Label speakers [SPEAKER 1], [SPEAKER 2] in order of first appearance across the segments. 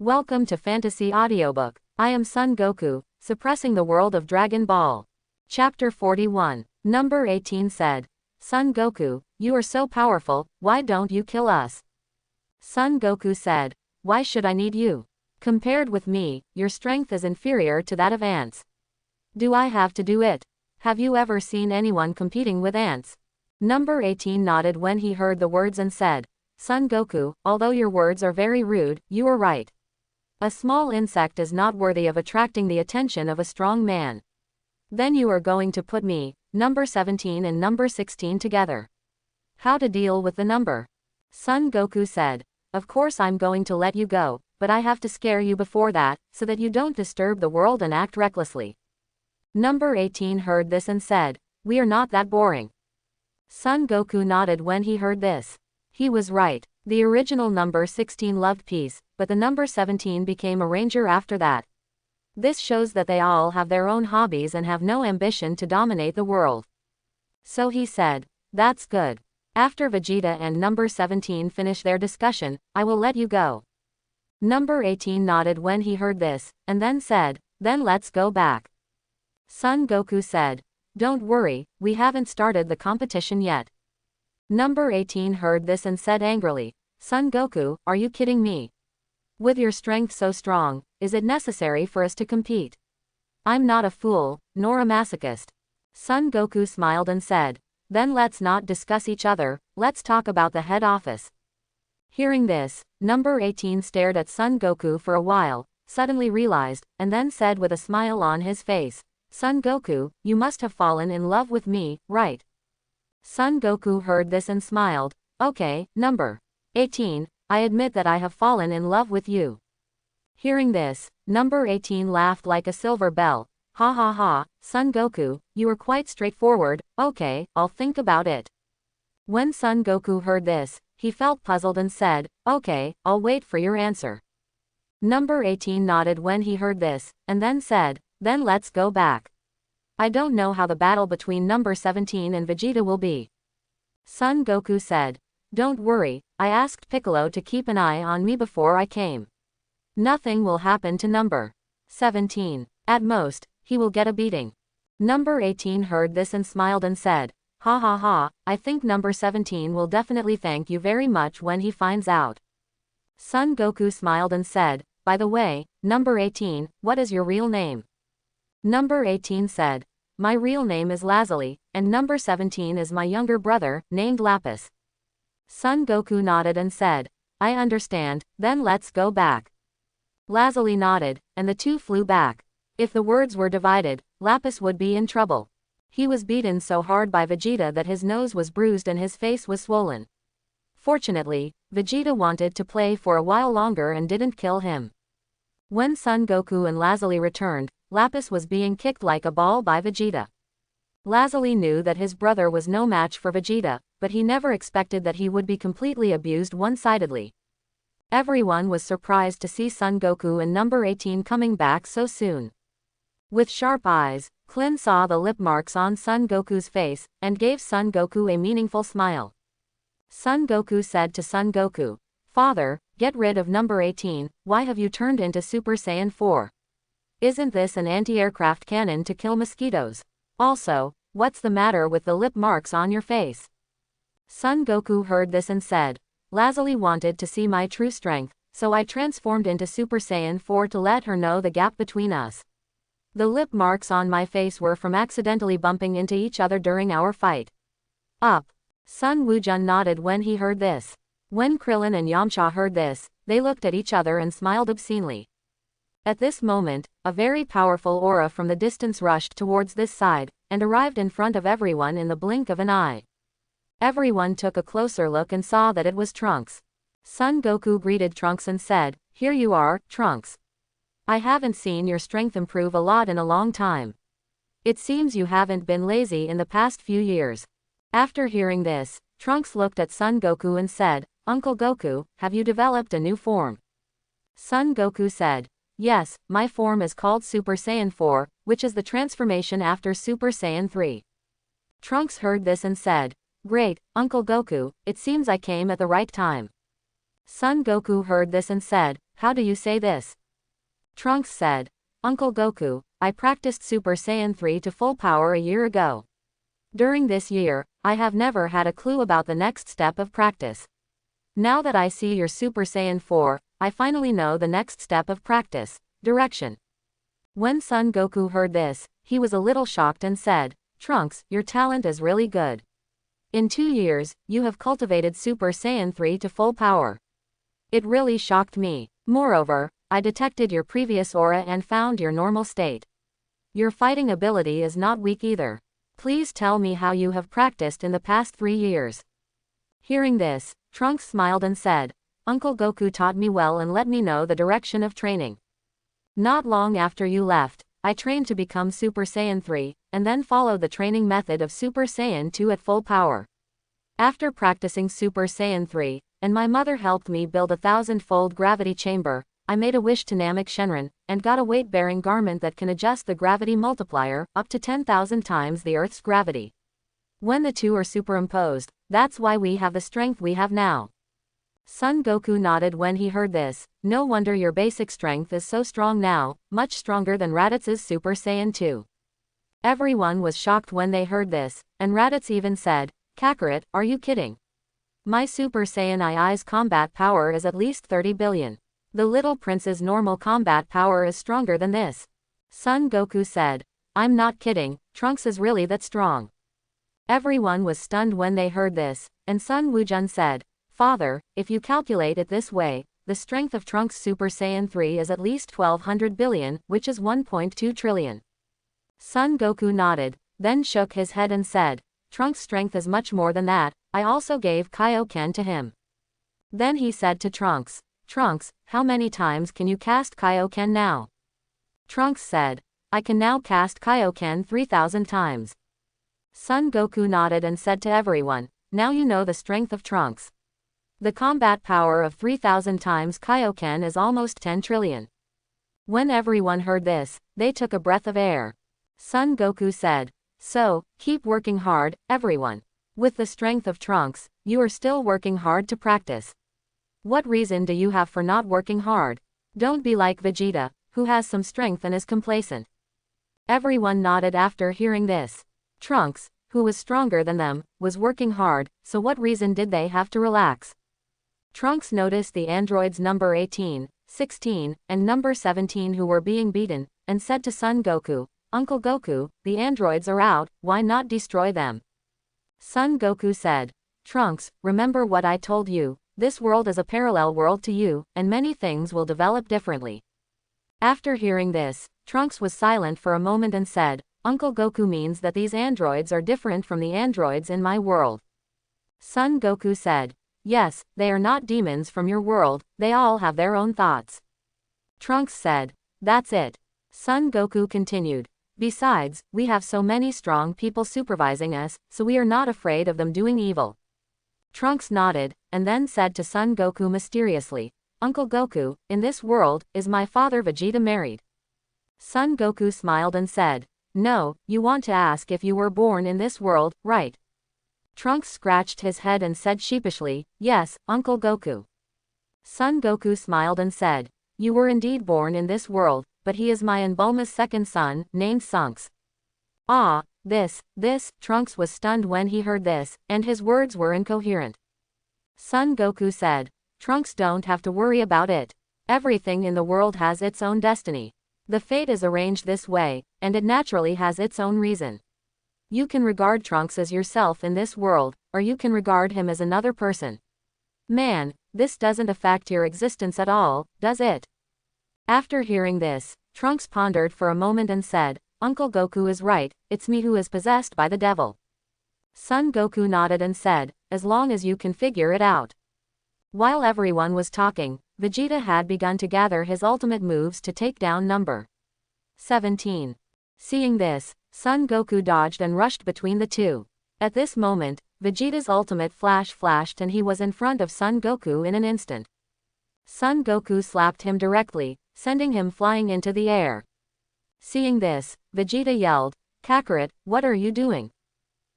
[SPEAKER 1] Welcome to Fantasy Audiobook. I am Son Goku, suppressing the world of Dragon Ball. Chapter 41. Number 18 said, Son Goku, you are so powerful, why don't you kill us? Son Goku said, why should I need you? Compared with me, your strength is inferior to that of ants. Do I have to do it? Have you ever seen anyone competing with ants? Number 18 nodded when he heard the words and said, Son Goku, although your words are very rude, you are right. A small insect is not worthy of attracting the attention of a strong man. Then you are going to put me, number 17 and number 16 together. How to deal with the number? Son Goku said, of course I'm going to let you go, but I have to scare you before that, so that you don't disturb the world and act recklessly. Number 18 heard this and said, we are not that boring. Son Goku nodded when he heard this. He was right. The original number 16 loved peace, but the number 17 became a ranger after that. This shows that they all have their own hobbies and have no ambition to dominate the world. So he said, that's good. After Vegeta and number 17 finish their discussion, I will let you go. Number 18 nodded when he heard this, and then said, then let's go back. Son Goku said, don't worry, we haven't started the competition yet. Number 18 heard this and said angrily, Son Goku, are you kidding me? With your strength so strong, is it necessary for us to compete? I'm not a fool, nor a masochist. Son Goku smiled and said, then let's not discuss each other, let's talk about the head office. Hearing this, number 18 stared at Son Goku for a while, suddenly realized, and then said with a smile on his face, Son Goku, you must have fallen in love with me, right? Son Goku heard this and smiled, okay, number 18, I admit that I have fallen in love with you. Hearing this, number 18 laughed like a silver bell, ha ha ha, Son Goku, you are quite straightforward, okay, I'll think about it. When Son Goku heard this, he felt puzzled and said, okay, I'll wait for your answer. Number 18 nodded when he heard this, and then said, then let's go back. I don't know how the battle between number 17 and Vegeta will be. Son Goku said, don't worry, I asked Piccolo to keep an eye on me before I came. Nothing will happen to number 17. At most, he will get a beating. Number 18 heard this and smiled and said, ha ha ha, I think number 17 will definitely thank you very much when he finds out. Son Goku smiled and said, by the way, number 18, what is your real name? Number 18 said, my real name is Lazuli, and number 17 is my younger brother, named Lapis. Son Goku nodded and said, I understand, then let's go back. Lazuli nodded, and the two flew back. If the words were divided, Lapis would be in trouble. He was beaten so hard by Vegeta that his nose was bruised and his face was swollen. Fortunately, Vegeta wanted to play for a while longer and didn't kill him. When Son Goku and Lazuli returned, Lapis was being kicked like a ball by Vegeta. Lazuli knew that his brother was no match for Vegeta, but he never expected that he would be completely abused one-sidedly. Everyone was surprised to see Son Goku and number 18 coming back so soon. With sharp eyes, Klin saw the lip marks on Son Goku's face, and gave Son Goku a meaningful smile. Son Goku said to Son Goku, Father, get rid of number 18, why have you turned into Super Saiyan 4? Isn't this an anti-aircraft cannon to kill mosquitoes? Also, what's the matter with the lip marks on your face? Son Goku heard this and said, Lazuli wanted to see my true strength, so I transformed into Super Saiyan 4 to let her know the gap between us. The lip marks on my face were from accidentally bumping into each other during our fight. Up. Sun Wukong nodded when he heard this. When Krillin and Yamcha heard this, they looked at each other and smiled obscenely. At this moment, a very powerful aura from the distance rushed towards this side, and arrived in front of everyone in the blink of an eye. Everyone took a closer look and saw that it was Trunks. Son Goku greeted Trunks and said, here you are, Trunks. I haven't seen your strength improve a lot in a long time. It seems you haven't been lazy in the past few years. After hearing this, Trunks looked at Son Goku and said, Uncle Goku, have you developed a new form? Son Goku said, yes, my form is called Super Saiyan 4, which is the transformation after Super Saiyan 3. Trunks heard this and said, great, Uncle Goku, it seems I came at the right time. Son Goku heard this and said, how do you say this? Trunks said, Uncle Goku, I practiced Super Saiyan 3 to full power a year ago. During this year, I have never had a clue about the next step of practice. Now that I see your Super Saiyan 4, I finally know the next step of practice, direction. When Son Goku heard this, he was a little shocked and said, Trunks, your talent is really good. In 2 years, you have cultivated Super Saiyan 3 to full power. It really shocked me. Moreover, I detected your previous aura and found your normal state. Your fighting ability is not weak either. Please tell me how you have practiced in the past 3 years. Hearing this, Trunks smiled and said, Uncle Goku taught me well and let me know the direction of training. Not long after you left, I trained to become Super Saiyan 3, and then followed the training method of Super Saiyan 2 at full power. After practicing Super Saiyan 3, and my mother helped me build a 1,000-fold gravity chamber, I made a wish to Namek Shenron, and got a weight-bearing garment that can adjust the gravity multiplier up to 10,000 times the Earth's gravity. When the two are superimposed, that's why we have the strength we have now. Son Goku nodded when he heard this. No wonder your basic strength is so strong now, much stronger than Raditz's Super Saiyan 2. Everyone was shocked when they heard this, and Raditz even said, Kakarot, are you kidding? My Super Saiyan II's combat power is at least 30 billion. The little prince's normal combat power is stronger than this. Son Goku said, I'm not kidding, Trunks is really that strong. Everyone was stunned when they heard this, and Sun Wukong said, Father, if you calculate it this way, the strength of Trunks' Super Saiyan 3 is at least 1200 billion, which is 1.2 trillion. Son Goku nodded, then shook his head and said, Trunks' strength is much more than that, I also gave Kaioken to him. Then he said to Trunks, Trunks, how many times can you cast Kaioken now? Trunks said, I can now cast Kaioken 3,000 times. Son Goku nodded and said to everyone, now you know the strength of Trunks. The combat power of 3,000 times Kaioken is almost 10 trillion. When everyone heard this, they took a breath of air. Son Goku said, so, keep working hard, everyone. With the strength of Trunks, you are still working hard to practice. What reason do you have for not working hard? Don't be like Vegeta, who has some strength and is complacent. Everyone nodded after hearing this. Trunks, who was stronger than them, was working hard, so what reason did they have to relax? Trunks noticed the androids number 18, 16, and number 17 who were being beaten, and said to Son Goku, Uncle Goku, the androids are out, why not destroy them? Son Goku said, Trunks, remember what I told you, this world is a parallel world to you, and many things will develop differently. After hearing this, Trunks was silent for a moment and said, Uncle Goku means that these androids are different from the androids in my world. Son Goku said, yes, they are not demons from your world, they all have their own thoughts. Trunks said, that's it. Son Goku continued, besides, we have so many strong people supervising us, so we are not afraid of them doing evil. Trunks nodded, and then said to Son Goku mysteriously, Uncle Goku, in this world, is my father Vegeta married? Son Goku smiled and said, no, you want to ask if you were born in this world, right? Trunks scratched his head and said sheepishly, yes, Uncle Goku. Son Goku smiled and said, you were indeed born in this world, but he is my and Bulma's second son, named Sunks. Ah, this, Trunks was stunned when he heard this, and his words were incoherent. Son Goku said, Trunks don't have to worry about it. Everything in the world has its own destiny. The fate is arranged this way, and it naturally has its own reason. You can regard Trunks as yourself in this world, or you can regard him as another person. Man, this doesn't affect your existence at all, does it? After hearing this, Trunks pondered for a moment and said, Uncle Goku is right, it's me who is possessed by the devil. Son Goku nodded and said, as long as you can figure it out. While everyone was talking, Vegeta had begun to gather his ultimate moves to take down number 17. Seeing this, Son Goku dodged and rushed between the two. At this moment, Vegeta's ultimate flashed and he was in front of Son Goku in an instant. Son Goku slapped him directly, sending him flying into the air. Seeing this, Vegeta yelled, Kakarot, what are you doing?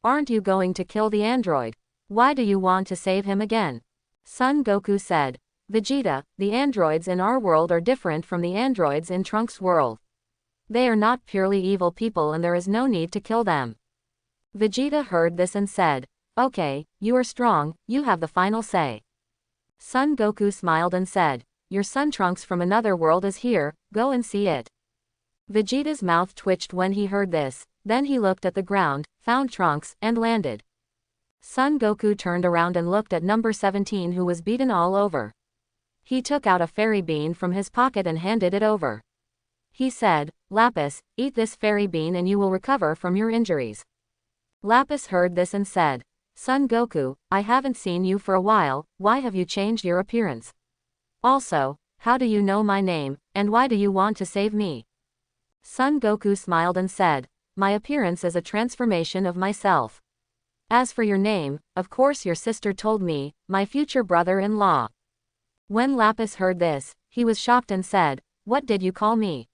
[SPEAKER 1] Aren't you going to kill the android? Why do you want to save him again? Son Goku said, Vegeta, the androids in our world are different from the androids in Trunks' world. They are not purely evil people and there is no need to kill them. Vegeta heard this and said, okay, you are strong, you have the final say. Son Goku smiled and said, your son Trunks from another world is here, go and see it. Vegeta's mouth twitched when he heard this, then he looked at the ground, found Trunks, and landed. Son Goku turned around and looked at number 17 who was beaten all over. He took out a fairy bean from his pocket and handed it over. He said, Lapis, eat this fairy bean and you will recover from your injuries. Lapis heard this and said, Son Goku, I haven't seen you for a while, why have you changed your appearance? Also, how do you know my name, and why do you want to save me? Son Goku smiled and said, my appearance is a transformation of myself. As for your name, of course your sister told me, my future brother-in-law. When Lapis heard this, he was shocked and said, what did you call me?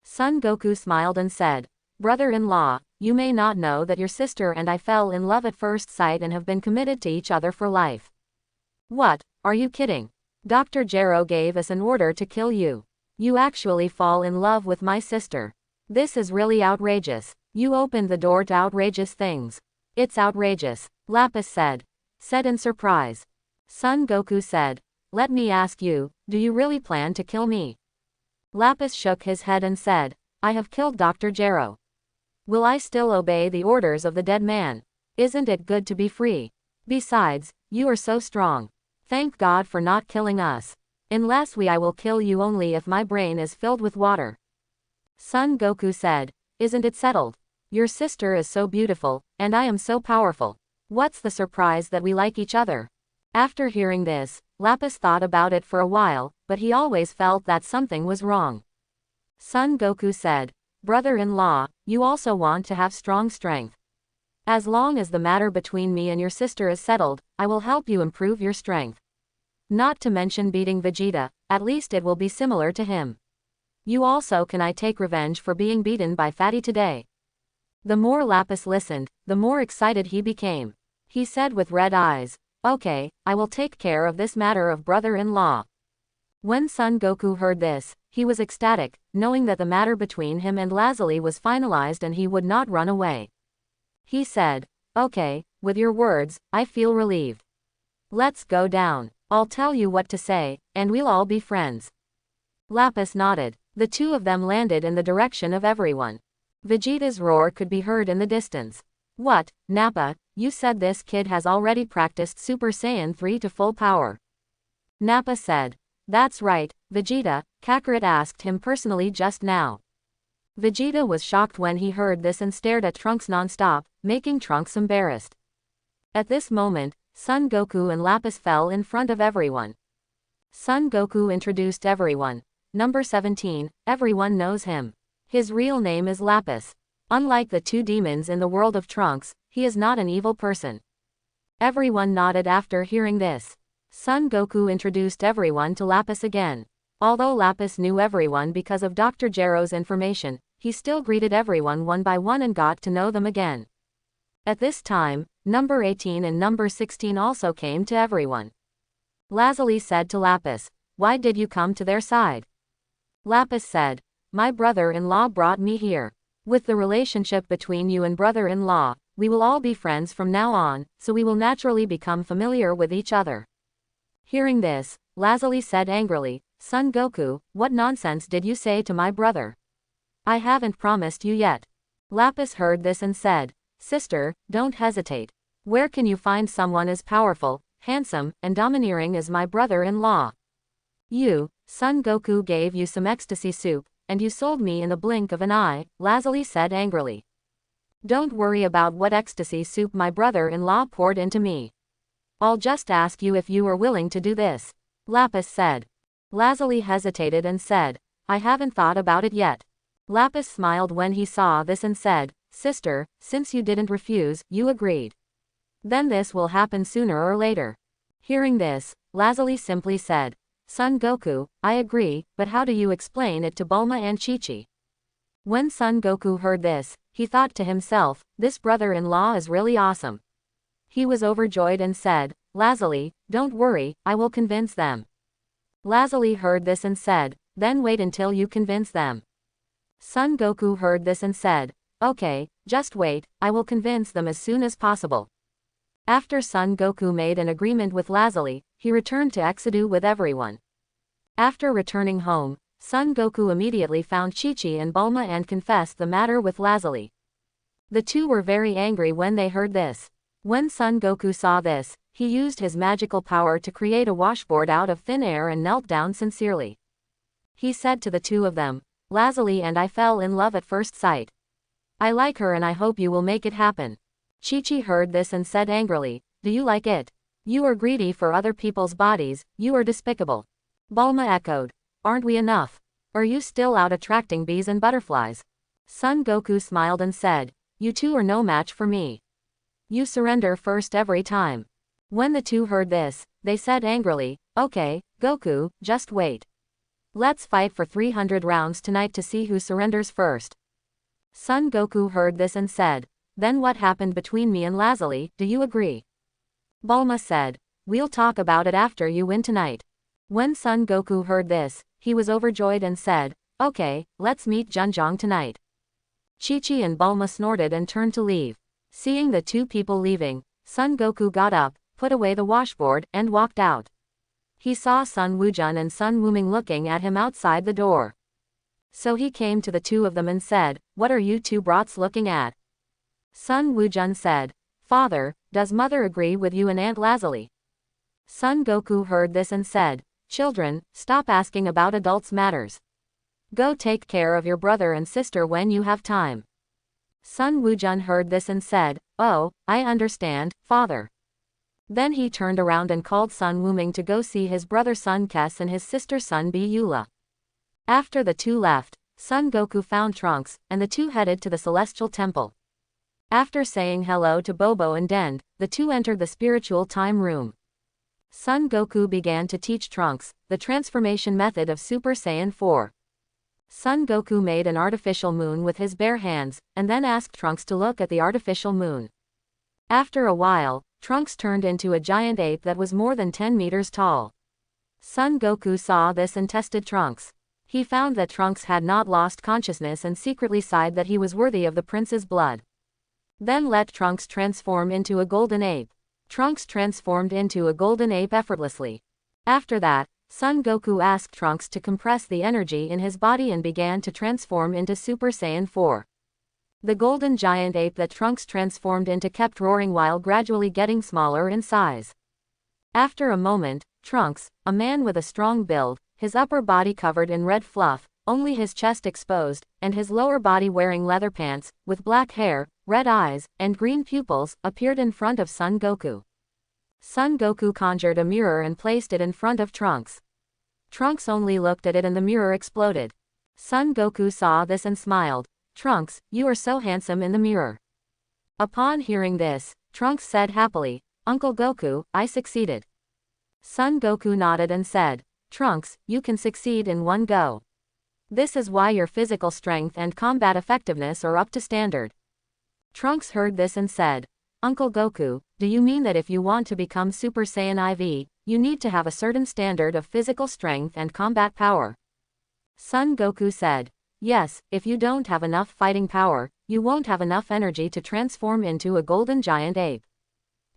[SPEAKER 1] Son Goku smiled and said, brother-in-law, you may not know that your sister and I fell in love at first sight and have been committed to each other for life. What, are you kidding? Dr. Gero gave us an order to kill you. You actually fall in love with my sister. This is really outrageous. You opened the door to outrageous things. It's outrageous, Lapis said in surprise. Son Goku said, let me ask you, do you really plan to kill me? Lapis shook his head and said, I have killed Dr. Gero. Will I still obey the orders of the dead man? Isn't it good to be free? Besides, you are so strong. Thank God for not killing us. Unless I will kill you only if my brain is filled with water. Son Goku said, isn't it settled? Your sister is so beautiful, and I am so powerful. What's the surprise that we like each other? After hearing this, Lapis thought about it for a while, but he always felt that something was wrong. Son Goku said, brother-in-law, you also want to have strong strength. As long as the matter between me and your sister is settled, I will help you improve your strength. Not to mention beating Vegeta, at least it will be similar to him. You also can I take revenge for being beaten by Fatty today. The more Lapis listened, the more excited he became. He said with red eyes, okay, I will take care of this matter of brother-in-law. When Son Goku heard this, he was ecstatic, knowing that the matter between him and Lazuli was finalized and he would not run away. He said, okay, with your words, I feel relieved. Let's go down. I'll tell you what to say, and we'll all be friends. Lapis nodded. The two of them landed in the direction of everyone. Vegeta's roar could be heard in the distance. What, Nappa, you said this kid has already practiced Super Saiyan 3 to full power. Nappa said, that's right, Vegeta, Kakarot asked him personally just now. Vegeta was shocked when he heard this and stared at Trunks non-stop, making Trunks embarrassed. At this moment, Son Goku and Lapis fell in front of everyone. Son Goku introduced everyone. Number 17, everyone knows him. His real name is Lapis. Unlike the two demons in the world of Trunks, he is not an evil person. Everyone nodded after hearing this. Son Goku introduced everyone to Lapis again. Although Lapis knew everyone because of Dr. Gero's information, he still greeted everyone one by one and got to know them again. At this time, number 18 and number 16 also came to everyone. Lazuli said to Lapis, why did you come to their side? Lapis said, my brother-in-law brought me here. With the relationship between you and brother-in-law, we will all be friends from now on, so we will naturally become familiar with each other. Hearing this, Lazuli said angrily, Son Goku, what nonsense did you say to my brother? I haven't promised you yet. Lapis heard this and said, sister, don't hesitate. Where can you find someone as powerful, handsome, and domineering as my brother-in-law? You, Son Goku gave you some ecstasy soup, and you sold me in the blink of an eye, Lazuli said angrily. Don't worry about what ecstasy soup my brother-in-law poured into me. I'll just ask you if you are willing to do this. Lapis said. Lazuli hesitated and said, I haven't thought about it yet. Lapis smiled when he saw this and said, sister, since you didn't refuse, you agreed. Then this will happen sooner or later. Hearing this, Lazuli simply said, Son Goku, I agree, but how do you explain it to Bulma and Chi-Chi? When Son Goku heard this, he thought to himself, this brother-in-law is really awesome. He was overjoyed and said, Lazuli, don't worry, I will convince them. Lazuli heard this and said, then wait until you convince them. Son Goku heard this and said, okay, just wait, I will convince them as soon as possible. After Son Goku made an agreement with Lazuli, he returned to Exedu with everyone. After returning home, Son Goku immediately found Chi-Chi and Bulma and confessed the matter with Lazuli. The two were very angry when they heard this. When Son Goku saw this, he used his magical power to create a washboard out of thin air and knelt down sincerely. He said to the two of them, Lazuli and I fell in love at first sight. I like her and I hope you will make it happen. Chi-Chi heard this and said angrily, do you like it? You are greedy for other people's bodies, you are despicable. Bulma echoed, aren't we enough? Are you still out attracting bees and butterflies? Son Goku smiled and said, you two are no match for me. You surrender first every time. When the two heard this, they said angrily, okay, Goku, just wait. Let's fight for 300 rounds tonight to see who surrenders first. Son Goku heard this and said, then what happened between me and Lazuli, do you agree? Bulma said, we'll talk about it after you win tonight. When Son Goku heard this, he was overjoyed and said, okay, let's meet Junjong tonight. Chi-Chi and Bulma snorted and turned to leave. Seeing the two people leaving, Son Goku got up, put away the washboard, and walked out. He saw Sun Wukong and Sun Wuming looking at him outside the door. So he came to the two of them and said, what are you two brats looking at? Sun Wukong said, Father, does Mother agree with you and Aunt Lazuli? Son Goku heard this and said, children, stop asking about adults' matters. Go take care of your brother and sister when you have time. Sun Wukong heard this and said, oh, I understand, Father. Then he turned around and called Sun Wuming to go see his brother Sun Kes and his sister Sun Beulah. After the two left, Son Goku found Trunks, and the two headed to the Celestial Temple. After saying hello to Bobo and Dend, the two entered the spiritual time room. Son Goku began to teach Trunks the transformation method of Super Saiyan 4. Son Goku made an artificial moon with his bare hands, and then asked Trunks to look at the artificial moon. After a while, Trunks turned into a giant ape that was more than 10 meters tall. Son Goku saw this and tested Trunks. He found that Trunks had not lost consciousness and secretly sighed that he was worthy of the prince's blood. Then let Trunks transform into a golden ape. Trunks transformed into a golden ape effortlessly. After that, Son Goku asked Trunks to compress the energy in his body and began to transform into Super Saiyan 4. The golden giant ape that Trunks transformed into kept roaring while gradually getting smaller in size. After a moment, Trunks, a man with a strong build, his upper body covered in red fluff, only his chest exposed, and his lower body wearing leather pants, with black hair, red eyes, and green pupils, appeared in front of Son Goku. Son Goku conjured a mirror and placed it in front of Trunks. Trunks only looked at it and the mirror exploded. Son Goku saw this and smiled. Trunks, you are so handsome in the mirror. Upon hearing this, Trunks said happily, Uncle Goku, I succeeded. Son Goku nodded and said, Trunks, you can succeed in one go. This is why your physical strength and combat effectiveness are up to standard. Trunks heard this and said, Uncle Goku, do you mean that if you want to become Super Saiyan IV, you need to have a certain standard of physical strength and combat power? Son Goku said, yes, if you don't have enough fighting power, you won't have enough energy to transform into a golden giant ape.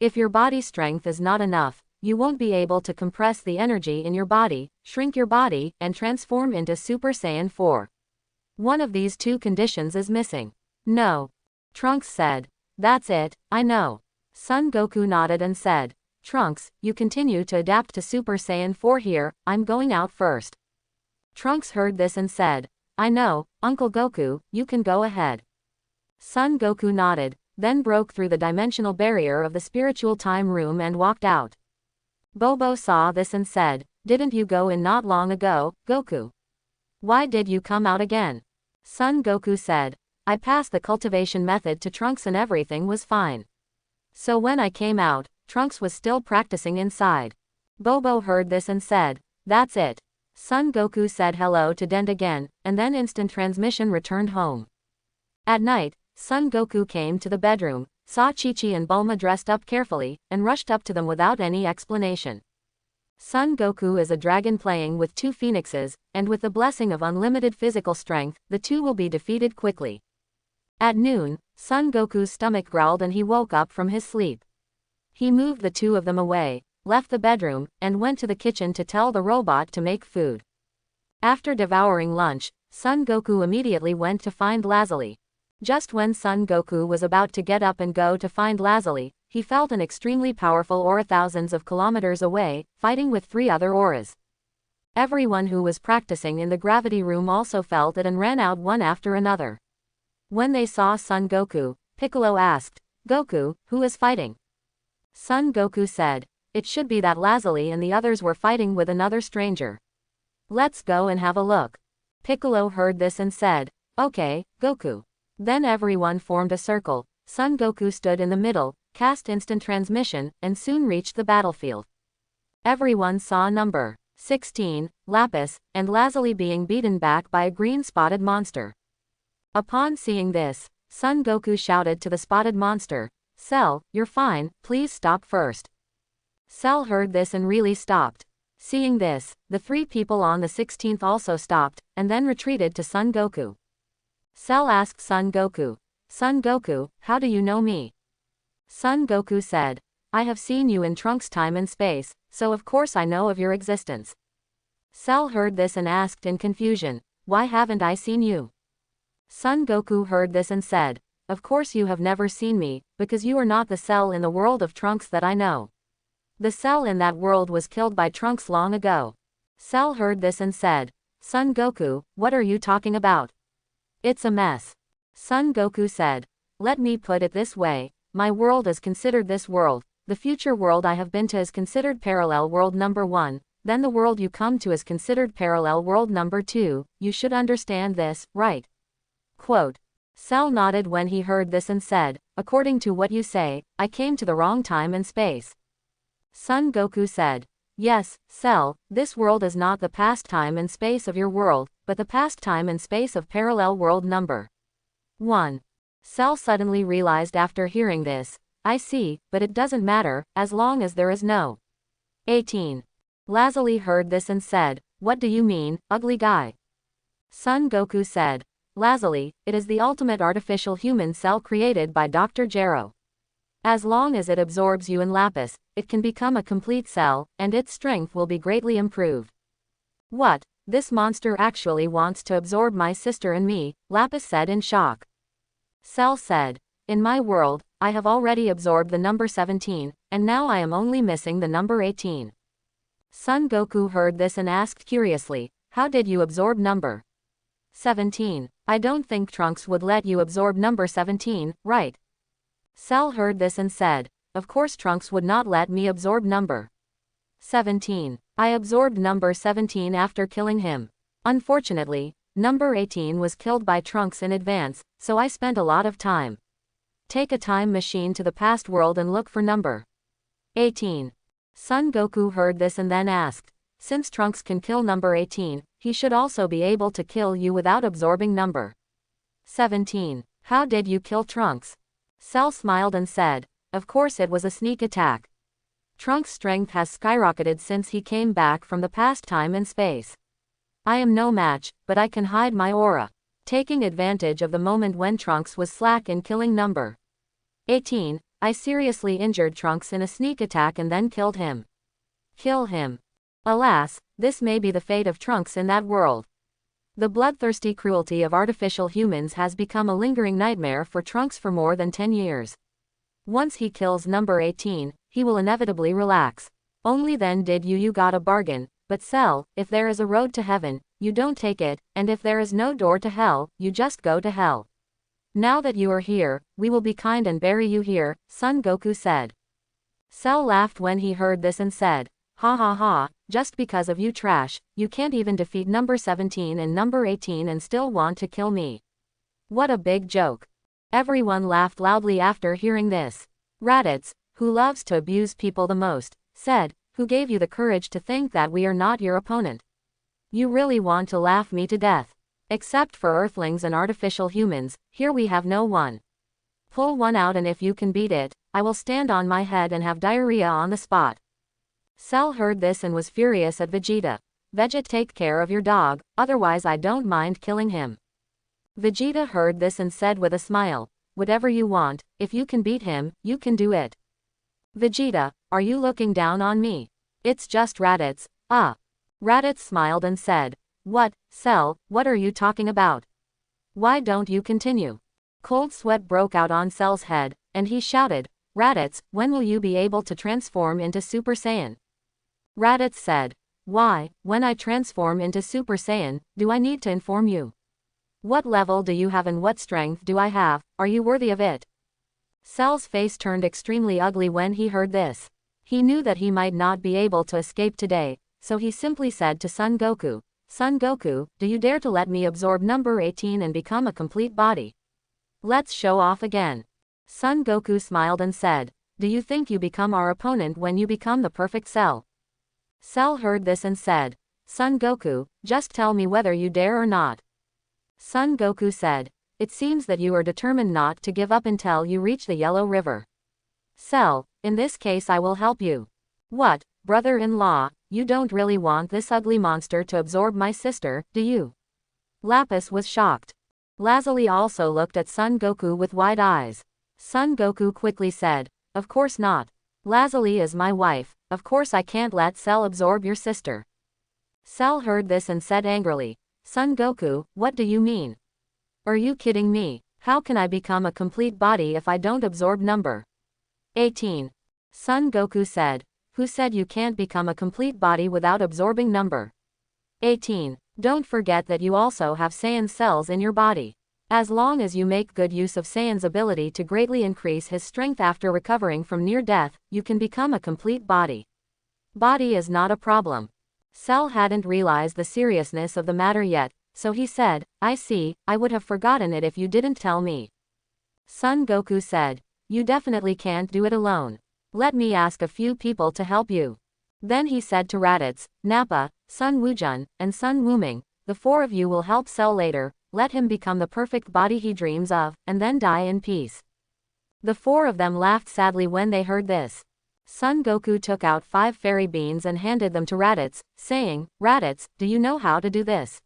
[SPEAKER 1] If your body strength is not enough, you won't be able to compress the energy in your body, shrink your body, and transform into Super Saiyan 4. One of these two conditions is missing. No. Trunks said, that's it, I know. Son Goku nodded and said, Trunks, you continue to adapt to Super Saiyan 4 here, I'm going out first. Trunks heard this and said, I know, Uncle Goku, you can go ahead. Son Goku nodded, then broke through the dimensional barrier of the spiritual time room and walked out. Bobo saw this and said, didn't you go in not long ago, Goku? Why did you come out again? Son Goku said, I passed the cultivation method to Trunks and everything was fine. So when I came out, Trunks was still practicing inside. Bobo heard this and said, that's it. Son Goku said hello to Dend again, and then instant transmission returned home. At night, Son Goku came to the bedroom, saw Chi-Chi and Bulma dressed up carefully, and rushed up to them without any explanation. Son Goku is a dragon playing with two phoenixes, and with the blessing of unlimited physical strength, the two will be defeated quickly. At noon, Son Goku's stomach growled and he woke up from his sleep. He moved the two of them away, left the bedroom, and went to the kitchen to tell the robot to make food. After devouring lunch, Son Goku immediately went to find Lazuli. Just when Son Goku was about to get up and go to find Lazuli, he felt an extremely powerful aura thousands of kilometers away, fighting with 3 other auras. Everyone who was practicing in the gravity room also felt it and ran out one after another. When they saw Son Goku, Piccolo asked, "Goku, who is fighting?" Son Goku said, "It should be that Lazuli and the others were fighting with another stranger. Let's go and have a look." Piccolo heard this and said, "Okay, Goku." Then everyone formed a circle. Son Goku stood in the middle, cast instant transmission, and soon reached the battlefield. Everyone saw number 16, Lapis, and Lazuli being beaten back by a green-spotted monster. Upon seeing this, Son Goku shouted to the spotted monster, "Cell, you're fine, please stop first." Cell heard this and really stopped. Seeing this, the 3 people on the 16th also stopped, and then retreated to Son Goku. Cell asked Son Goku, "Son Goku, how do you know me?" Son Goku said, "I have seen you in Trunks' time and space, so of course I know of your existence." Cell heard this and asked in confusion, "Why haven't I seen you?" Son Goku heard this and said, "Of course you have never seen me, because you are not the Cell in the world of Trunks that I know. The Cell in that world was killed by Trunks long ago." Cell heard this and said, "Son Goku, what are you talking about? It's a mess." Son Goku said, "Let me put it this way, my world is considered this world, the future world I have been to is considered parallel world number 1, then the world you come to is considered parallel world number 2, you should understand this, right?" Quote. Cell nodded when he heard this and said, "According to what you say, I came to the wrong time and space." Son Goku said, "Yes, Cell, this world is not the past time and space of your world, but the past time and space of parallel world number 1. Cell suddenly realized after hearing this, "I see, but it doesn't matter, as long as there is no 18. Lazuli heard this and said, "What do you mean, ugly guy?" Son Goku said, "Lazuli, it is the ultimate artificial human cell created by Dr. Gero. As long as it absorbs you in Lapis, it can become a complete cell, and its strength will be greatly improved." "What? This monster actually wants to absorb my sister and me," Lapis said in shock. Cell said, "In my world, I have already absorbed the number 17, and now I am only missing the number 18. Son Goku heard this and asked curiously, "How did you absorb number 17? I don't think Trunks would let you absorb number 17, right?" Cell heard this and said, "Of course Trunks would not let me absorb number 17. I absorbed number 17 after killing him. Unfortunately, number 18 was killed by Trunks in advance, so I spent a lot of time. Take a time machine to the past world and look for number 18. Son Goku heard this and then asked, "Since Trunks can kill number 18, he should also be able to kill you without absorbing number 17. How did you kill Trunks?" Cell smiled and said, "Of course it was a sneak attack. Trunks' strength has skyrocketed since he came back from the past time and space. I am no match, but I can hide my aura. Taking advantage of the moment when Trunks was slack in killing number 18, I seriously injured Trunks in a sneak attack and then killed him." Kill him. Alas, this may be the fate of Trunks in that world. The bloodthirsty cruelty of artificial humans has become a lingering nightmare for Trunks for more than 10 years. Once he kills number 18, he will inevitably relax. Only then did you got a bargain, but Cell, if there is a road to heaven, you don't take it, and if there is no door to hell, you just go to hell. Now that you are here, we will be kind and bury you here, Son Goku said. Cell laughed when he heard this and said, "Ha ha ha, just because of you trash, you can't even defeat number 17 and number 18 and still want to kill me. What a big joke." Everyone laughed loudly after hearing this. Raditz, who loves to abuse people the most, said, "Who gave you the courage to think that we are not your opponent? You really want to laugh me to death. Except for Earthlings and artificial humans, here we have no one. Pull one out and if you can beat it, I will stand on my head and have diarrhea on the spot." Cell heard this and was furious at Vegeta. Vegeta, take care of your dog, otherwise I don't mind killing him. Vegeta heard this and said with a smile, whatever you want, if you can beat him, you can do it. Vegeta, are you looking down on me? It's just Raditz. Raditz smiled and said, what, Cell, what are you talking about? Why don't you continue? Cold sweat broke out on Cell's head, and he shouted, Raditz, when will you be able to transform into Super Saiyan? Raditz said, why, when I transform into Super Saiyan, do I need to inform you? What level do you have and what strength do I have, are you worthy of it? Cell's face turned extremely ugly when he heard this. He knew that he might not be able to escape today, so he simply said to Son Goku, Son Goku, do you dare to let me absorb number 18 and become a complete body? Let's show off again. Son Goku smiled and said, do you think you become our opponent when you become the perfect Cell? Cell heard this and said, Son Goku, just tell me whether you dare or not. Son Goku said, it seems that you are determined not to give up until you reach the Yellow River. Cell, in this case I will help you. What, brother-in-law, you don't really want this ugly monster to absorb my sister, do you? Lapis was shocked. Lazuli also looked at Son Goku with wide eyes. Son Goku quickly said, of course not. Lazuli is my wife, of course I can't let Cell absorb your sister. Cell heard this and said angrily, Son Goku, what do you mean? Are you kidding me? How can I become a complete body if I don't absorb number 18? Son Goku said, who said you can't become a complete body without absorbing number 18? Don't forget that you also have Saiyan cells in your body. As long as you make good use of Saiyan's ability to greatly increase his strength after recovering from near death, you can become a complete body. Body is not a problem. Cell hadn't realized the seriousness of the matter yet, so he said, I see, I would have forgotten it if you didn't tell me. Son Goku said, you definitely can't do it alone. Let me ask a few people to help you. Then he said to Raditz, Nappa, Sun Wukong, and Sun Wuming, the four of you will help Cell later, let him become the perfect body he dreams of, and then die in peace. The four of them laughed sadly when they heard this. Son Goku took out 5 fairy beans and handed them to Raditz, saying, Raditz, do you know how to do this?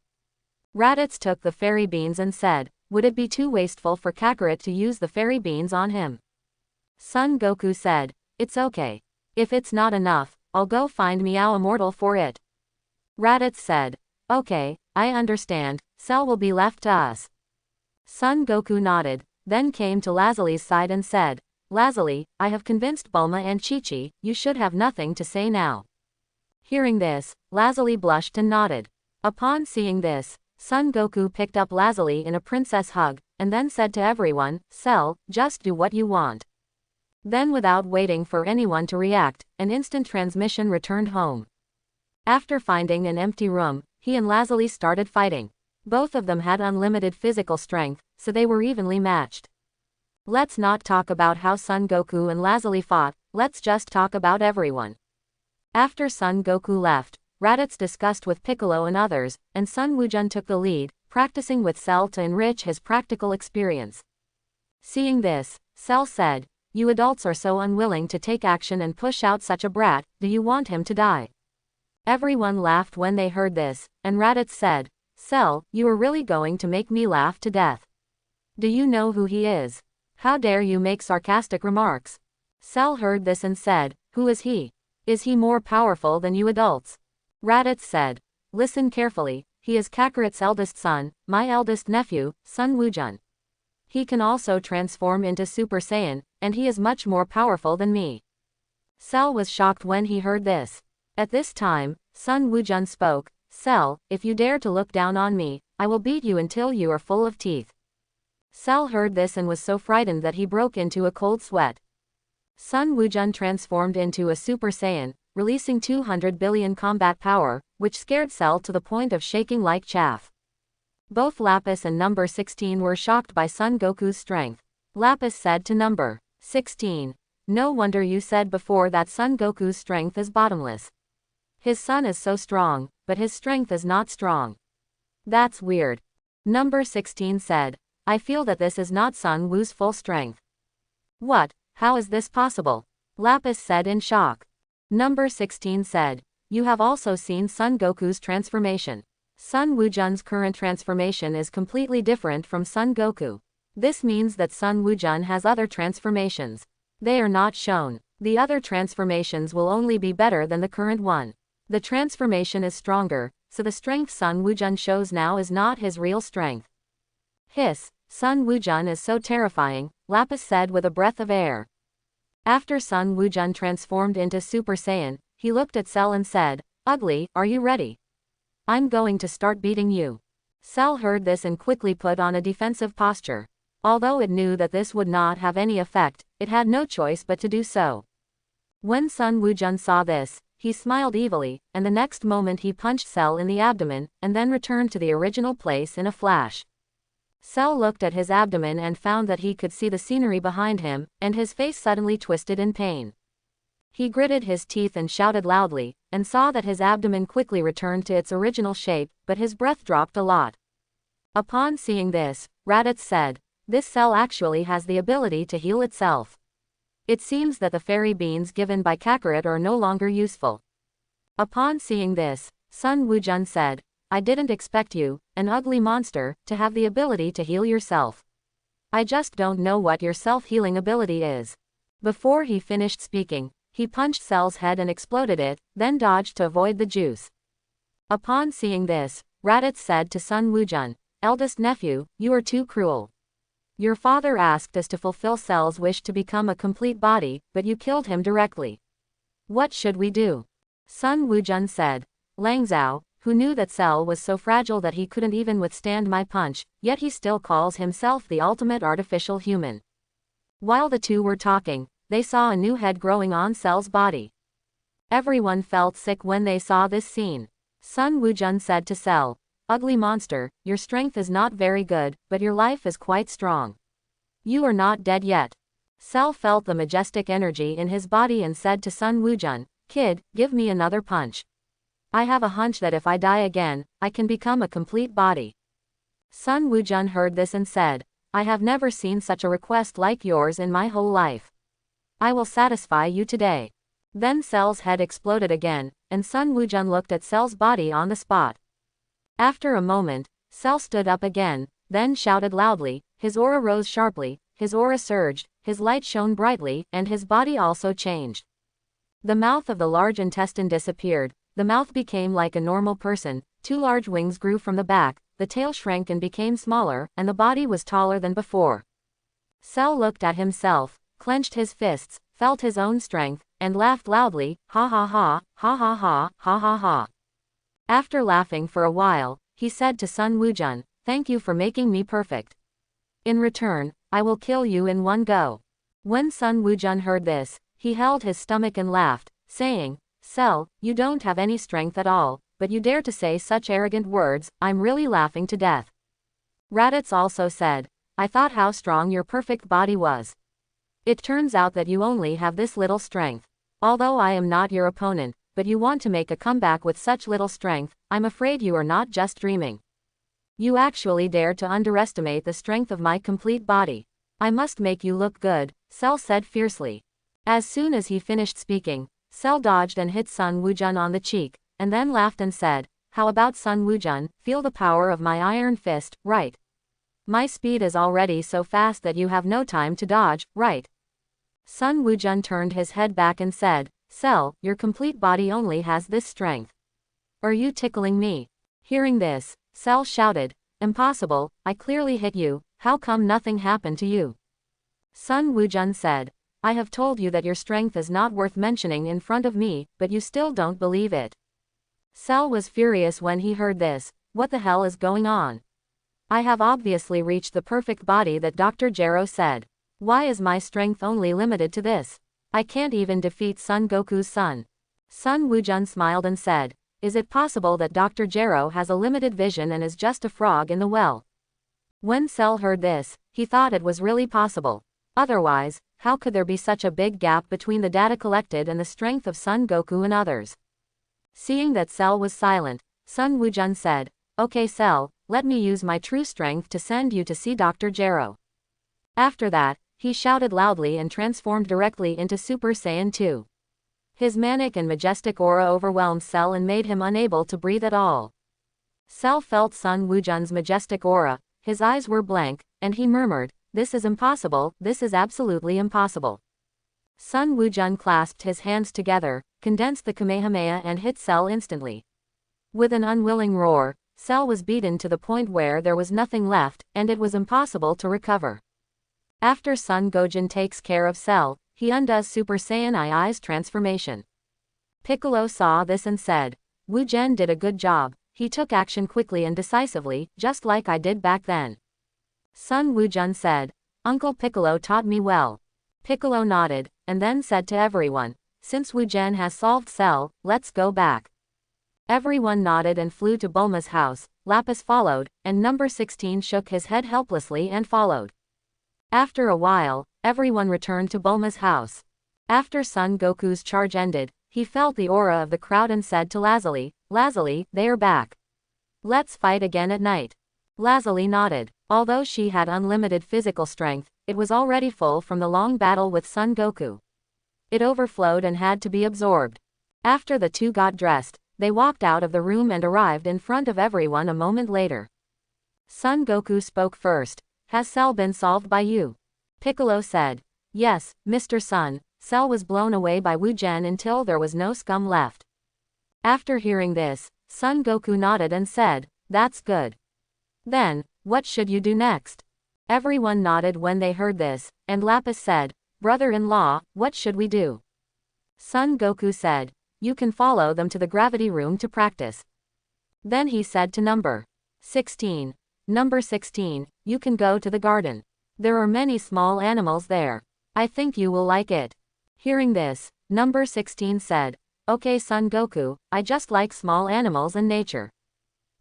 [SPEAKER 1] Raditz took the fairy beans and said, would it be too wasteful for Kakarot to use the fairy beans on him? Son Goku said, it's okay. If it's not enough, I'll go find Meow Immortal for it. Raditz said, okay, I understand, Cell will be left to us. Son Goku nodded, then came to Lazuli's side and said, Lazuli, I have convinced Bulma and Chi-Chi, you should have nothing to say now. Hearing this, Lazuli blushed and nodded. Upon seeing this, Son Goku picked up Lazuli in a princess hug, and then said to everyone, Cell, just do what you want. Then without waiting for anyone to react, an instant transmission returned home. After finding an empty room, he and Lazuli started fighting. Both of them had unlimited physical strength, so they were evenly matched. Let's not talk about how Son Goku and Lazuli fought, let's just talk about everyone. After Son Goku left, Raditz discussed with Piccolo and others, and Sun Wukong took the lead, practicing with Cell to enrich his practical experience. Seeing this, Cell said, you adults are so unwilling to take action and push out such a brat, do you want him to die? Everyone laughed when they heard this, and Raditz said, Cell, you are really going to make me laugh to death. Do you know who he is? How dare you make sarcastic remarks? Cell heard this and said, who is he? Is he more powerful than you adults? Raditz said, listen carefully, he is Kakarot's eldest son, my eldest nephew, Sun Wukong. He can also transform into Super Saiyan, and he is much more powerful than me. Cell was shocked when he heard this. At this time, Sun Wukong spoke, Cell, if you dare to look down on me, I will beat you until you are full of teeth. Cell heard this and was so frightened that he broke into a cold sweat. Sun Wukong transformed into a Super Saiyan, releasing 200 billion combat power, which scared Cell to the point of shaking like chaff. Both Lapis and number 16 were shocked by Son Goku's strength. Lapis said to number 16, no wonder you said before that Son Goku's strength is bottomless. His son is so strong, but his strength is not strong. That's weird. Number 16 said, I feel that this is not Sun Wu's full strength. What? How is this possible? Lapis said in shock. Number 16 said, you have also seen Son Goku's transformation. Sun Wuzhen's current transformation is completely different from Son Goku. This means that Sun Wuzhen has other transformations. They are not shown. The other transformations will only be better than the current one. The transformation is stronger, so the strength Sun Wuzhen shows now is not his real strength. Hiss, Sun Wuzhen is so terrifying, Lapis said with a breath of air. After Sun Wuzhen transformed into Super Saiyan, he looked at Cell and said, Ugly, are you ready? I'm going to start beating you. Cell heard this and quickly put on a defensive posture. Although it knew that this would not have any effect, it had no choice but to do so. When Sun Wuzhen saw this, he smiled evilly, and the next moment he punched Cell in the abdomen, and then returned to the original place in a flash. Cell looked at his abdomen and found that he could see the scenery behind him, and his face suddenly twisted in pain. He gritted his teeth and shouted loudly, and saw that his abdomen quickly returned to its original shape, but his breath dropped a lot. Upon seeing this, Raditz said, this cell actually has the ability to heal itself. It seems that the fairy beans given by Kakarot are no longer useful. Upon seeing this, Sun Wuzhen said, I didn't expect you, an ugly monster, to have the ability to heal yourself. I just don't know what your self-healing ability is. Before he finished speaking, he punched Cell's head and exploded it, then dodged to avoid the juice. Upon seeing this, Raditz said to Sun Wuzhen, eldest nephew, you are too cruel. Your father asked us to fulfill Cell's wish to become a complete body, but you killed him directly. What should we do? Sun Wuzhen said. Lang Zhao, who knew that Cell was so fragile that he couldn't even withstand my punch, yet he still calls himself the ultimate artificial human. While the two were talking, they saw a new head growing on Cell's body. Everyone felt sick when they saw this scene. Sun Wuzhen said to Cell, Ugly monster, your strength is not very good, but your life is quite strong. You are not dead yet. Cell felt the majestic energy in his body and said to Sun Wuzhen, Kid, give me another punch. I have a hunch that if I die again, I can become a complete body. Sun Wuzhen heard this and said, I have never seen such a request like yours in my whole life. I will satisfy you today. Then Cell's head exploded again, and Sun Wuzhen looked at Cell's body on the spot. After a moment, Cell stood up again, then shouted loudly, his aura rose sharply, his aura surged, his light shone brightly, and his body also changed. The mouth of the large intestine disappeared, the mouth became like a normal person, two large wings grew from the back, the tail shrank and became smaller, and the body was taller than before. Cell looked at himself, clenched his fists, felt his own strength, and laughed loudly, ha ha ha, ha ha ha, ha ha ha. After laughing for a while, he said to Sun Wuzhen, Thank you for making me perfect. In return, I will kill you in one go. When Sun Wuzhen heard this, he held his stomach and laughed, saying, Cell, you don't have any strength at all, but you dare to say such arrogant words, I'm really laughing to death. Raditz also said, I thought how strong your perfect body was. It turns out that you only have this little strength. Although I am not your opponent, but you want to make a comeback with such little strength, I'm afraid you are not just dreaming. You actually dare to underestimate the strength of my complete body. I must make you look good, Cell said fiercely. As soon as he finished speaking, Cell dodged and hit Sun Wuzhen on the cheek, and then laughed and said, How about Sun Wuzhen, feel the power of my iron fist, right? My speed is already so fast that you have no time to dodge, right? Sun Wuzhen turned his head back and said, Cell, your complete body only has this strength. Are you tickling me? Hearing this, Cell shouted, Impossible, I clearly hit you, how come nothing happened to you? Sun Wuzhen said, I have told you that your strength is not worth mentioning in front of me, but you still don't believe it. Cell was furious when he heard this, what the hell is going on? I have obviously reached the perfect body that Dr. Gero said. Why is my strength only limited to this? I can't even defeat Son Goku's son. Sun Wuzhen smiled and said, Is it possible that Dr. Gero has a limited vision and is just a frog in the well? When Cell heard this, he thought it was really possible. Otherwise, how could there be such a big gap between the data collected and the strength of Son Goku and others? Seeing that Cell was silent, Sun Wuzhen said, Okay Cell, let me use my true strength to send you to see Dr. Gero. After that, he shouted loudly and transformed directly into Super Saiyan 2. His manic and majestic aura overwhelmed Cell and made him unable to breathe at all. Cell felt Sun Wukong's majestic aura, his eyes were blank, and he murmured, "This is impossible, this is absolutely impossible." Sun Wukong clasped his hands together, condensed the Kamehameha and hit Cell instantly. With an unwilling roar, Cell was beaten to the point where there was nothing left, and it was impossible to recover. After Sun Goten takes care of Cell, he undoes Super Saiyan II's transformation. Piccolo saw this and said, "Wu Zhen did a good job, he took action quickly and decisively, just like I did back then." Sun Wukong said, "Uncle Piccolo taught me well." Piccolo nodded, and then said to everyone, "Since Wu Zhen has solved Cell, let's go back." Everyone nodded and flew to Bulma's house. Lapis followed, and number 16 shook his head helplessly and followed. After a while, everyone returned to Bulma's house. After Son Goku's charge ended, he felt the aura of the crowd and said to Lazuli, "Lazuli, they are back. Let's fight again at night." Lazuli nodded. Although she had unlimited physical strength, it was already full from the long battle with Son Goku. It overflowed and had to be absorbed. After the two got dressed, they walked out of the room and arrived in front of everyone a moment later. Son Goku spoke first. "Has Cell been solved by you?" Piccolo said, "Yes, Mr. Sun, Cell was blown away by Wu Zhen until there was no scum left." After hearing this, Son Goku nodded and said, "That's good. Then, what should you do next?" Everyone nodded when they heard this, and Lapis said, "Brother-in-law, what should we do?" Son Goku said, "You can follow them to the gravity room to practice." Then he said to number 16, "Number 16, you can go to the garden. There are many small animals there. I think you will like it." Hearing this, number 16 said, "Okay Son Goku, I just like small animals and nature."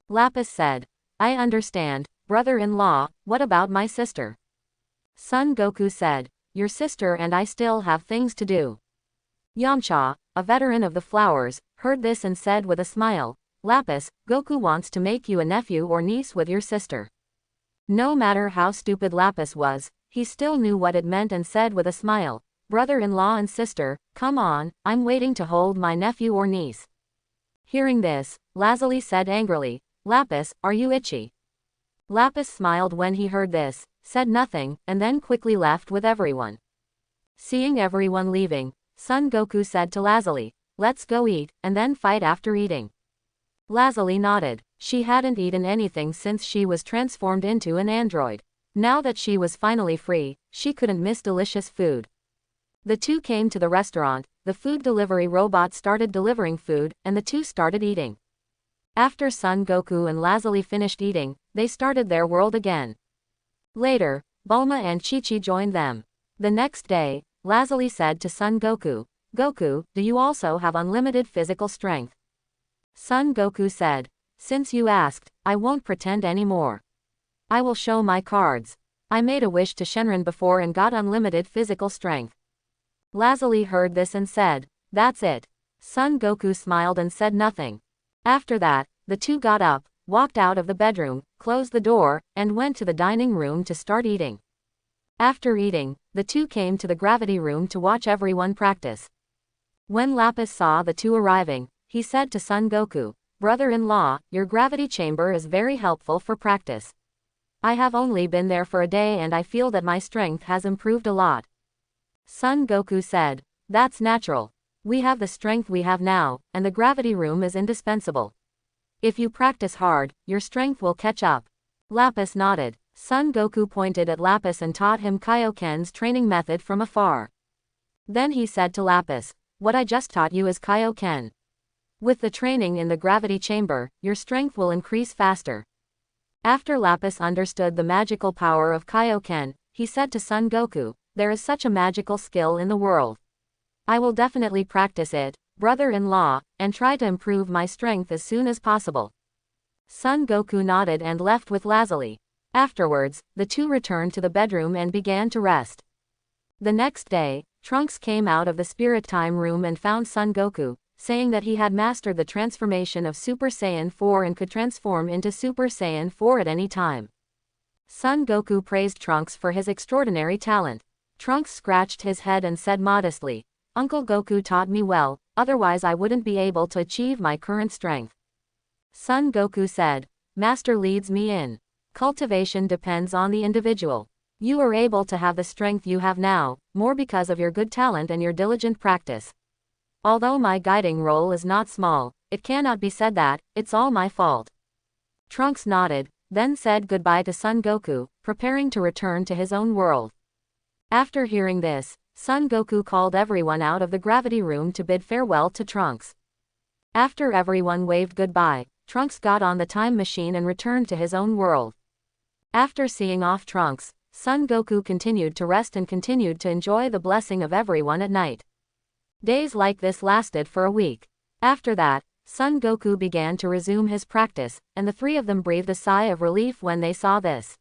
[SPEAKER 1] Lapis said, "I understand, brother-in-law, what about my sister?" Son Goku said, "Your sister and I still have things to do." Yamcha, a veteran of the flowers, heard this and said with a smile, "Lapis, Goku wants to make you a nephew or niece with your sister." No matter how stupid Lapis was, he still knew what it meant and said with a smile, "Brother-in-law and sister, come on, I'm waiting to hold my nephew or niece." Hearing this, Lazuli said angrily, "Lapis, are you itchy?" Lapis smiled when he heard this, said nothing, and then quickly left with everyone. Seeing everyone leaving, Son Goku said to Lazuli, "Let's go eat, and then fight after eating." Lazuli nodded. She hadn't eaten anything since she was transformed into an android. Now that she was finally free, she couldn't miss delicious food. The two came to the restaurant, the food delivery robot started delivering food, and the two started eating. After Son Goku and Lazuli finished eating, they started their world again. Later, Bulma and Chi-Chi joined them. The next day, Lazuli said to Son Goku, "Goku, do you also have unlimited physical strength?" Son Goku said, "Since you asked, I won't pretend anymore. I will show my cards. I made a wish to Shenron before and got unlimited physical strength." Lazuli heard this and said, "That's it." Son Goku smiled and said nothing. After that, the two got up, walked out of the bedroom, closed the door, and went to the dining room to start eating. After eating, the two came to the gravity room to watch everyone practice. When Lapis saw the two arriving, he said to Son Goku, "Brother-in-law, your gravity chamber is very helpful for practice. I have only been there for a day and I feel that my strength has improved a lot." Son Goku said, "That's natural. We have the strength we have now, and the gravity room is indispensable. If you practice hard, your strength will catch up." Lapis nodded. Son Goku pointed at Lapis and taught him Kaioken's training method from afar. Then he said to Lapis, "What I just taught you is Kaioken. With the training in the gravity chamber, your strength will increase faster." After Lapis understood the magical power of Kaioken, he said to Son Goku, "There is such a magical skill in the world. I will definitely practice it, brother-in-law, and try to improve my strength as soon as possible." Son Goku nodded and left with Lazuli. Afterwards, the two returned to the bedroom and began to rest. The next day, Trunks came out of the Spirit Time room and found Son Goku, saying that he had mastered the transformation of Super Saiyan 4 and could transform into Super Saiyan 4 at any time. Son Goku praised Trunks for his extraordinary talent. Trunks scratched his head and said modestly, Uncle Goku taught me well, otherwise I wouldn't be able to achieve my current strength. Son Goku said. Master leads me in. Cultivation depends on the individual. You are able to have the strength you have now, more because of your good talent and your diligent practice. Although my guiding role is not small, it cannot be said that it's all my fault. Trunks nodded, then said goodbye to Son Goku, preparing to return to his own world. After hearing this, Son Goku called everyone out of the gravity room to bid farewell to Trunks. After everyone waved goodbye, Trunks got on the time machine and returned to his own world. After seeing off Trunks, Son Goku continued to rest and continued to enjoy the blessing of everyone at night. Days like this lasted for a week. After that, Son Goku began to resume his practice, and the three of them breathed a sigh of relief when they saw this.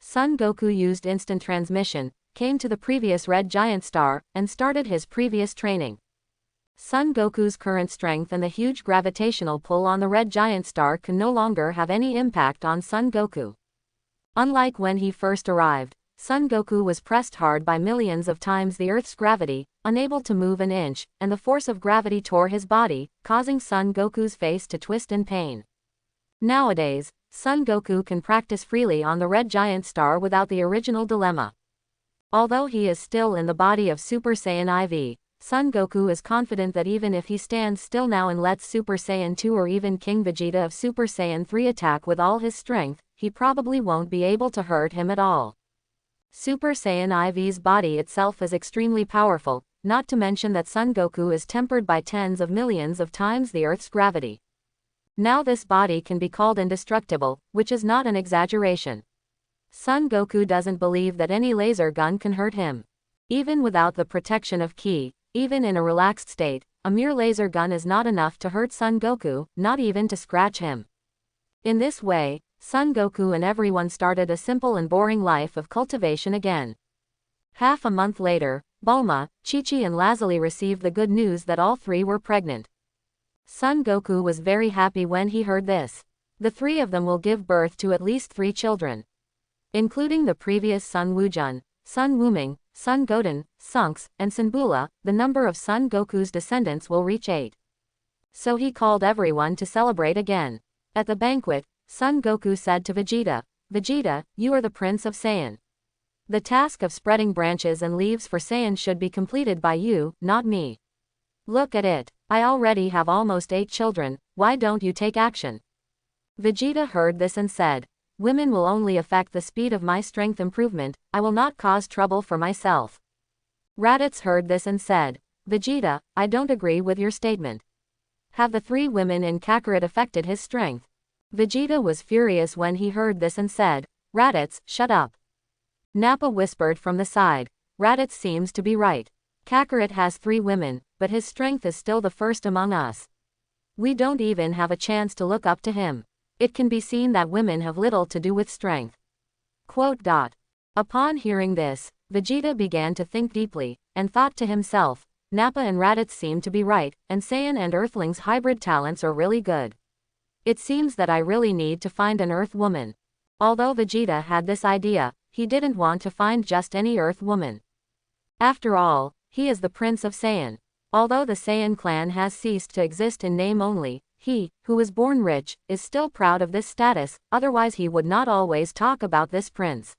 [SPEAKER 1] Son Goku used instant transmission, came to the previous red giant star, and started his previous training. Son Goku's current strength and the huge gravitational pull on the red giant star can no longer have any impact on Son Goku. Unlike when he first arrived, Son Goku was pressed hard by millions of times the Earth's gravity, unable to move an inch, and the force of gravity tore his body, causing Son Goku's face to twist in pain. Nowadays, Son Goku can practice freely on the red giant star without the original dilemma. Although he is still in the body of Super Saiyan IV, Son Goku is confident that even if he stands still now and lets Super Saiyan 2 or even King Vegeta of Super Saiyan 3 attack with all his strength, he probably won't be able to hurt him at all. Super Saiyan IV's body itself is extremely powerful, not to mention that Son Goku is tempered by tens of millions of times the Earth's gravity. Now this body can be called indestructible, which is not an exaggeration. Son Goku doesn't believe that any laser gun can hurt him. Even without the protection of Ki, even in a relaxed state, a mere laser gun is not enough to hurt Son Goku, not even to scratch him. In this way, Son Goku and everyone started a simple and boring life of cultivation again. Half a month later, Bulma, Chi-Chi and Lazuli received the good news that all three were pregnant. Son Goku was very happy when he heard this. The three of them will give birth to at least 3 children. Including the previous Son Wujun, Son Wuming, Son Goten, Sunks, and Sanbula, the number of Son Goku's descendants will reach 8. So he called everyone to celebrate again. At the banquet, Son Goku said to Vegeta, "Vegeta, you are the Prince of Saiyan. The task of spreading branches and leaves for Saiyan should be completed by you, not me. Look at it, I already have almost 8 children, why don't you take action?" Vegeta heard this and said, "Women will only affect the speed of my strength improvement, I will not cause trouble for myself." Raditz heard this and said, "Vegeta, I don't agree with your statement. Have the 3 women in Kakarot affected his strength?" Vegeta was furious when he heard this and said, "Raditz, shut up." Nappa whispered from the side, "Raditz seems to be right. Kakarot has 3 women, but his strength is still the first among us. We don't even have a chance to look up to him. It can be seen that women have little to do with strength." Upon hearing this, Vegeta began to think deeply, and thought to himself, Nappa and Raditz seem to be right, and Saiyan and Earthling's hybrid talents are really good. It seems that I really need to find an Earth woman. Although Vegeta had this idea, he didn't want to find just any Earth woman. After all, he is the Prince of Saiyan. Although the Saiyan clan has ceased to exist in name only, he, who was born rich, is still proud of this status, otherwise he would not always talk about this prince.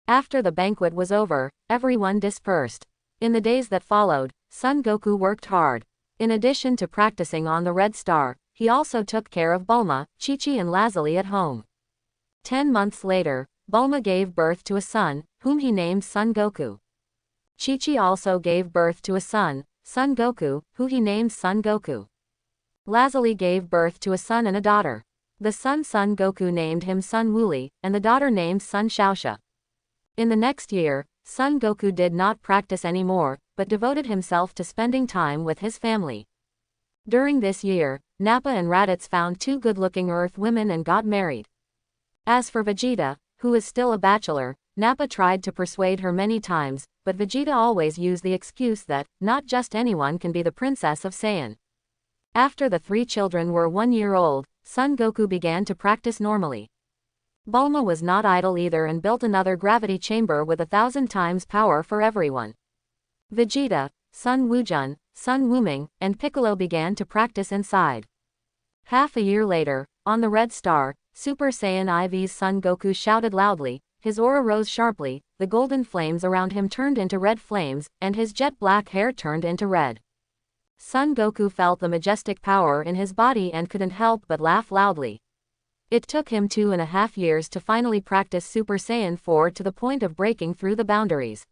[SPEAKER 1] After the banquet was over, everyone dispersed. In the days that followed, Son Goku worked hard. In addition to practicing on the Red Star, he also took care of Bulma, Chi-Chi and Lazuli at home. 10 months later, Bulma gave birth to a son, whom he named Son Goku. Chi-Chi also gave birth to a son, Son Goku, who he named Son Goku. Lazuli gave birth to a son and a daughter. The son Son Goku named him Son Wooly, and the daughter named Son Xiaoxia. In the next year, Son Goku did not practice anymore, but devoted himself to spending time with his family. During this year, Nappa and Raditz found 2 good-looking Earth women and got married. As for Vegeta, who is still a bachelor, Nappa tried to persuade her many times, but Vegeta always used the excuse that, not just anyone can be the Princess of Saiyan. After the 3 children were 1 year old, Son Goku began to practice normally. Bulma was not idle either and built another gravity chamber with 1,000 times power for everyone. Vegeta, Sun Wujun, Sun Wuming, and Piccolo began to practice inside. Half a year later, on the Red Star, Super Saiyan IV's Son Goku shouted loudly, his aura rose sharply, the golden flames around him turned into red flames, and his jet black hair turned into red. Son Goku felt the majestic power in his body and couldn't help but laugh loudly. It took him 2.5 years to finally practice Super Saiyan 4 to the point of breaking through the boundaries.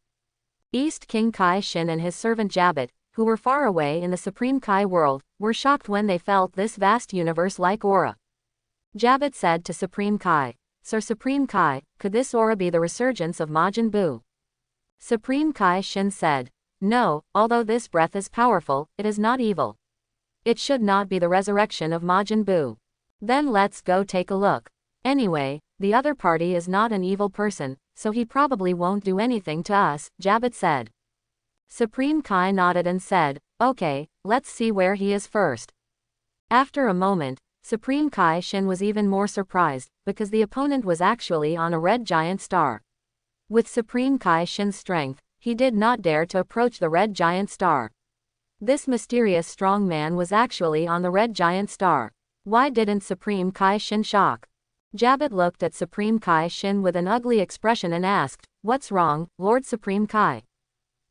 [SPEAKER 1] East King Kai Shin and his servant Jabbit, who were far away in the Supreme Kai world, were shocked when they felt this vast universe-like aura. Jabbit said to Supreme Kai, "Sir Supreme Kai, could this aura be the resurgence of Majin Buu?" Supreme Kai Shin said, "No, although this breath is powerful, it is not evil. It should not be the resurrection of Majin Buu." "Then let's go take a look. Anyway, the other party is not an evil person, so he probably won't do anything to us," Jabbit said. Supreme Kai nodded and said, "Okay, let's see where he is first." After a moment, Supreme Kai Shin was even more surprised, because the opponent was actually on a red giant star. With Supreme Kai Shin's strength, he did not dare to approach the red giant star. This mysterious strong man was actually on the red giant star. Why didn't Supreme Kai Shin shock? Jabbit looked at Supreme Kai Shin with an ugly expression and asked, "What's wrong, Lord Supreme Kai?"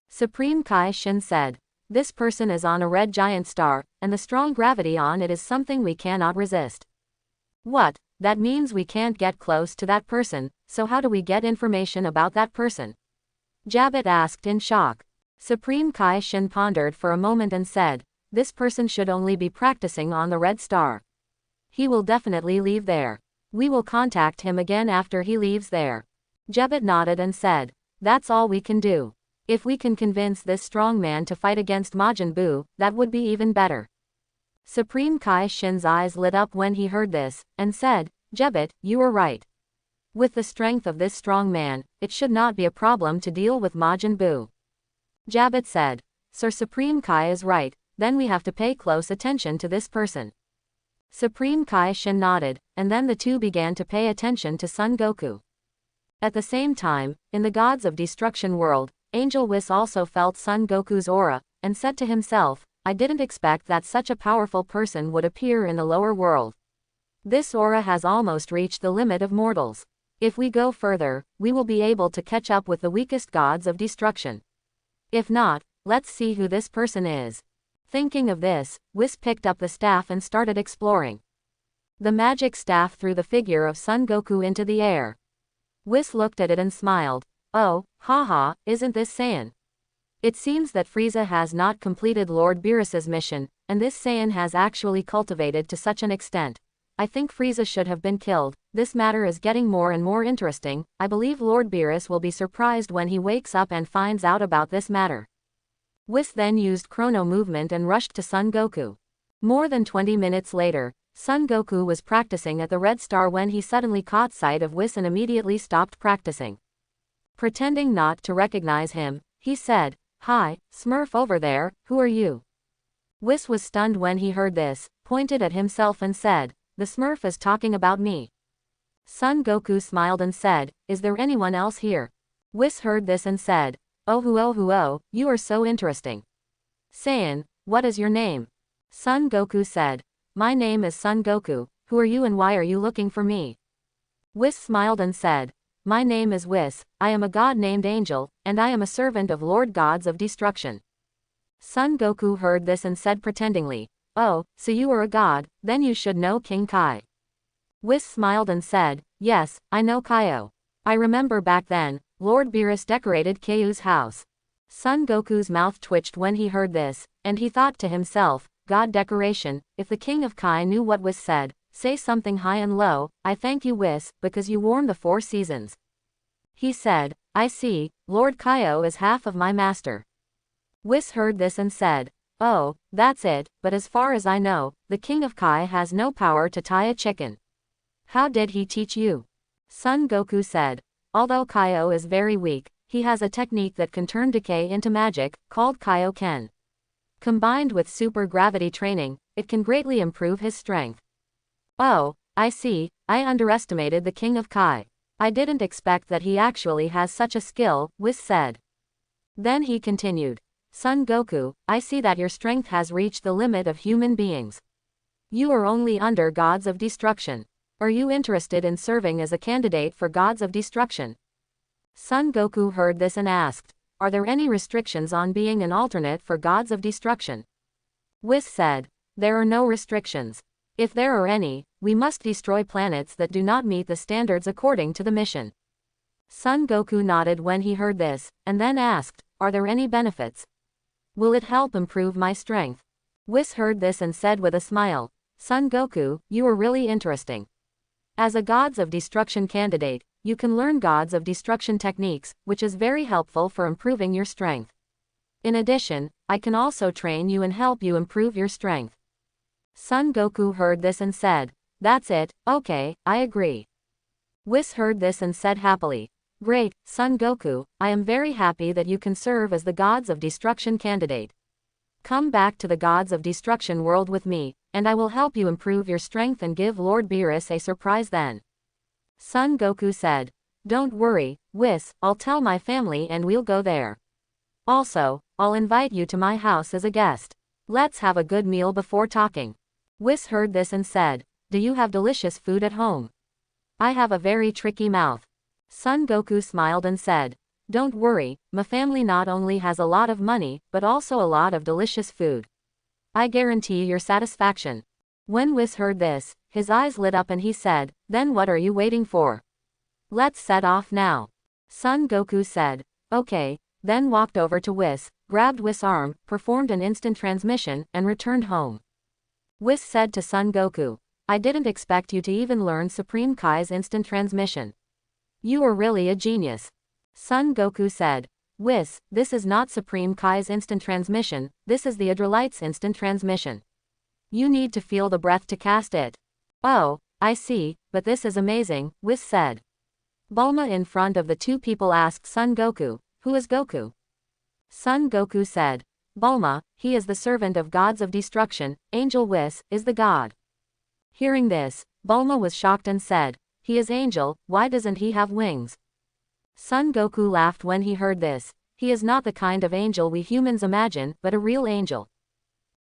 [SPEAKER 1] Supreme Kai Shin said, "This person is on a red giant star, and the strong gravity on it is something we cannot resist." "What? That means we can't get close to that person, so how do we get information about that person?" Jabbit asked in shock. Supreme Kai Shin pondered for a moment and said, "This person should only be practicing on the red star. He will definitely leave there. We will contact him again after he leaves there." Jabbit nodded and said, "That's all we can do. If we can convince this strong man to fight against Majin Buu, that would be even better." Supreme Kai Shin's eyes lit up when he heard this, and said, "Jabbit, you are right. With the strength of this strong man, it should not be a problem to deal with Majin Buu." Jabbit said, "Sir Supreme Kai is right, then we have to pay close attention to this person." Supreme Kai Shin nodded, and then the two began to pay attention to Son Goku. At the same time, in the Gods of Destruction world, Angel Whis also felt Son Goku's aura, and said to himself, "I didn't expect that such a powerful person would appear in the lower world. This aura has almost reached the limit of mortals. If we go further, we will be able to catch up with the weakest gods of destruction. If not, let's see who this person is." Thinking of this, Whis picked up the staff and started exploring. The magic staff threw the figure of Son Goku into the air. Whis looked at it and smiled. "Oh, haha, isn't this Saiyan? It seems that Frieza has not completed Lord Beerus's mission, and this Saiyan has actually cultivated to such an extent. I think Frieza should have been killed. This matter is getting more and more interesting. I believe Lord Beerus will be surprised when he wakes up and finds out about this matter." Whis then used chrono movement and rushed to Son Goku. More than 20 minutes later, Son Goku was practicing at the Red Star when he suddenly caught sight of Whis and immediately stopped practicing. Pretending not to recognize him, he said, "Hi, Smurf over there, who are you?" Whis was stunned when he heard this, pointed at himself and said, "The Smurf is talking about me." Son Goku smiled and said, "Is there anyone else here?" Whis heard this and said, oh, you are so interesting. Saiyan, what is your name?" Son Goku said, "My name is Son Goku, who are you and why are you looking for me?" Whis smiled and said, "My name is Whis, I am a god named Angel, and I am a servant of Lord Gods of Destruction." Son Goku heard this and said pretendingly, "Oh, so you are a god, then you should know King Kai." Whis smiled and said, "Yes, I know Kaio. I remember back then, Lord Beerus decorated Kaiu's house." Son Goku's mouth twitched when he heard this, and he thought to himself, "God decoration, if the King of Kai knew what Whis said, say something high and low, I thank you Whis, because you warm the 4 seasons." He said, "I see, Lord Kaio is half of my master." Whis heard this and said, "Oh, that's it, but as far as I know, the King of Kai has no power to tie a chicken. How did he teach you?" Son Goku said, "Although Kaio is very weak, he has a technique that can turn decay into magic, called Kaioken. Combined with super gravity training, it can greatly improve his strength." "Oh, I see, I underestimated the King of Kai. I didn't expect that he actually has such a skill," Whis said. Then he continued, Son Goku, I see that your strength has reached the limit of human beings. You are only under gods of destruction. Are you interested in serving as a candidate for gods of destruction? Son Goku heard this and asked, are there any restrictions on being an alternate for gods of destruction? Whis said, there are no restrictions. If there are any, we must destroy planets that do not meet the standards according to the mission. Son Goku nodded when he heard this, and then asked, are there any benefits? Will it help improve my strength? Whis heard this and said with a smile, Son Goku, you are really interesting. As a gods of destruction candidate, you can learn gods of destruction techniques, which is very helpful for improving your strength. In addition, I can also train you and help you improve your strength. Son Goku heard this and said, that's it, okay, I agree. Whis heard this and said happily, great, Son Goku, I am very happy that you can serve as the gods of destruction candidate. Come back to the gods of destruction world with me, and I will help you improve your strength and give Lord Beerus a surprise then. Son Goku said, don't worry, Whis, I'll tell my family and we'll go there. Also, I'll invite you to my house as a guest. Let's have a good meal before talking. Whis heard this and said, do you have delicious food at home? I have a very tricky mouth. Son Goku smiled and said, don't worry, my family not only has a lot of money, but also a lot of delicious food. I guarantee your satisfaction. When Whis heard this, his eyes lit up and he said, then what are you waiting for? Let's set off now. Son Goku said, okay, then walked over to Whis, grabbed Whis' arm, performed an instant transmission, and returned home. Whis said to Son Goku, I didn't expect you to even learn Supreme Kai's instant transmission. You are really a genius. Son Goku said, Whis, this is not Supreme Kai's instant transmission, this is the Hydralite's instant transmission. You need to feel the breath to cast it. Oh, I see, but this is amazing, Whis said. Bulma in front of the two people asked Son Goku, who is Goku? Son Goku said, Bulma, he is the servant of gods of destruction, Angel Whis is the god. Hearing this, Bulma was shocked and said, he is Angel, why doesn't he have wings? Son Goku laughed when he heard this, he is not the kind of angel we humans imagine, but a real angel.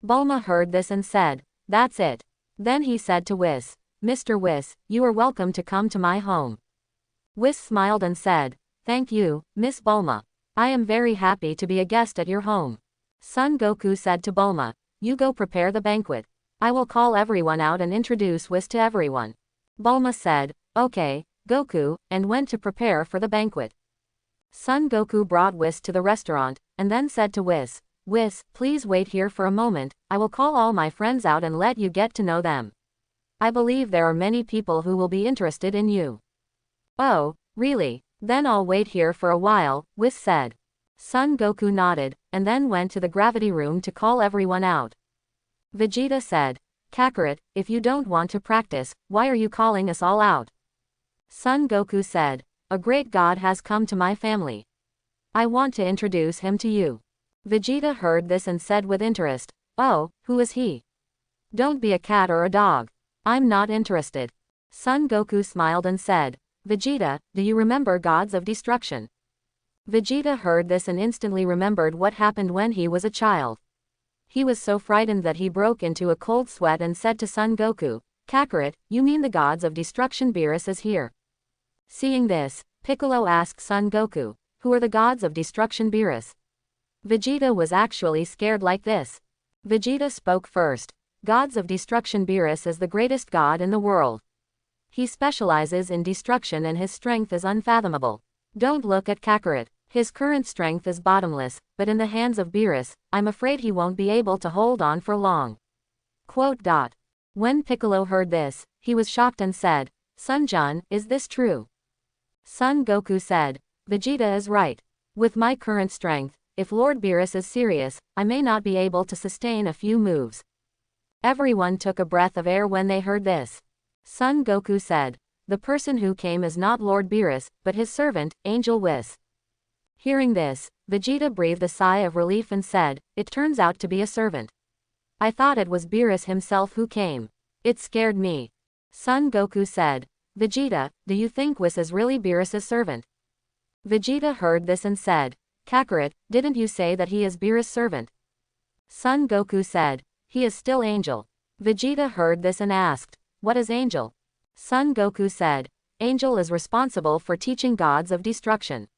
[SPEAKER 1] Bulma heard this and said, that's it. Then he said to Whis, Mr. Whis, you are welcome to come to my home. Whis smiled and said, thank you, Miss Bulma. I am very happy to be a guest at your home. Son Goku said to Bulma, you go prepare the banquet. I will call everyone out and introduce Whis to everyone. Bulma said, okay, Goku, and went to prepare for the banquet. Son Goku brought Whis to the restaurant, and then said to Whis, Whis, please wait here for a moment, I will call all my friends out and let you get to know them. I believe there are many people who will be interested in you. Oh, really? Then I'll wait here for a while, Whis said. Son Goku nodded, and then went to the gravity room to call everyone out. Vegeta said, Kakarot, if you don't want to practice, why are you calling us all out? Son Goku said, a great god has come to my family. I want to introduce him to you. Vegeta heard this and said with interest, oh, who is he? Don't be a cat or a dog. I'm not interested. Son Goku smiled and said, Vegeta, do you remember gods of destruction? Vegeta heard this and instantly remembered what happened when he was a child. He was so frightened that he broke into a cold sweat and said to Son Goku, Kakarot, you mean the gods of destruction Beerus is here? Seeing this, Piccolo asked Son Goku, who are the gods of destruction Beerus? Vegeta was actually scared like this. Vegeta spoke first. Gods of destruction Beerus is the greatest god in the world. He specializes in destruction and his strength is unfathomable. Don't look at Kakarot. His current strength is bottomless, but in the hands of Beerus, I'm afraid he won't be able to hold on for long. Quote. When Piccolo heard this, he was shocked and said, Son-jun, is this true? Son Goku said, Vegeta is right. With my current strength, if Lord Beerus is serious, I may not be able to sustain a few moves. Everyone took a breath of air when they heard this. Son Goku said, the person who came is not Lord Beerus, but his servant, Angel Whis. Hearing this, Vegeta breathed a sigh of relief and said, it turns out to be a servant. I thought it was Beerus himself who came. It scared me. Son Goku said, Vegeta, do you think Whis is really Beerus' servant? Vegeta heard this and said, Kakarot, didn't you say that he is Beerus' servant? Son Goku said, he is still Angel. Vegeta heard this and asked, what is Angel? Son Goku said, Angel is responsible for teaching gods of destruction.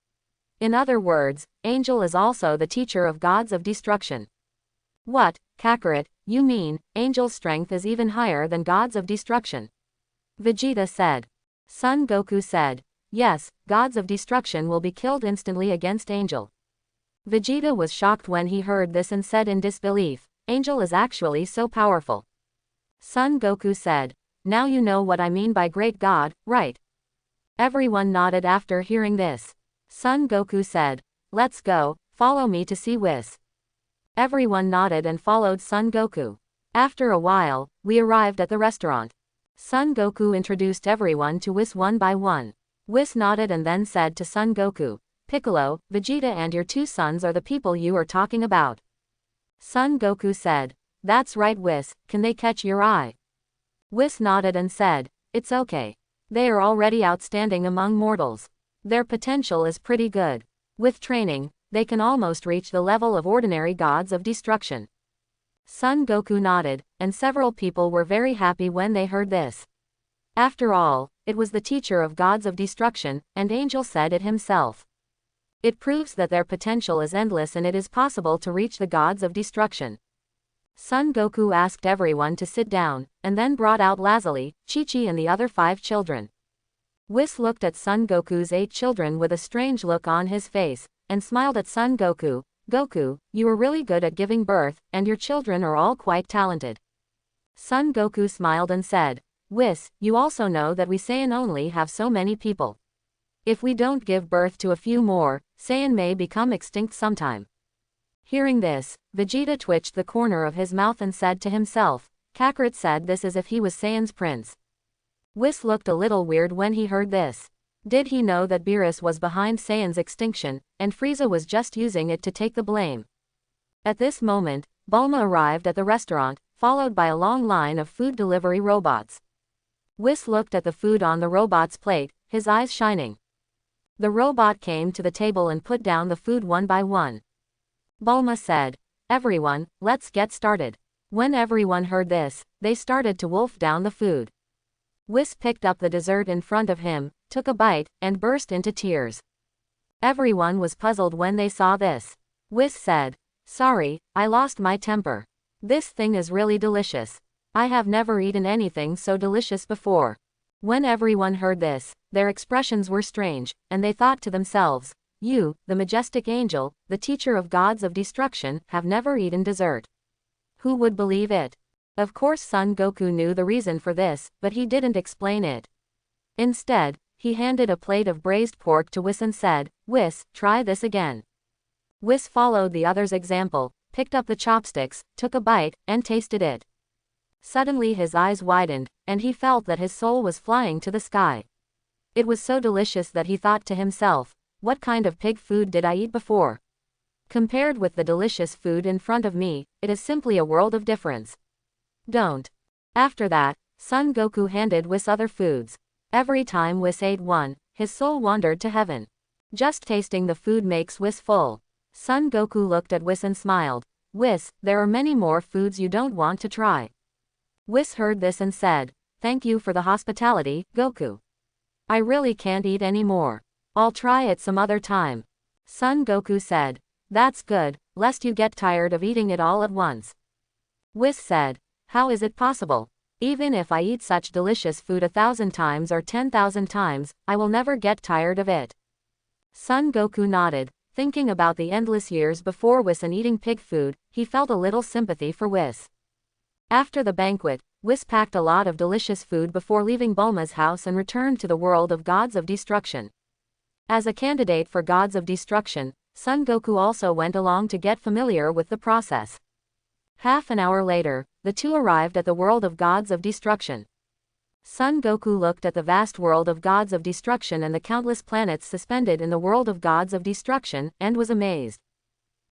[SPEAKER 1] In other words, Angel is also the teacher of gods of destruction. What, Kakarot, you mean, Angel's strength is even higher than gods of destruction? Vegeta said. Son Goku said, yes, gods of destruction will be killed instantly against Angel. Vegeta was shocked when he heard this and said in disbelief, Angel is actually so powerful. Son Goku said, now you know what I mean by great god, right? Everyone nodded after hearing this. Son Goku said, let's go, follow me to see Whis. Everyone nodded and followed Son Goku. After a while, we arrived at the restaurant. Son Goku introduced everyone to Whis one by one. Whis nodded and then said to Son Goku, Piccolo, Vegeta and your two sons are the people you are talking about. Son Goku said, that's right Whis, can they catch your eye? Whis nodded and said, it's okay. They are already outstanding among mortals. Their potential is pretty good. With training, they can almost reach the level of ordinary gods of destruction. Son Goku nodded, and several people were very happy when they heard this. After all, it was the teacher of gods of destruction, and Angel said it himself. It proves that their potential is endless and it is possible to reach the gods of destruction. Son Goku asked everyone to sit down, and then brought out Lazuli, Chi-Chi and the other 5 children. Whis looked at Son Goku's 8 children with a strange look on his face, and smiled at Son Goku. Goku, you are really good at giving birth, and your children are all quite talented. Son Goku smiled and said, Whis, you also know that we Saiyan only have so many people. If we don't give birth to a few more, Saiyan may become extinct sometime. Hearing this, Vegeta twitched the corner of his mouth and said to himself, Kakarot said this as if he was Saiyan's prince. Whis looked a little weird when he heard this. Did he know that Beerus was behind Saiyan's extinction, and Frieza was just using it to take the blame? At this moment, Bulma arrived at the restaurant, followed by a long line of food delivery robots. Whis looked at the food on the robot's plate, his eyes shining. The robot came to the table and put down the food one by one. Bulma said, everyone, let's get started. When everyone heard this, they started to wolf down the food. Whis picked up the dessert in front of him, took a bite, and burst into tears. Everyone was puzzled when they saw this. Whis said, sorry, I lost my temper. This thing is really delicious. I have never eaten anything so delicious before. When everyone heard this, their expressions were strange, and they thought to themselves, you, the majestic angel, the teacher of gods of destruction, have never eaten dessert. Who would believe it? Of course Son Goku knew the reason for this, but he didn't explain it. Instead, he handed a plate of braised pork to Whis and said, Whis, try this again. Whis followed the other's example, picked up the chopsticks, took a bite, and tasted it. Suddenly his eyes widened, and he felt that his soul was flying to the sky. It was so delicious that he thought to himself, what kind of pig food did I eat before? Compared with the delicious food in front of me, it is simply a world of difference. Don't. After that, Son Goku handed Whis other foods. Every time Whis ate one, his soul wandered to heaven. Just tasting the food makes Whis full. Son Goku looked at Whis and smiled. Whis, there are many more foods you don't want to try. Whis heard this and said, thank you for the hospitality, Goku. I really can't eat any more. I'll try it some other time. Son Goku said, that's good, lest you get tired of eating it all at once. Whis said, how is it possible? Even if I eat such delicious food 1,000 times or 10,000 times, I will never get tired of it. Son Goku nodded, thinking about the endless years before Whis and eating pig food, he felt a little sympathy for Whis. After the banquet, Whis packed a lot of delicious food before leaving Bulma's house and returned to the world of gods of destruction. As a candidate for gods of destruction, Son Goku also went along to get familiar with the process. Half an hour later, the two arrived at the world of gods of destruction. Son Goku looked at the vast world of gods of destruction and the countless planets suspended in the world of gods of destruction, and was amazed.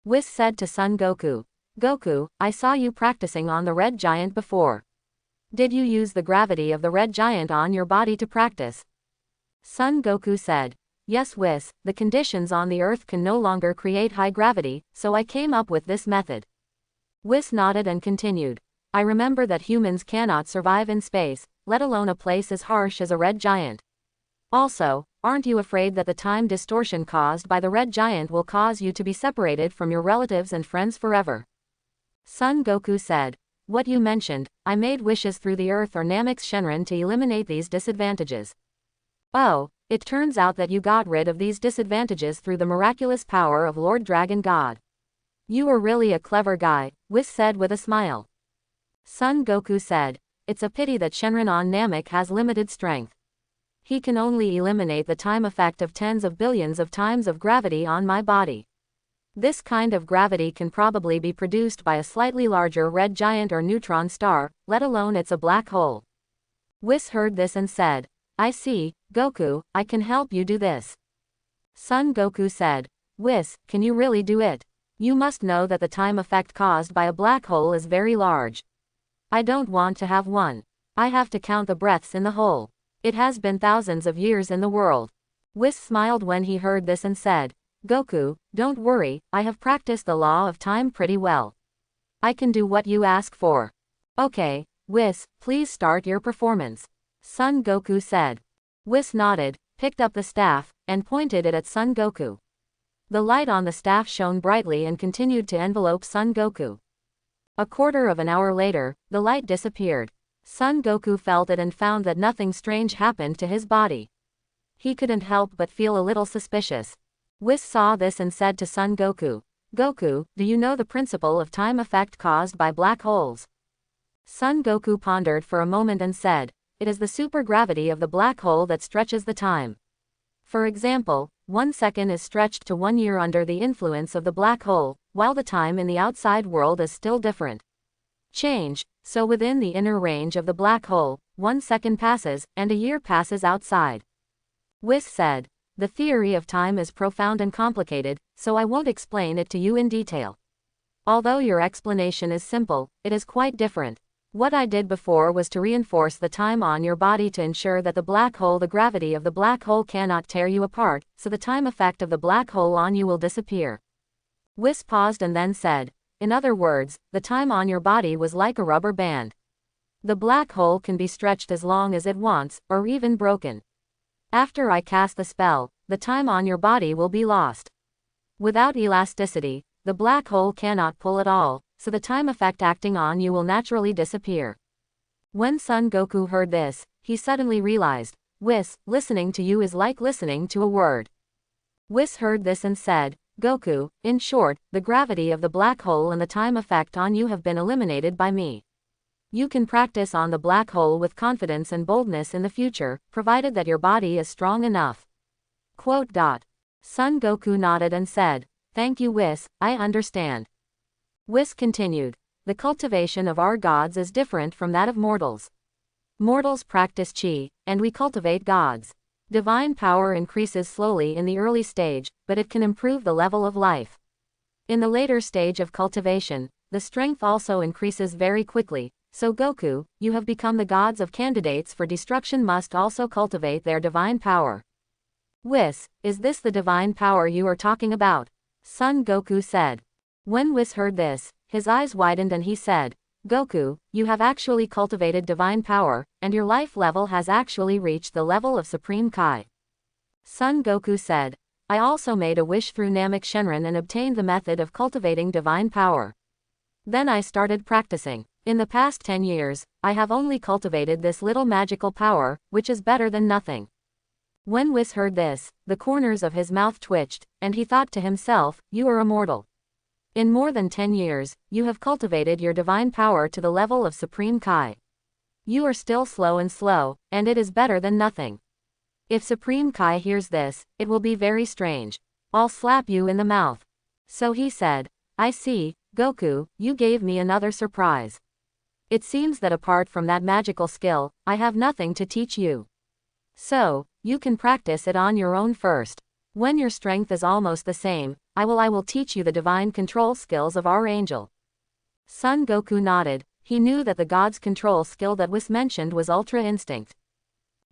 [SPEAKER 1] Whis said to Son Goku, Goku, I saw you practicing on the red giant before. Did you use the gravity of the red giant on your body to practice? Son Goku said, Yes, Whis, the conditions on the Earth can no longer create high gravity, so I came up with this method. Whis nodded and continued. I remember that humans cannot survive in space, let alone a place as harsh as a red giant. Also, aren't you afraid that the time distortion caused by the red giant will cause you to be separated from your relatives and friends forever? Son Goku said. What you mentioned, I made wishes through the earth or Namek Shenron to eliminate these disadvantages. Oh, it turns out that you got rid of these disadvantages through the miraculous power of Lord Dragon God. You are really a clever guy, Whis said with a smile. Son Goku said. It's a pity that Shenron on Namek has limited strength. He can only eliminate the time effect of tens of billions of times of gravity on my body. This kind of gravity can probably be produced by a slightly larger red giant or neutron star, let alone it's a black hole. Whis heard this and said, I see, Goku, I can help you do this. Son Goku said, Whis, can you really do it? You must know that the time effect caused by a black hole is very large. I don't want to have one. I have to count the breaths in the hole. It has been thousands of years in the world. Whis smiled when he heard this and said, Goku, don't worry, I have practiced the law of time pretty well. I can do what you ask for. Okay, Whis, please start your performance. Son Goku said. Whis nodded, picked up the staff, and pointed it at Son Goku. The light on the staff shone brightly and continued to envelope Son Goku. A quarter of an hour later, the light disappeared. Son Goku felt it and found that nothing strange happened to his body. He couldn't help but feel a little suspicious. Whis saw this and said to Son Goku, Goku, do you know the principle of time effect caused by black holes? Son Goku pondered for a moment and said, it is the supergravity of the black hole that stretches the time. For example, 1 second is stretched to 1 year under the influence of the black hole, while the time in the outside world is still different. Change, so within the inner range of the black hole, 1 second passes, and a year passes outside. Whis said, the theory of time is profound and complicated, so I won't explain it to you in detail. Although your explanation is simple, it is quite different. What I did before was to reinforce the time on your body to ensure that the gravity of the black hole cannot tear you apart, so the time effect of the black hole on you will disappear. Whis paused and then said, in other words, the time on your body was like a rubber band. The black hole can be stretched as long as it wants, or even broken. After I cast the spell, the time on your body will be lost. Without elasticity, the black hole cannot pull at all, so the time effect acting on you will naturally disappear. When Son Goku heard this, he suddenly realized, Whis, listening to you is like listening to a word. Whis heard this and said, Goku, in short, the gravity of the black hole and the time effect on you have been eliminated by me. You can practice on the black hole with confidence and boldness in the future, provided that your body is strong enough. Quote. Son Goku nodded and said, thank you Whis, I understand. Whis continued, the cultivation of our gods is different from that of mortals. Mortals practice chi, and we cultivate gods. Divine power increases slowly in the early stage, but it can improve the level of life. In the later stage of cultivation, the strength also increases very quickly, so Goku, you have become the gods of candidates for destruction must also cultivate their divine power. Whis, is this the divine power you are talking about? Son Goku said. When Whis heard this, his eyes widened and he said, Goku, you have actually cultivated divine power, and your life level has actually reached the level of Supreme Kai. Son Goku said, I also made a wish through Namek Shenron and obtained the method of cultivating divine power. Then I started practicing. In the past 10 years, I have only cultivated this little magical power, which is better than nothing. When Whis heard this, the corners of his mouth twitched, and he thought to himself, you are immortal. In more than 10 years, you have cultivated your divine power to the level of Supreme Kai. You are still slow, and it is better than nothing. If Supreme Kai hears this, it will be very strange. I'll slap you in the mouth. So he said, I see, Goku, you gave me another surprise. It seems that apart from that magical skill, I have nothing to teach you. So, you can practice it on your own first. When your strength is almost the same, I will teach you the divine control skills of our angel. Son Goku nodded. He knew that the god's control skill that was mentioned was Ultra Instinct.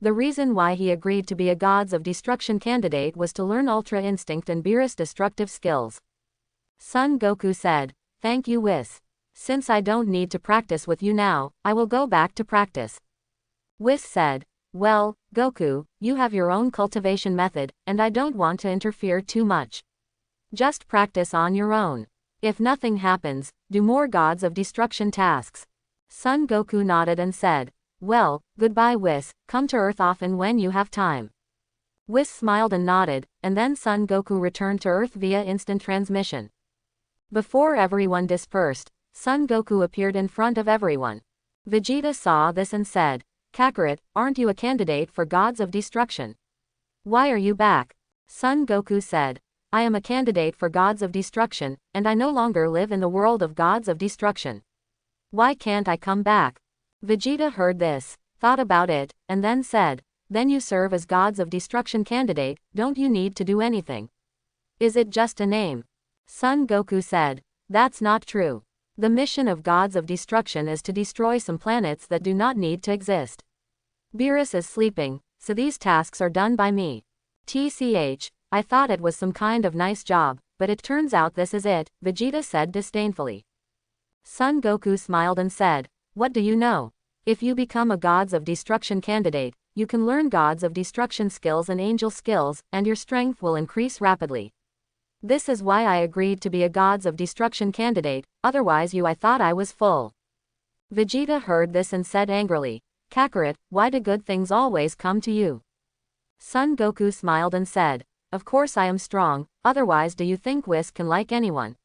[SPEAKER 1] The reason why he agreed to be a Gods of Destruction candidate was to learn Ultra Instinct and Beerus' destructive skills. Son Goku said, "Thank you, Whis. Since I don't need to practice with you now, I will go back to practice." Whis said, "Well, Goku, you have your own cultivation method, and I don't want to interfere too much. Just practice on your own. If nothing happens, do more Gods of Destruction tasks." Son Goku nodded and said, "Well, goodbye Whis, come to Earth often when you have time." Whis smiled and nodded, and then Son Goku returned to Earth via instant transmission. Before everyone dispersed, Son Goku appeared in front of everyone. Vegeta saw this and said, "Kakarot, aren't you a candidate for Gods of Destruction? Why are you back?" Son Goku said, "I am a candidate for Gods of Destruction, and I no longer live in the world of Gods of Destruction. Why can't I come back?" Vegeta heard this, thought about it, and then said, "Then you serve as Gods of Destruction candidate, don't you need to do anything? Is it just a name?" Son Goku said, "That's not true. The mission of Gods of Destruction is to destroy some planets that do not need to exist. Beerus is sleeping, so these tasks are done by me. TCH, I thought it was some kind of nice job, but it turns out this is it," Vegeta said disdainfully. Son Goku smiled and said, "What do you know? If you become a Gods of Destruction candidate, you can learn Gods of Destruction skills and angel skills, and your strength will increase rapidly. This is why I agreed to be a Gods of Destruction candidate, otherwise I thought I was full." Vegeta heard this and said angrily, "Kakarot, why do good things always come to you?" Son Goku smiled and said, "Of course I am strong, otherwise do you think Whis can like anyone?"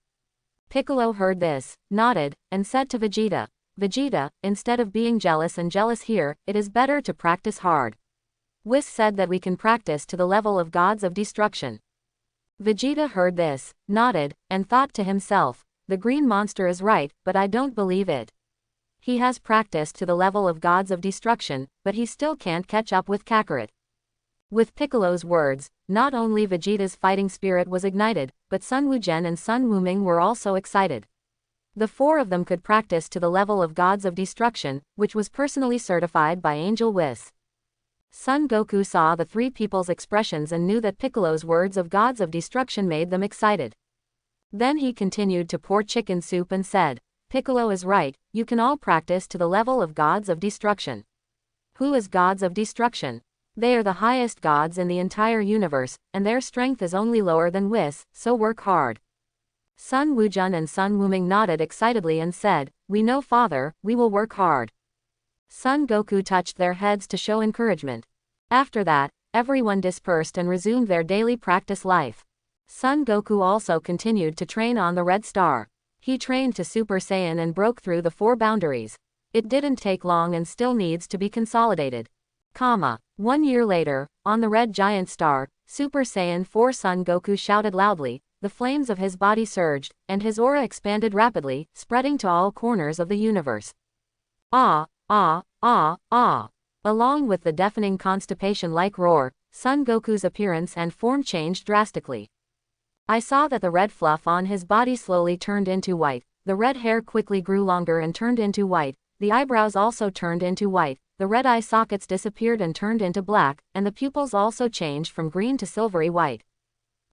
[SPEAKER 1] Piccolo heard this, nodded, and said to Vegeta, "Vegeta, instead of being jealous here, it is better to practice hard. Whis said that we can practice to the level of Gods of Destruction." Vegeta heard this, nodded, and thought to himself, "The green monster is right, but I don't believe it. He has practiced to the level of Gods of Destruction, but he still can't catch up with Kakarot." With Piccolo's words, not only Vegeta's fighting spirit was ignited, but Sun Wukong and Sun Wuming were also excited. The four of them could practice to the level of Gods of Destruction, which was personally certified by Angel Whis. Son Goku saw the three people's expressions and knew that Piccolo's words of Gods of Destruction made them excited. Then he continued to pour chicken soup and said, "Piccolo is right, you can all practice to the level of Gods of Destruction." Who is Gods of Destruction? They are the highest gods in the entire universe, and their strength is only lower than Whis, so work hard. Sun Wukong and Sun Wuming nodded excitedly and said, "We know father, we will work hard." Son Goku touched their heads to show encouragement. After that, everyone dispersed and resumed their daily practice life. Son Goku also continued to train on the Red Star. He trained to Super Saiyan and broke through the 4 boundaries. It didn't take long and still needs to be consolidated. 1 year later, on the Red Giant Star, Super Saiyan 4 Son Goku shouted loudly, the flames of his body surged, and his aura expanded rapidly, spreading to all corners of the universe. Ah! Ah! Ah! Ah! Along with the deafening constipation-like roar, Son Goku's appearance and form changed drastically. I saw that the red fluff on his body slowly turned into white, the red hair quickly grew longer and turned into white, the eyebrows also turned into white, the red eye sockets disappeared and turned into black, and the pupils also changed from green to silvery white.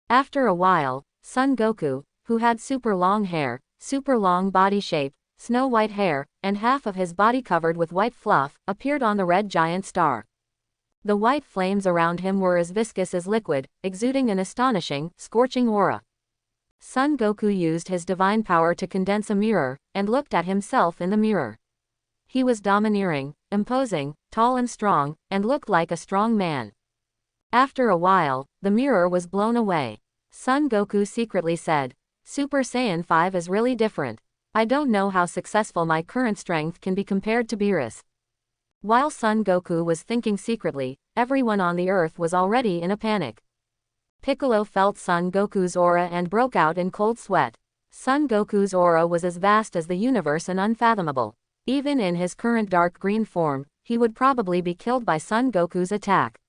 [SPEAKER 1] After a while, Son Goku, who had super long hair, super long body shape, snow-white hair, and half of his body covered with white fluff, appeared on the Red Giant Star. The white flames around him were as viscous as liquid, exuding an astonishing, scorching aura. Son Goku used his divine power to condense a mirror, and looked at himself in the mirror. He was domineering, imposing, tall and strong, and looked like a strong man. After a while, the mirror was blown away. Son Goku secretly said, "Super Saiyan 5 is really different. I don't know how successful my current strength can be compared to Beerus." While Son Goku was thinking secretly, everyone on the earth was already in a panic. Piccolo felt Son Goku's aura and broke out in cold sweat. Son Goku's aura was as vast as the universe and unfathomable. Even in his current dark green form, he would probably be killed by Son Goku's attack.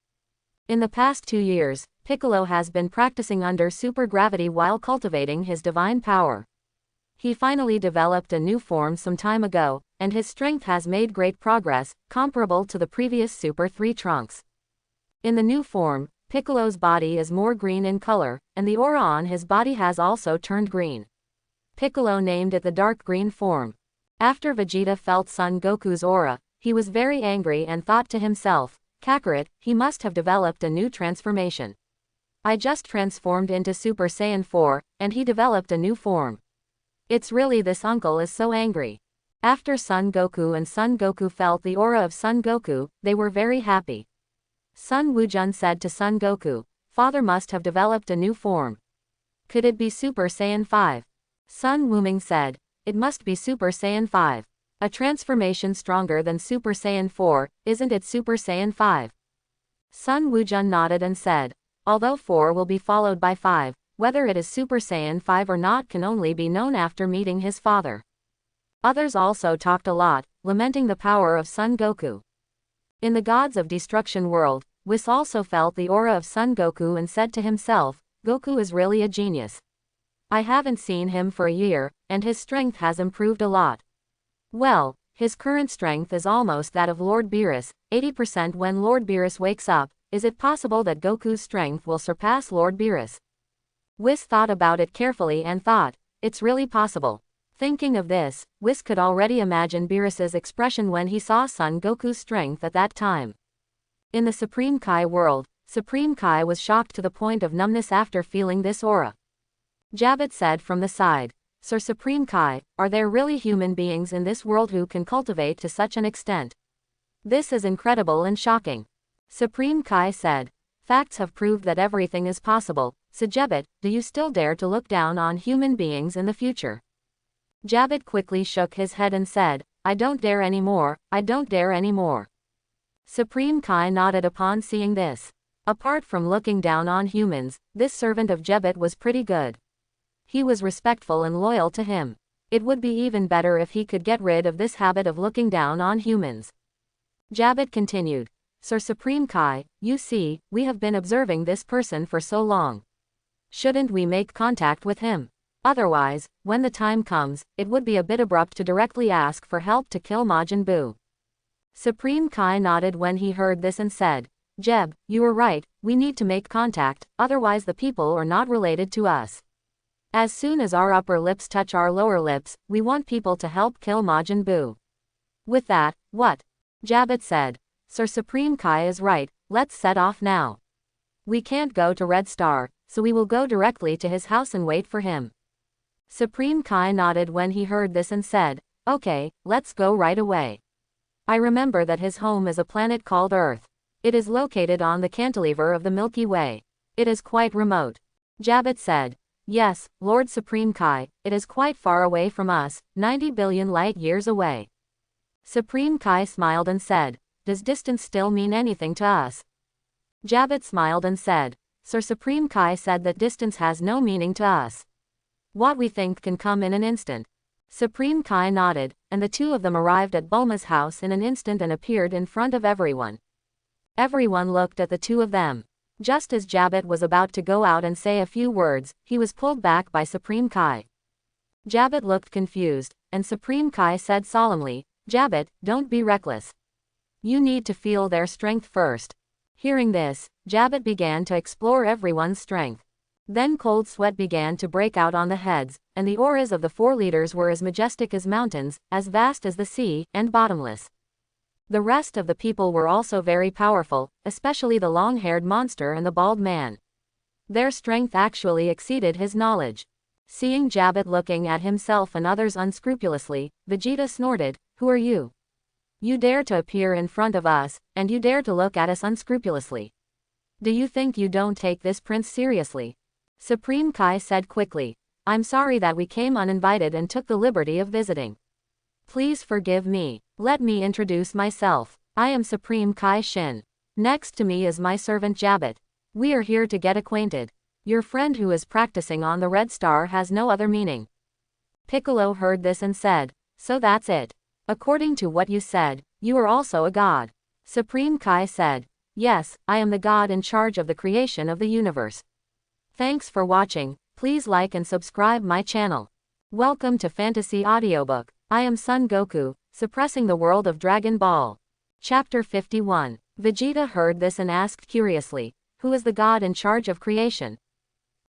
[SPEAKER 1] In the past 2 years, Piccolo has been practicing under super gravity while cultivating his divine power. He finally developed a new form some time ago, and his strength has made great progress, comparable to the previous Super 3 Trunks. In the new form, Piccolo's body is more green in color, and the aura on his body has also turned green. Piccolo named it the dark green form. After Vegeta felt Son Goku's aura, he was very angry and thought to himself, Kakarot, he must have developed a new transformation. I just transformed into Super Saiyan 4, and he developed a new form. It's really this uncle is so angry. After Son Goku and Son Goku felt the aura of Son Goku, they were very happy. Sun Wukong said to Son Goku, Father must have developed a new form. Could it be Super Saiyan 5? Sun Wuming said, it must be Super Saiyan 5. A transformation stronger than Super Saiyan 4, isn't it Super Saiyan 5? Sun Wukong nodded and said, although 4 will be followed by 5, whether it is Super Saiyan 5 or not can only be known after meeting his father. Others also talked a lot, lamenting the power of Son Goku. In the Gods of Destruction world, Whis also felt the aura of Son Goku and said to himself, Goku is really a genius. I haven't seen him for a year, and his strength has improved a lot. Well, his current strength is almost that of Lord Beerus, 80% when Lord Beerus wakes up. Is it possible that Goku's strength will surpass Lord Beerus? Whis thought about it carefully and thought, it's really possible. Thinking of this, Whis could already imagine Beerus's expression when he saw Son Goku's strength at that time. In the Supreme Kai world, Supreme Kai was shocked to the point of numbness after feeling this aura. Jabbit said from the side, Sir Supreme Kai, are there really human beings in this world who can cultivate to such an extent? This is incredible and shocking. Supreme Kai said, facts have proved that everything is possible, so Jabbit, do you still dare to look down on human beings in the future? Jabbit quickly shook his head and said, I don't dare anymore, I don't dare anymore. Supreme Kai nodded upon seeing this. Apart from looking down on humans, this servant of Jabbit was pretty good. He was respectful and loyal to him. It would be even better if he could get rid of this habit of looking down on humans. Jabbit continued, Sir Supreme Kai, you see, we have been observing this person for so long. Shouldn't we make contact with him? Otherwise, when the time comes, it would be a bit abrupt to directly ask for help to kill Majin Buu. Supreme Kai nodded when he heard this and said, Jeb, you are right, we need to make contact, otherwise the people are not related to us. As soon as our upper lips touch our lower lips, we want people to help kill Majin Buu. With that, what? Jabbit said, Sir Supreme Kai is right, let's set off now. We can't go to Red Star, so we will go directly to his house and wait for him. Supreme Kai nodded when he heard this and said, okay, let's go right away. I remember that his home is a planet called Earth. It is located on the cantilever of the Milky Way. It is quite remote. Jabbit said, yes, Lord Supreme Kai, it is quite far away from us, 90 billion light years away. Supreme Kai smiled and said, does distance still mean anything to us? Jabbit smiled and said, Sir Supreme Kai said that distance has no meaning to us. What we think can come in an instant. Supreme Kai nodded, and the two of them arrived at Bulma's house in an instant and appeared in front of everyone. Everyone looked at the two of them. Just as Jabbit was about to go out and say a few words, he was pulled back by Supreme Kai. Jabbit looked confused, and Supreme Kai said solemnly, Jabbit, don't be reckless. You need to feel their strength first. Hearing this, Jabbit began to explore everyone's strength. Then cold sweat began to break out on the heads, and the auras of the four leaders were as majestic as mountains, as vast as the sea, and bottomless. The rest of the people were also very powerful, especially the long-haired monster and the bald man. Their strength actually exceeded his knowledge. Seeing Jabbit looking at himself and others unscrupulously, Vegeta snorted, who are you? You dare to appear in front of us, and you dare to look at us unscrupulously. Do you think you don't take this prince seriously? Supreme Kai said quickly, I'm sorry that we came uninvited and took the liberty of visiting. Please forgive me. Let me introduce myself. I am Supreme Kai Shin. Next to me is my servant Jabbit. We are here to get acquainted. Your friend who is practicing on the Red Star has no other meaning. Piccolo heard this and said, so that's it. According to what you said, you are also a god. Supreme Kai said, yes, I am the god in charge of the creation of the universe. Thanks for watching, please like and subscribe my channel. Welcome to Fantasy Audiobook. I am Son Goku, suppressing the world of Dragon Ball. Chapter 51. Vegeta heard this and asked curiously, who is the god in charge of creation?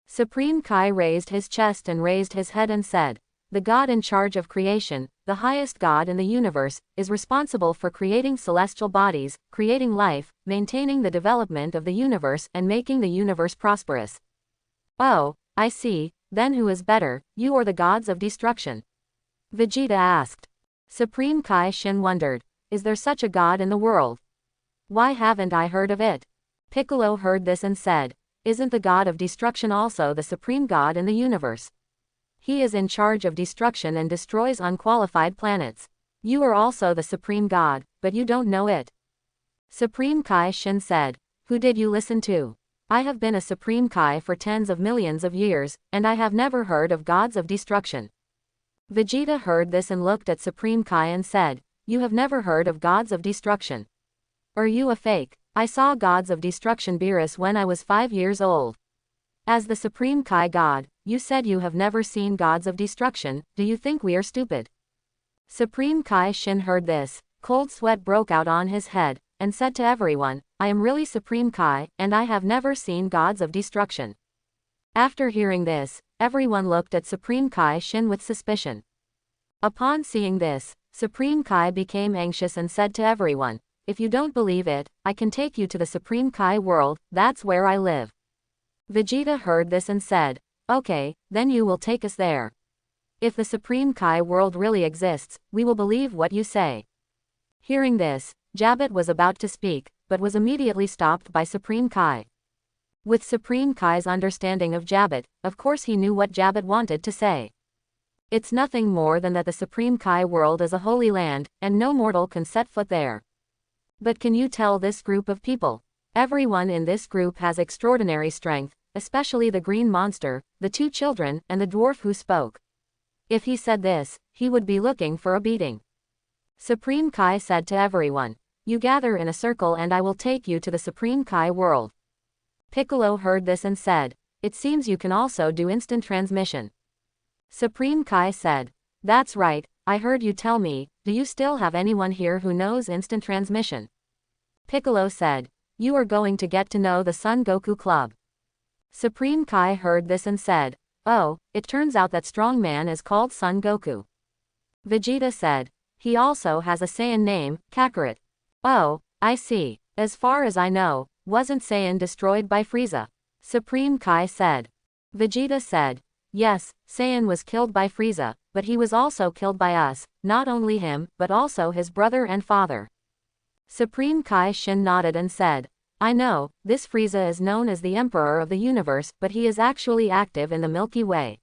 [SPEAKER 1] Supreme Kai raised his chest and raised his head and said, the god in charge of creation, the highest god in the universe, is responsible for creating celestial bodies, creating life, maintaining the development of the universe and making the universe prosperous. Oh, I see, then who is better, you or the gods of destruction? Vegeta asked. Supreme Kai Shin wondered, is there such a god in the world? Why haven't I heard of it? Piccolo heard this and said, isn't the god of destruction also the supreme god in the universe? He is in charge of destruction and destroys unqualified planets. You are also the supreme god, but you don't know it. Supreme Kai Shin said, who did you listen to? I have been a Supreme Kai for tens of millions of years, and I have never heard of gods of destruction. Vegeta heard this and looked at Supreme Kai and said, you have never heard of gods of destruction? Are you a fake? I saw gods of destruction Beerus when I was 5 years old. As the Supreme Kai God, you said you have never seen gods of destruction, do you think we are stupid? Supreme Kai Shin heard this, cold sweat broke out on his head, and said to everyone, I am really Supreme Kai, and I have never seen gods of destruction. After hearing this, everyone looked at Supreme Kai Shin with suspicion. Upon seeing this, Supreme Kai became anxious and said to everyone, if you don't believe it, I can take you to the Supreme Kai world, that's where I live. Vegeta heard this and said, okay, then you will take us there. If the Supreme Kai world really exists, we will believe what you say. Hearing this, Jabbit was about to speak, but was immediately stopped by Supreme Kai. With Supreme Kai's understanding of Jabbit, of course he knew what Jabbit wanted to say. It's nothing more than that the Supreme Kai world is a holy land, and no mortal can set foot there. But can you tell this group of people? Everyone in this group has extraordinary strength, especially the green monster, the 2 children, and the dwarf who spoke. If he said this, he would be looking for a beating. Supreme Kai said to everyone, you gather in a circle and I will take you to the Supreme Kai world. Piccolo heard this and said, it seems you can also do instant transmission. Supreme Kai said, that's right, I heard you tell me, do you still have anyone here who knows instant transmission? Piccolo said, you are going to get to know the Son Goku Club. Supreme Kai heard this and said, oh, it turns out that strong man is called Son Goku. Vegeta said, he also has a Saiyan name, Kakarot. Oh, I see. As far as I know, wasn't Saiyan destroyed by Frieza? Supreme Kai said. Vegeta said, yes, Saiyan was killed by Frieza, but he was also killed by us, not only him, but also his brother and father. Supreme Kai Shin nodded and said, I know, this Frieza is known as the Emperor of the Universe, but he is actually active in the Milky Way.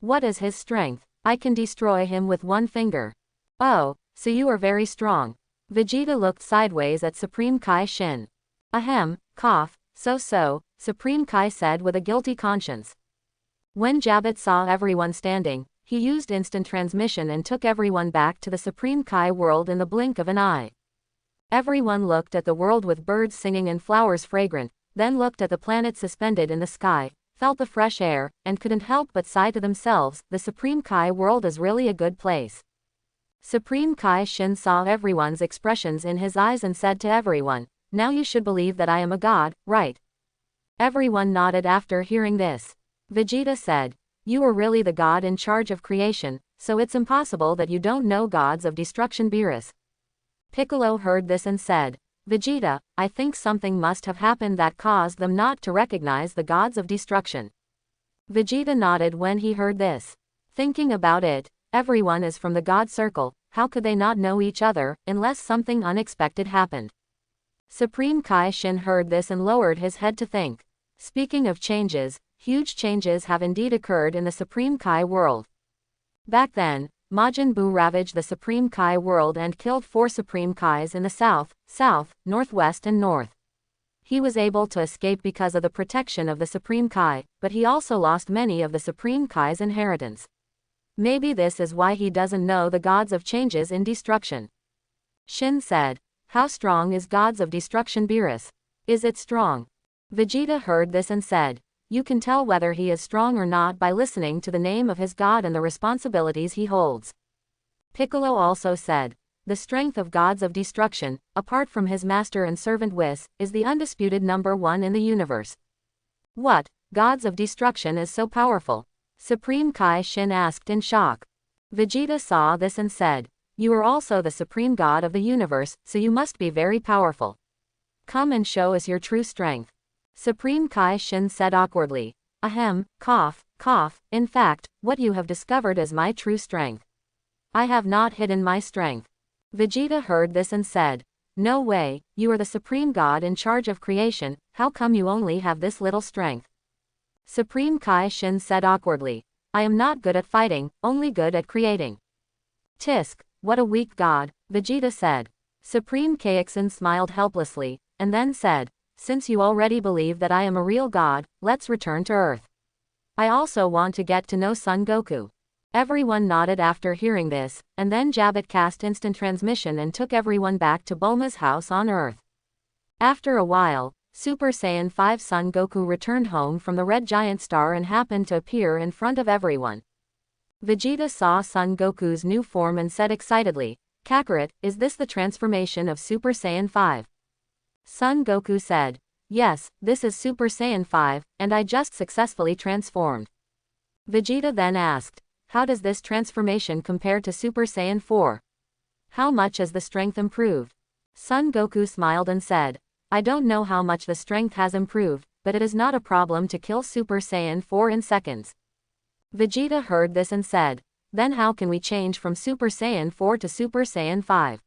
[SPEAKER 1] What is his strength? I can destroy him with one finger. Oh, so you are very strong. Vegeta looked sideways at Supreme Kai Shin. Ahem, cough, so, Supreme Kai said with a guilty conscience. When Jabbit saw everyone standing, he used instant transmission and took everyone back to the Supreme Kai world in the blink of an eye. Everyone looked at the world with birds singing and flowers fragrant, then looked at the planet suspended in the sky, felt the fresh air, and couldn't help but sigh to themselves, the Supreme Kai world is really a good place. Supreme Kai Shin saw everyone's expressions in his eyes and said to everyone, now you should believe that I am a god, right? Everyone nodded after hearing this. Vegeta said, you are really the god in charge of creation, so it's impossible that you don't know gods of destruction Beerus. Piccolo heard this and said, Vegeta, I think something must have happened that caused them not to recognize the gods of destruction. Vegeta nodded when he heard this. Thinking about it, everyone is from the God Circle, how could they not know each other, unless something unexpected happened? Supreme Kai Shin heard this and lowered his head to think. Speaking of changes, huge changes have indeed occurred in the Supreme Kai world. Back then, Majin Buu ravaged the Supreme Kai world and killed 4 Supreme Kais in the south, northwest and north. He was able to escape because of the protection of the Supreme Kai, but he also lost many of the Supreme Kai's inheritance. Maybe this is why he doesn't know the gods of changes in destruction. Shin said, how strong is gods of destruction Beerus? Is it strong? Vegeta heard this and said, you can tell whether he is strong or not by listening to the name of his god and the responsibilities he holds. Piccolo also said, the strength of gods of destruction, apart from his master and servant Whis, is the undisputed number one in the universe. What? Gods of destruction is so powerful? Supreme Kai Shin asked in shock. Vegeta saw this and said, you are also the supreme god of the universe, so you must be very powerful. Come and show us your true strength. Supreme Kai Shin said awkwardly. Ahem, cough, cough, in fact, what you have discovered is my true strength. I have not hidden my strength. Vegeta heard this and said, no way, you are the supreme god in charge of creation, how come you only have this little strength? Supreme Kai Shin said awkwardly, I am not good at fighting, only good at creating. Tisk, what a weak god, Vegeta said. Supreme Kaixin smiled helplessly, and then said, since you already believe that I am a real god, let's return to Earth. I also want to get to know Son Goku. Everyone nodded after hearing this, and then Jabbit cast instant transmission and took everyone back to Bulma's house on Earth. After a while, Super Saiyan 5 Son Goku returned home from the Red Giant Star and happened to appear in front of everyone. Vegeta saw Son Goku's new form and said excitedly, Kakarot, is this the transformation of Super Saiyan 5? Son Goku said, yes, this is Super Saiyan 5, and I just successfully transformed. Vegeta then asked, how does this transformation compare to Super Saiyan 4? How much has the strength improved? Son Goku smiled and said, I don't know how much the strength has improved, but it is not a problem to kill Super Saiyan 4 in seconds. Vegeta heard this and said, then how can we change from Super Saiyan 4 to Super Saiyan 5?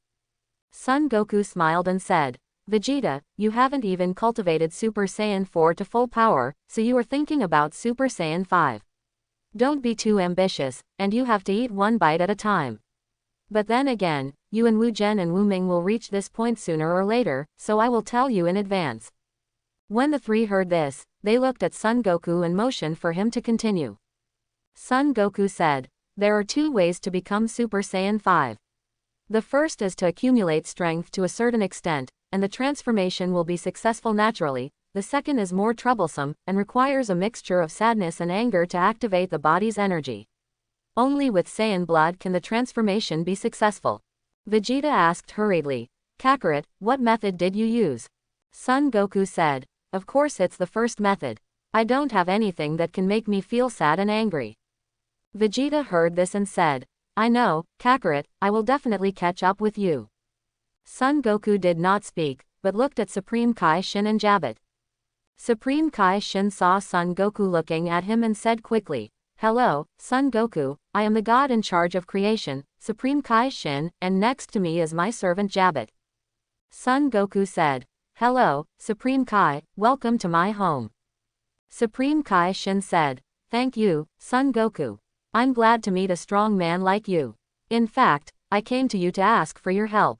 [SPEAKER 1] Son Goku smiled and said, Vegeta, you haven't even cultivated Super Saiyan 4 to full power, so you are thinking about Super Saiyan 5. Don't be too ambitious, and you have to eat one bite at a time. But then again, you and Wu Zhen and Wu Ming will reach this point sooner or later, so I will tell you in advance. When the three heard this, they looked at Son Goku and motioned for him to continue. Son Goku said, there are two ways to become Super Saiyan 5. The first is to accumulate strength to a certain extent, and the transformation will be successful naturally. The second is more troublesome, and requires a mixture of sadness and anger to activate the body's energy. Only with Saiyan blood can the transformation be successful. Vegeta asked hurriedly, Kakarot, what method did you use? Son Goku said, of course it's the first method. I don't have anything that can make me feel sad and angry. Vegeta heard this and said, I know, Kakarot, I will definitely catch up with you. Son Goku did not speak, but looked at Supreme Kai Shin and Jabbit. Supreme Kai Shin saw Son Goku looking at him and said quickly, hello, Son Goku, I am the god in charge of creation, Supreme Kai Shin, and next to me is my servant Jabbit. Son Goku said, hello, Supreme Kai, welcome to my home. Supreme Kai Shin said, thank you, Son Goku. I'm glad to meet a strong man like you. In fact, I came to you to ask for your help.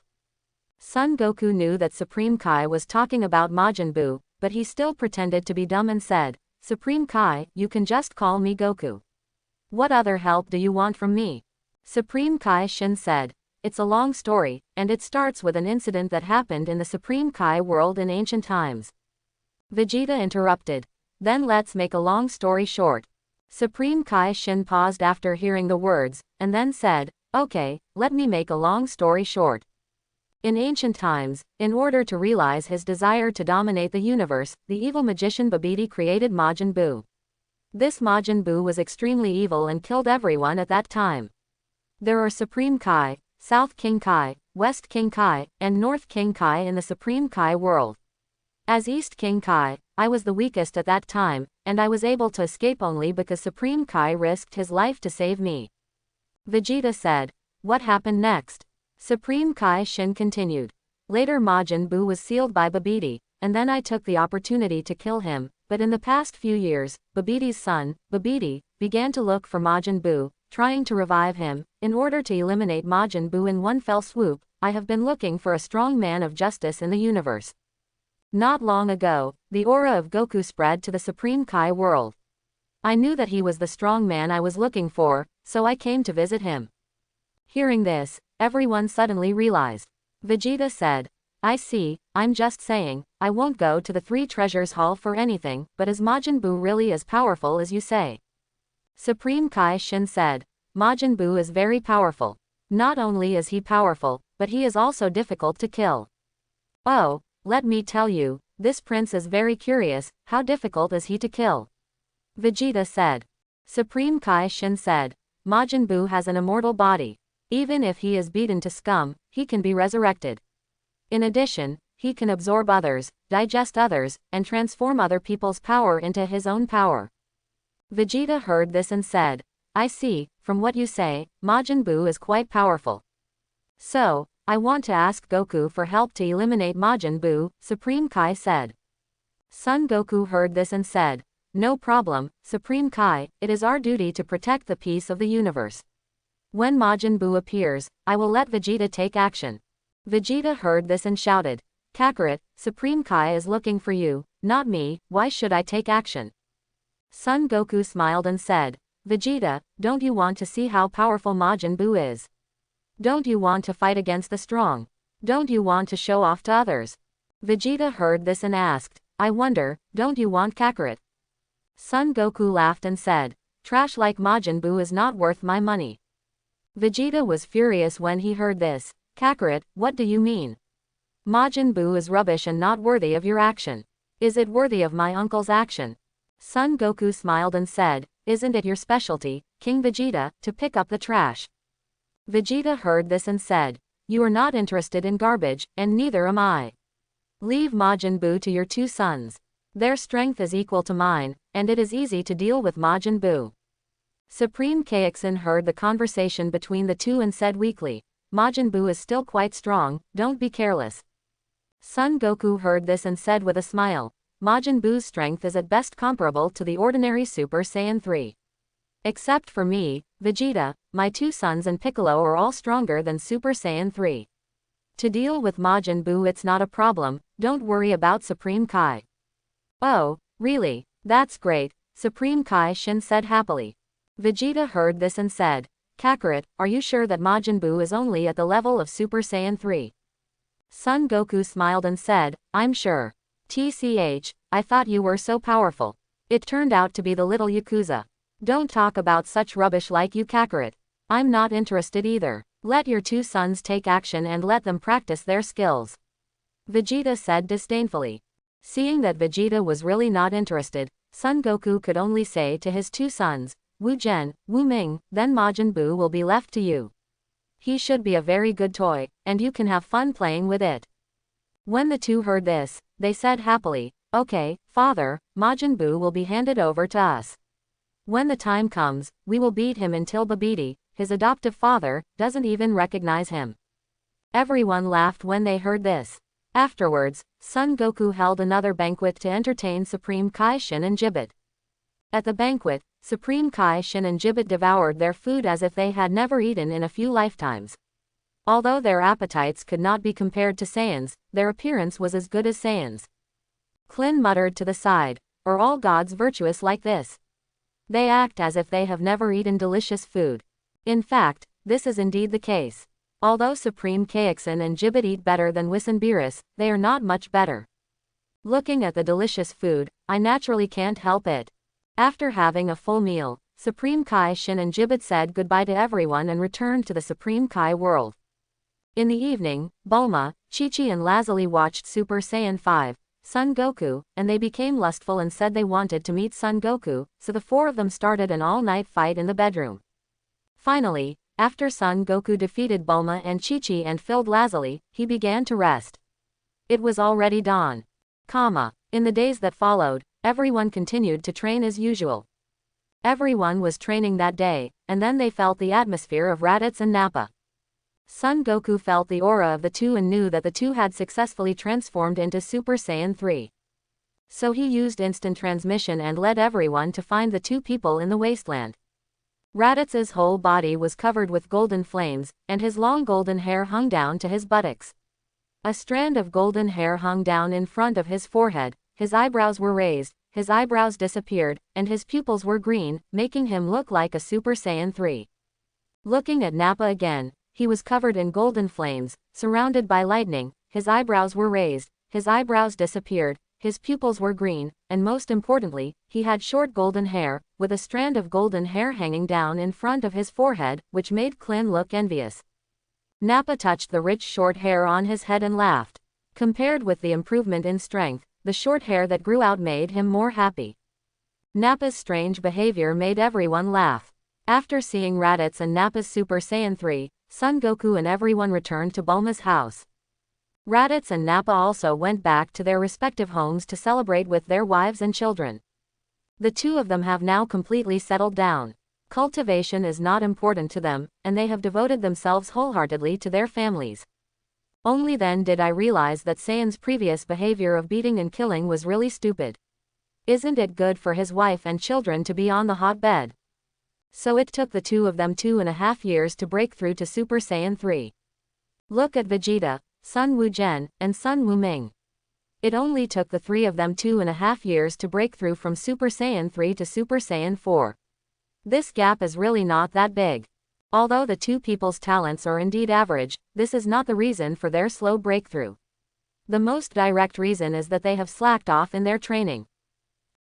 [SPEAKER 1] Son Goku knew that Supreme Kai was talking about Majin Buu, but he still pretended to be dumb and said, Supreme Kai, you can just call me Goku. What other help do you want from me? Supreme Kai Shin said, it's a long story, and it starts with an incident that happened in the Supreme Kai world in ancient times. Vegeta interrupted. Then let's make a long story short. Supreme Kai Shin paused after hearing the words, and then said, okay, let me make a long story short. In ancient times, in order to realize his desire to dominate the universe, the evil magician Babidi created Majin Buu. This Majin Buu was extremely evil and killed everyone at that time. There are Supreme Kai, South King Kai, West King Kai, and North King Kai in the Supreme Kai world. As East King Kai, I was the weakest at that time, and I was able to escape only because Supreme Kai risked his life to save me. Vegeta said, what happened next? Supreme Kai Shin continued. Later Majin Buu was sealed by Babidi, and then I took the opportunity to kill him, but in the past few years, Babidi's son, Babidi, began to look for Majin Buu, trying to revive him. In order to eliminate Majin Buu in one fell swoop, I have been looking for a strong man of justice in the universe. Not long ago, the aura of Goku spread to the Supreme Kai world. I knew that he was the strong man I was looking for, so I came to visit him. Hearing this, everyone suddenly realized. Vegeta said, I see, I'm just saying, I won't go to the Three Treasures Hall for anything, but is Majin Buu really as powerful as you say? Supreme Kai Shin said, Majin Buu is very powerful. Not only is he powerful, but he is also difficult to kill. Oh, let me tell you, this prince is very curious, how difficult is he to kill? Vegeta said. Supreme Kai Shin said, Majin Buu has an immortal body. Even if he is beaten to scum, he can be resurrected. In addition, he can absorb others, digest others, and transform other people's power into his own power. Vegeta heard this and said, I see, from what you say, Majin Buu is quite powerful. So, I want to ask Goku for help to eliminate Majin Buu, Supreme Kai said. Son Goku heard this and said, No problem, Supreme Kai, it is our duty to protect the peace of the universe. When Majin Buu appears, I will let Vegeta take action. Vegeta heard this and shouted, Kakarot, Supreme Kai is looking for you, not me, why should I take action? Son Goku smiled and said, Vegeta, don't you want to see how powerful Majin Buu is? Don't you want to fight against the strong? Don't you want to show off to others? Vegeta heard this and asked, I wonder, don't you want Kakarot? Son Goku laughed and said, Trash like Majin Buu is not worth my money. Vegeta was furious when he heard this. Kakarot, what do you mean? Majin Buu is rubbish and not worthy of your action. Is it worthy of my uncle's action? Son Goku smiled and said, Isn't it your specialty, King Vegeta, to pick up the trash? Vegeta heard this and said, You are not interested in garbage, and neither am I. Leave Majin Buu to your two sons. Their strength is equal to mine, and it is easy to deal with Majin Buu. Supreme Kaixin heard the conversation between the two and said weakly, Majin Buu is still quite strong, don't be careless. Son Goku heard this and said with a smile, Majin Buu's strength is at best comparable to the ordinary Super Saiyan 3. Except for me, Vegeta, my two sons and Piccolo are all stronger than Super Saiyan 3. To deal with Majin Buu it's not a problem, don't worry about Supreme Kai. Oh, really, that's great, Supreme Kai Shin said happily. Vegeta heard this and said, Kakarot, are you sure that Majin Buu is only at the level of Super Saiyan 3? Son Goku smiled and said, I'm sure. TCH, I thought you were so powerful. It turned out to be the little Yakuza. Don't talk about such rubbish like you Kakarot. I'm not interested either. Let your two sons take action and let them practice their skills. Vegeta said disdainfully. Seeing that Vegeta was really not interested, Son Goku could only say to his two sons, Wu Zhen, Wu Ming, then Majin Buu will be left to you. He should be a very good toy, and you can have fun playing with it. When the two heard this, they said happily, Okay, father, Majin Buu will be handed over to us. When the time comes, we will beat him until Babidi, his adoptive father, doesn't even recognize him. Everyone laughed when they heard this. Afterwards, Son Goku held another banquet to entertain Supreme Kai Shin and Gibbet. At the banquet, Supreme Kai Shin and Gibbet devoured their food as if they had never eaten in a few lifetimes. Although their appetites could not be compared to Saiyans, their appearance was as good as Saiyans. Klin muttered to the side, Are all gods virtuous like this? They act as if they have never eaten delicious food. In fact, this is indeed the case. Although Supreme Kaixin and Gibbet eat better than Whis and Beerus, they are not much better. Looking at the delicious food, I naturally can't help it. After having a full meal, Supreme Kai Shin and Gibbet said goodbye to everyone and returned to the Supreme Kai world. In the evening, Bulma, Chi-Chi and Lazuli watched Super Saiyan 5, Son Goku, and they became lustful and said they wanted to meet Son Goku, so the four of them started an all-night fight in the bedroom. Finally, after Son Goku defeated Bulma and Chi-Chi and filled Lazuli, he began to rest. It was already dawn. In the days that followed, everyone continued to train as usual. Everyone was training that day, and then they felt the atmosphere of Raditz and Nappa. Son Goku felt the aura of the two and knew that the two had successfully transformed into Super Saiyan 3. So he used instant transmission and led everyone to find the two people in the wasteland. Raditz's whole body was covered with golden flames, and his long golden hair hung down to his buttocks. A strand of golden hair hung down in front of his forehead, his eyebrows were raised, his eyebrows disappeared, and his pupils were green, making him look like a Super Saiyan 3. Looking at Nappa again, he was covered in golden flames, surrounded by lightning, his eyebrows were raised, his eyebrows disappeared, his pupils were green, and most importantly, he had short golden hair, with a strand of golden hair hanging down in front of his forehead, which made Klin look envious. Nappa touched the rich short hair on his head and laughed. Compared with the improvement in strength, the short hair that grew out made him more happy. Nappa's strange behavior made everyone laugh. After seeing Raditz and Nappa's Super Saiyan 3, Son Goku and everyone returned to Bulma's house. Raditz and Nappa also went back to their respective homes to celebrate with their wives and children. The two of them have now completely settled down. Cultivation is not important to them, and they have devoted themselves wholeheartedly to their families. Only then did I realize that Saiyan's previous behavior of beating and killing was really stupid. Isn't it good for his wife and children to be on the hot bed? So it took the two of them 2.5 years to break through to Super Saiyan 3. Look at Vegeta, Sun Wuzhen, and Sun Wuming. It only took the three of them 2.5 years to break through from Super Saiyan 3 to Super Saiyan 4. This gap is really not that big. Although the two people's talents are indeed average, this is not the reason for their slow breakthrough. The most direct reason is that they have slacked off in their training.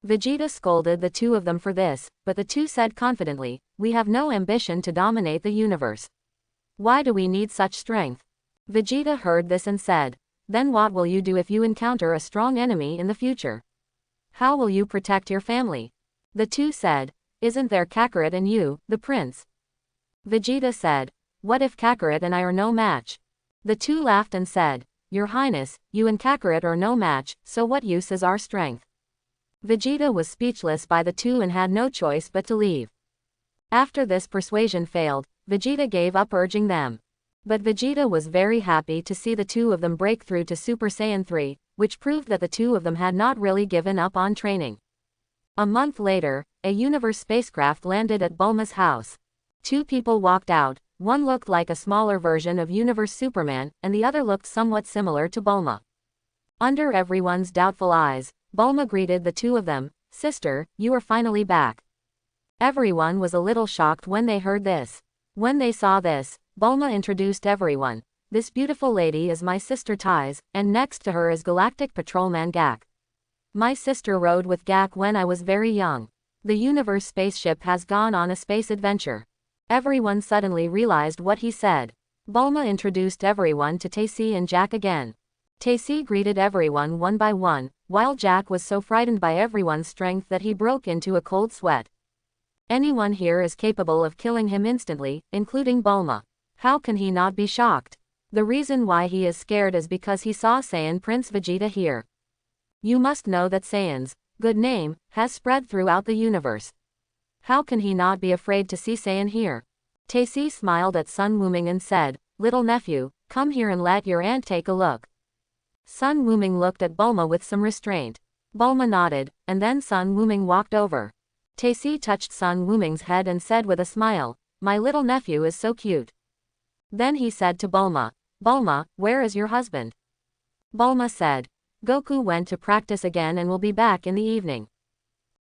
[SPEAKER 1] Vegeta scolded the two of them for this, but the two said confidently, "We have no ambition to dominate the universe. Why do we need such strength?" Vegeta heard this and said, "Then what will you do if you encounter a strong enemy in the future? How will you protect your family?" The two said, "Isn't there Kakarot and you, the prince?" Vegeta said, "What if Kakarot and I are no match?" The two laughed and said, "Your Highness, you and Kakarot are no match, so what use is our strength?" Vegeta was speechless by the two and had no choice but to leave. After this persuasion failed, Vegeta gave up urging them. But Vegeta was very happy to see the two of them break through to Super Saiyan 3, which proved that the two of them had not really given up on training. A month later, a universe spacecraft landed at Bulma's house. Two people walked out, one looked like a smaller version of Universe Superman, and the other looked somewhat similar to Bulma. Under everyone's doubtful eyes, Bulma greeted the two of them, "Sister, you are finally back." Everyone was a little shocked when they heard this. When they saw this, Bulma introduced everyone. "This beautiful lady is my sister Tais, and next to her is Galactic Patrolman Gak. My sister rode with Gak when I was very young. The universe spaceship has gone on a space adventure." Everyone suddenly realized what he said. Bulma introduced everyone to Taisi and Jack again. Taisi greeted everyone one by one, while Jack was so frightened by everyone's strength that he broke into a cold sweat. Anyone here is capable of killing him instantly, including Bulma. How can he not be shocked? The reason why he is scared is because he saw Saiyan Prince Vegeta here. You must know that Saiyan's good name has spread throughout the universe. How can he not be afraid to see Saiyan here? Taisi smiled at Sun Wuming and said, "Little nephew, come here and let your aunt take a look." Sun Wuming looked at Bulma with some restraint. Bulma nodded, and then Sun Wuming walked over. Taisi touched Sun Wuming's head and said with a smile, "My little nephew is so cute." Then he said to Bulma, "Bulma, where is your husband?" Bulma said, "Goku went to practice again and will be back in the evening."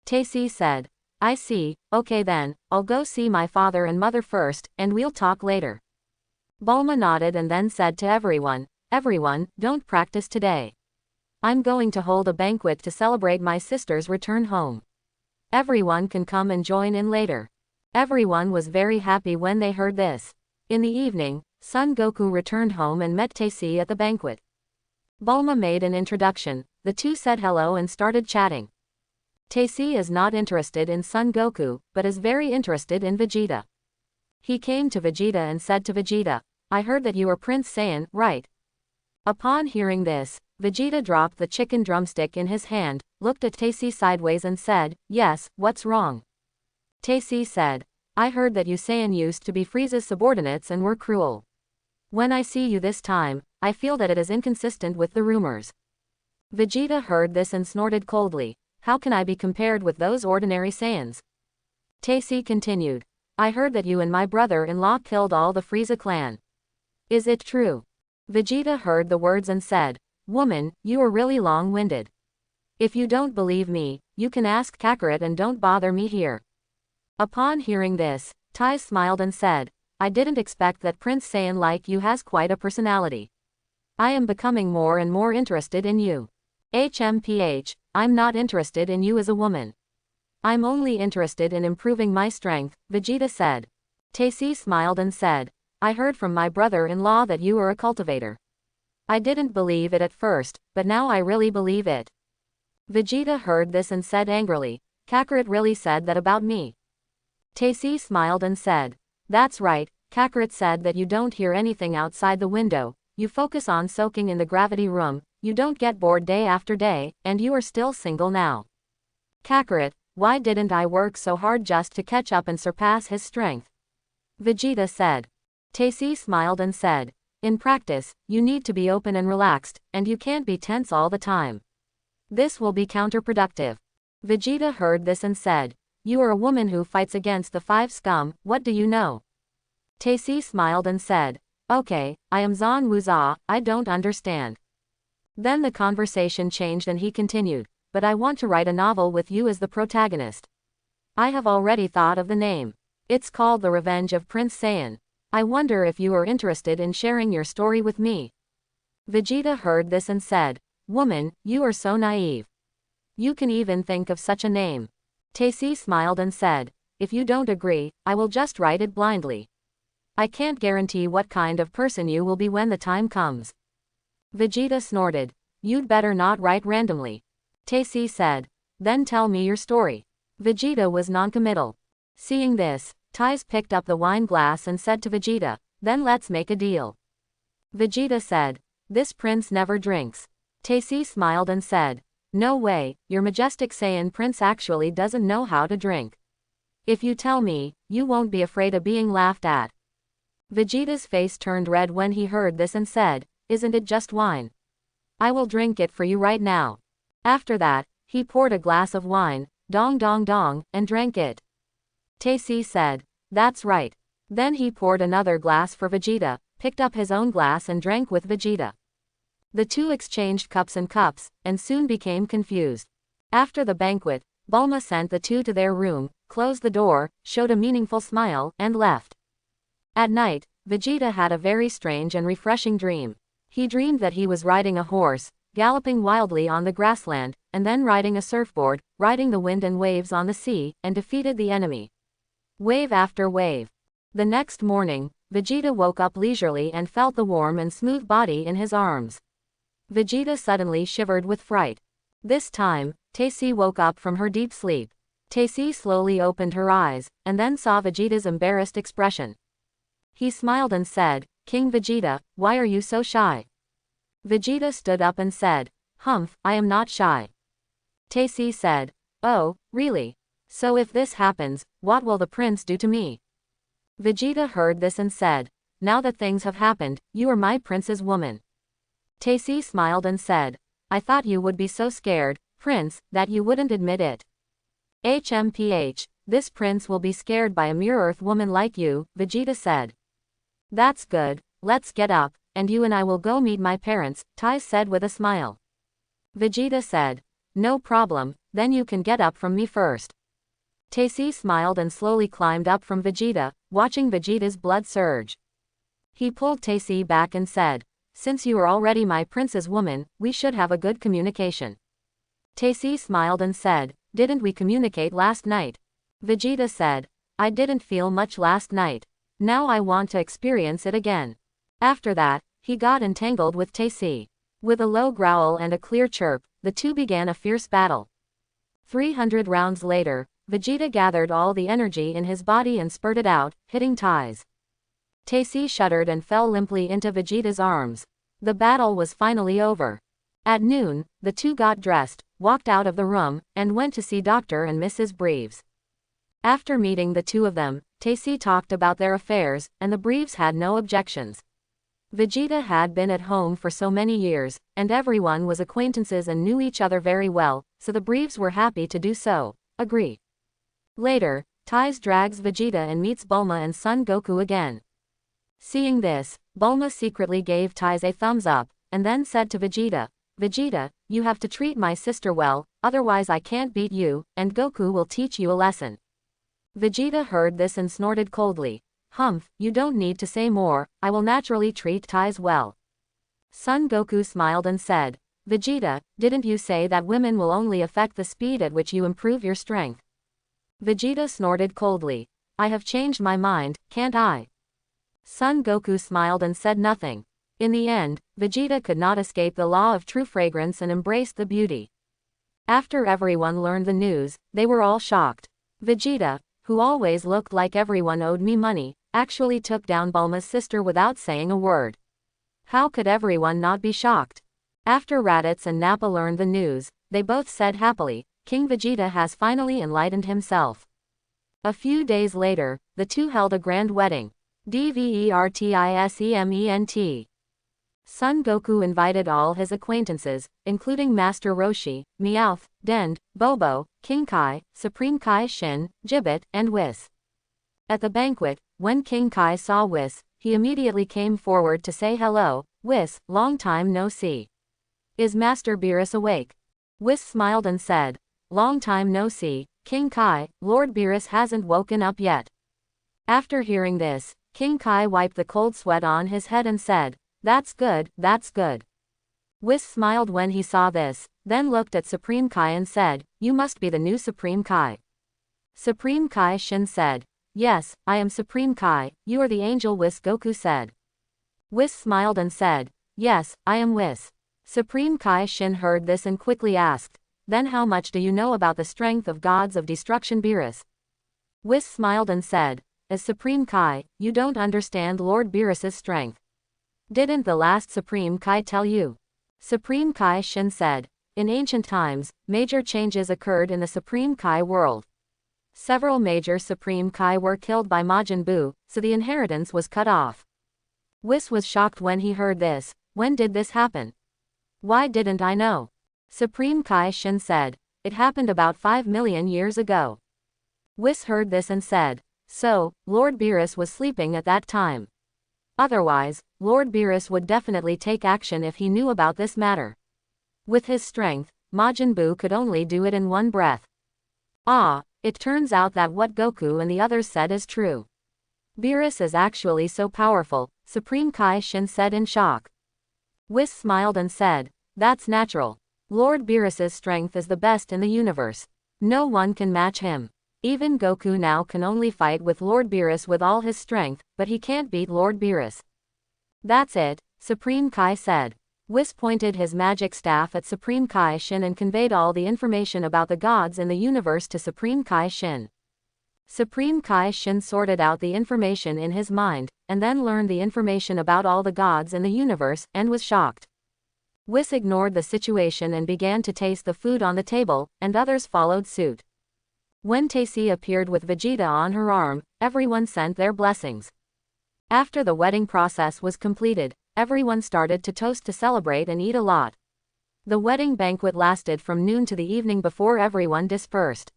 [SPEAKER 1] Taisi said, "I see, okay then, I'll go see my father and mother first, and we'll talk later." Bulma nodded and then said to everyone, "Everyone, don't practice today. I'm going to hold a banquet to celebrate my sister's return home. Everyone can come and join in later." Everyone was very happy when they heard this. In the evening, Son Goku returned home and met Taisi at the banquet. Bulma made an introduction, the two said hello and started chatting. Taisi is not interested in Son Goku, but is very interested in Vegeta. He came to Vegeta and said to Vegeta, "I heard that you are Prince Saiyan, right?" Upon hearing this, Vegeta dropped the chicken drumstick in his hand, looked at Taisi sideways and said, "Yes, what's wrong?" Taisi said, "I heard that you Saiyan used to be Frieza's subordinates and were cruel. When I see you this time, I feel that it is inconsistent with the rumors." Vegeta heard this and snorted coldly, "How can I be compared with those ordinary Saiyans?" Taisi continued, "I heard that you and my brother-in-law killed all the Frieza clan. Is it true?" Vegeta heard the words and said, "Woman, you are really long-winded. If you don't believe me, you can ask Kakarot and don't bother me here." Upon hearing this, Tai smiled and said, "I didn't expect that Prince Saiyan like you has quite a personality. I am becoming more and more interested in you. HMPH, I'm not interested in you as a woman. I'm only interested in improving my strength," Vegeta said. Taisi smiled and said, I heard from my brother-in-law that you are a cultivator. I didn't believe it at first, but now I really believe it. Vegeta heard this and said angrily, Kakarot really said that about me? Taisi smiled and said, that's right, Kakarot said that you don't hear anything outside the window, you focus on soaking in the gravity room, you don't get bored day after day, and you are still single now. Kakarot, why didn't I work so hard just to catch up and surpass his strength? Vegeta said. Taisi smiled and said, in practice, you need to be open and relaxed, and you can't be tense all the time. This will be counterproductive. Vegeta heard this and said, you are a woman who fights against the 5 scum, what do you know? Taisi smiled and said, okay, I am Zan Wuza, I don't understand. Then the conversation changed and he continued, but I want to write a novel with you as the protagonist. I have already thought of the name. It's called The Revenge of Prince Saiyan. I wonder if you are interested in sharing your story with me. Vegeta heard this and said, woman, you are so naive. You can even think of such a name. Taisi smiled and said, if you don't agree, I will just write it blindly. I can't guarantee what kind of person you will be when the time comes. Vegeta snorted, you'd better not write randomly. Taisi said, then tell me your story. Vegeta was noncommittal. Seeing this, Tais picked up the wine glass and said to Vegeta, then let's make a deal. Vegeta said, this prince never drinks. Taisi smiled and said, no way, your majestic Saiyan prince actually doesn't know how to drink. If you tell me, you won't be afraid of being laughed at. Vegeta's face turned red when he heard this and said, isn't it just wine? I will drink it for you right now. After that, he poured a glass of wine, dong dong dong, and drank it. Taisi said, that's right. Then he poured another glass for Vegeta, picked up his own glass and drank with Vegeta. The two exchanged cups and soon became confused. After the banquet, Bulma sent the two to their room, closed the door, showed a meaningful smile, and left. At night, Vegeta had a very strange and refreshing dream. He dreamed that he was riding a horse, galloping wildly on the grassland, and then riding a surfboard, riding the wind and waves on the sea, and defeated the enemy. Wave after wave. The next morning, Vegeta woke up leisurely and felt the warm and smooth body in his arms. Vegeta suddenly shivered with fright. This time, Taisi woke up from her deep sleep. Taisi slowly opened her eyes, and then saw Vegeta's embarrassed expression. He smiled and said, King Vegeta, why are you so shy? Vegeta stood up and said, Humph, I am not shy. Taisi said, oh, really? So if this happens, what will the prince do to me? Vegeta heard this and said, now that things have happened, you are my prince's woman. Taisi smiled and said, I thought you would be so scared, prince, that you wouldn't admit it. HMPH, this prince will be scared by a mere earth woman like you, Vegeta said. That's good, let's get up, and you and I will go meet my parents, Tais said with a smile. Vegeta said, no problem, then you can get up from me first. Taisi smiled and slowly climbed up from Vegeta, watching Vegeta's blood surge. He pulled Taisi back and said, since you are already my prince's woman, we should have a good communication. Taisi smiled and said, didn't we communicate last night? Vegeta said, I didn't feel much last night. Now I want to experience it again. After that, he got entangled with Taisi. With a low growl and a clear chirp, the two began a fierce battle. 300 rounds later, Vegeta gathered all the energy in his body and spurted out, hitting Tais. Taisi shuddered and fell limply into Vegeta's arms. The battle was finally over. At noon, the two got dressed, walked out of the room, and went to see Dr. and Mrs. Breves. After meeting the two of them, Taisi talked about their affairs, and the Breves had no objections. Vegeta had been at home for so many years, and everyone was acquaintances and knew each other very well, so the Breves were happy to do so. Agree. Later, Tais drags Vegeta and meets Bulma and Son Goku again. Seeing this, Bulma secretly gave Tais a thumbs up, and then said to Vegeta, Vegeta, you have to treat my sister well, otherwise I can't beat you, and Goku will teach you a lesson. Vegeta heard this and snorted coldly. Humph, you don't need to say more, I will naturally treat Tais well. Son Goku smiled and said, Vegeta, didn't you say that women will only affect the speed at which you improve your strength? Vegeta snorted coldly. I have changed my mind, can't I? Son Goku smiled and said nothing. In the end, Vegeta could not escape the law of true fragrance and embraced the beauty. After everyone learned the news, they were all shocked. Vegeta, who always looked like everyone owed me money, actually took down Bulma's sister without saying a word. How could everyone not be shocked? After Raditz and Nappa learned the news, they both said happily, King Vegeta has finally enlightened himself. A few days later, the two held a grand wedding. Divertisement. Son Goku invited all his acquaintances, including Master Roshi, Meowth, Dend, Bobo, King Kai, Supreme Kai Shin, Gibbet, and Whis. At the banquet, when King Kai saw Whis, he immediately came forward to say hello. Whis, long time no see. Is Master Beerus awake? Whis smiled and said, long time no see, King Kai, Lord Beerus hasn't woken up yet. After hearing this, King Kai wiped the cold sweat on his head and said, that's good, that's good. Whis smiled when he saw this, then looked at Supreme Kai and said, you must be the new Supreme Kai. Supreme Kai Shin said, yes, I am Supreme Kai, you are the angel Whis. Goku said. Whis smiled and said, yes, I am Whis. Supreme Kai Shin heard this and quickly asked, then how much do you know about the strength of gods of destruction Beerus? Whis smiled and said, as Supreme Kai, you don't understand Lord Beerus's strength. Didn't the last Supreme Kai tell you? Supreme Kai Shin said, in ancient times, major changes occurred in the Supreme Kai world. Several major Supreme Kai were killed by Majin Buu, so the inheritance was cut off. Whis was shocked when he heard this. When did this happen? Why didn't I know? Supreme Kai Shin said, it happened about 5 million years ago. Whis heard this and said, so, Lord Beerus was sleeping at that time. Otherwise, Lord Beerus would definitely take action if he knew about this matter. With his strength, Majin Buu could only do it in one breath. Ah, it turns out that what Goku and the others said is true. Beerus is actually so powerful, Supreme Kai Shin said in shock. Whis smiled and said, that's natural. Lord Beerus's strength is the best in the universe. No one can match him. Even Goku now can only fight with Lord Beerus with all his strength, but he can't beat Lord Beerus. That's it, Supreme Kai said. Whis pointed his magic staff at Supreme Kai Shin and conveyed all the information about the gods in the universe to Supreme Kai Shin. Supreme Kai Shin sorted out the information in his mind, and then learned the information about all the gods in the universe, and was shocked. Whis ignored the situation and began to taste the food on the table, and others followed suit. When Tacy appeared with Vegeta on her arm, everyone sent their blessings. After the wedding process was completed, everyone started to toast to celebrate and eat a lot. The wedding banquet lasted from noon to the evening before everyone dispersed.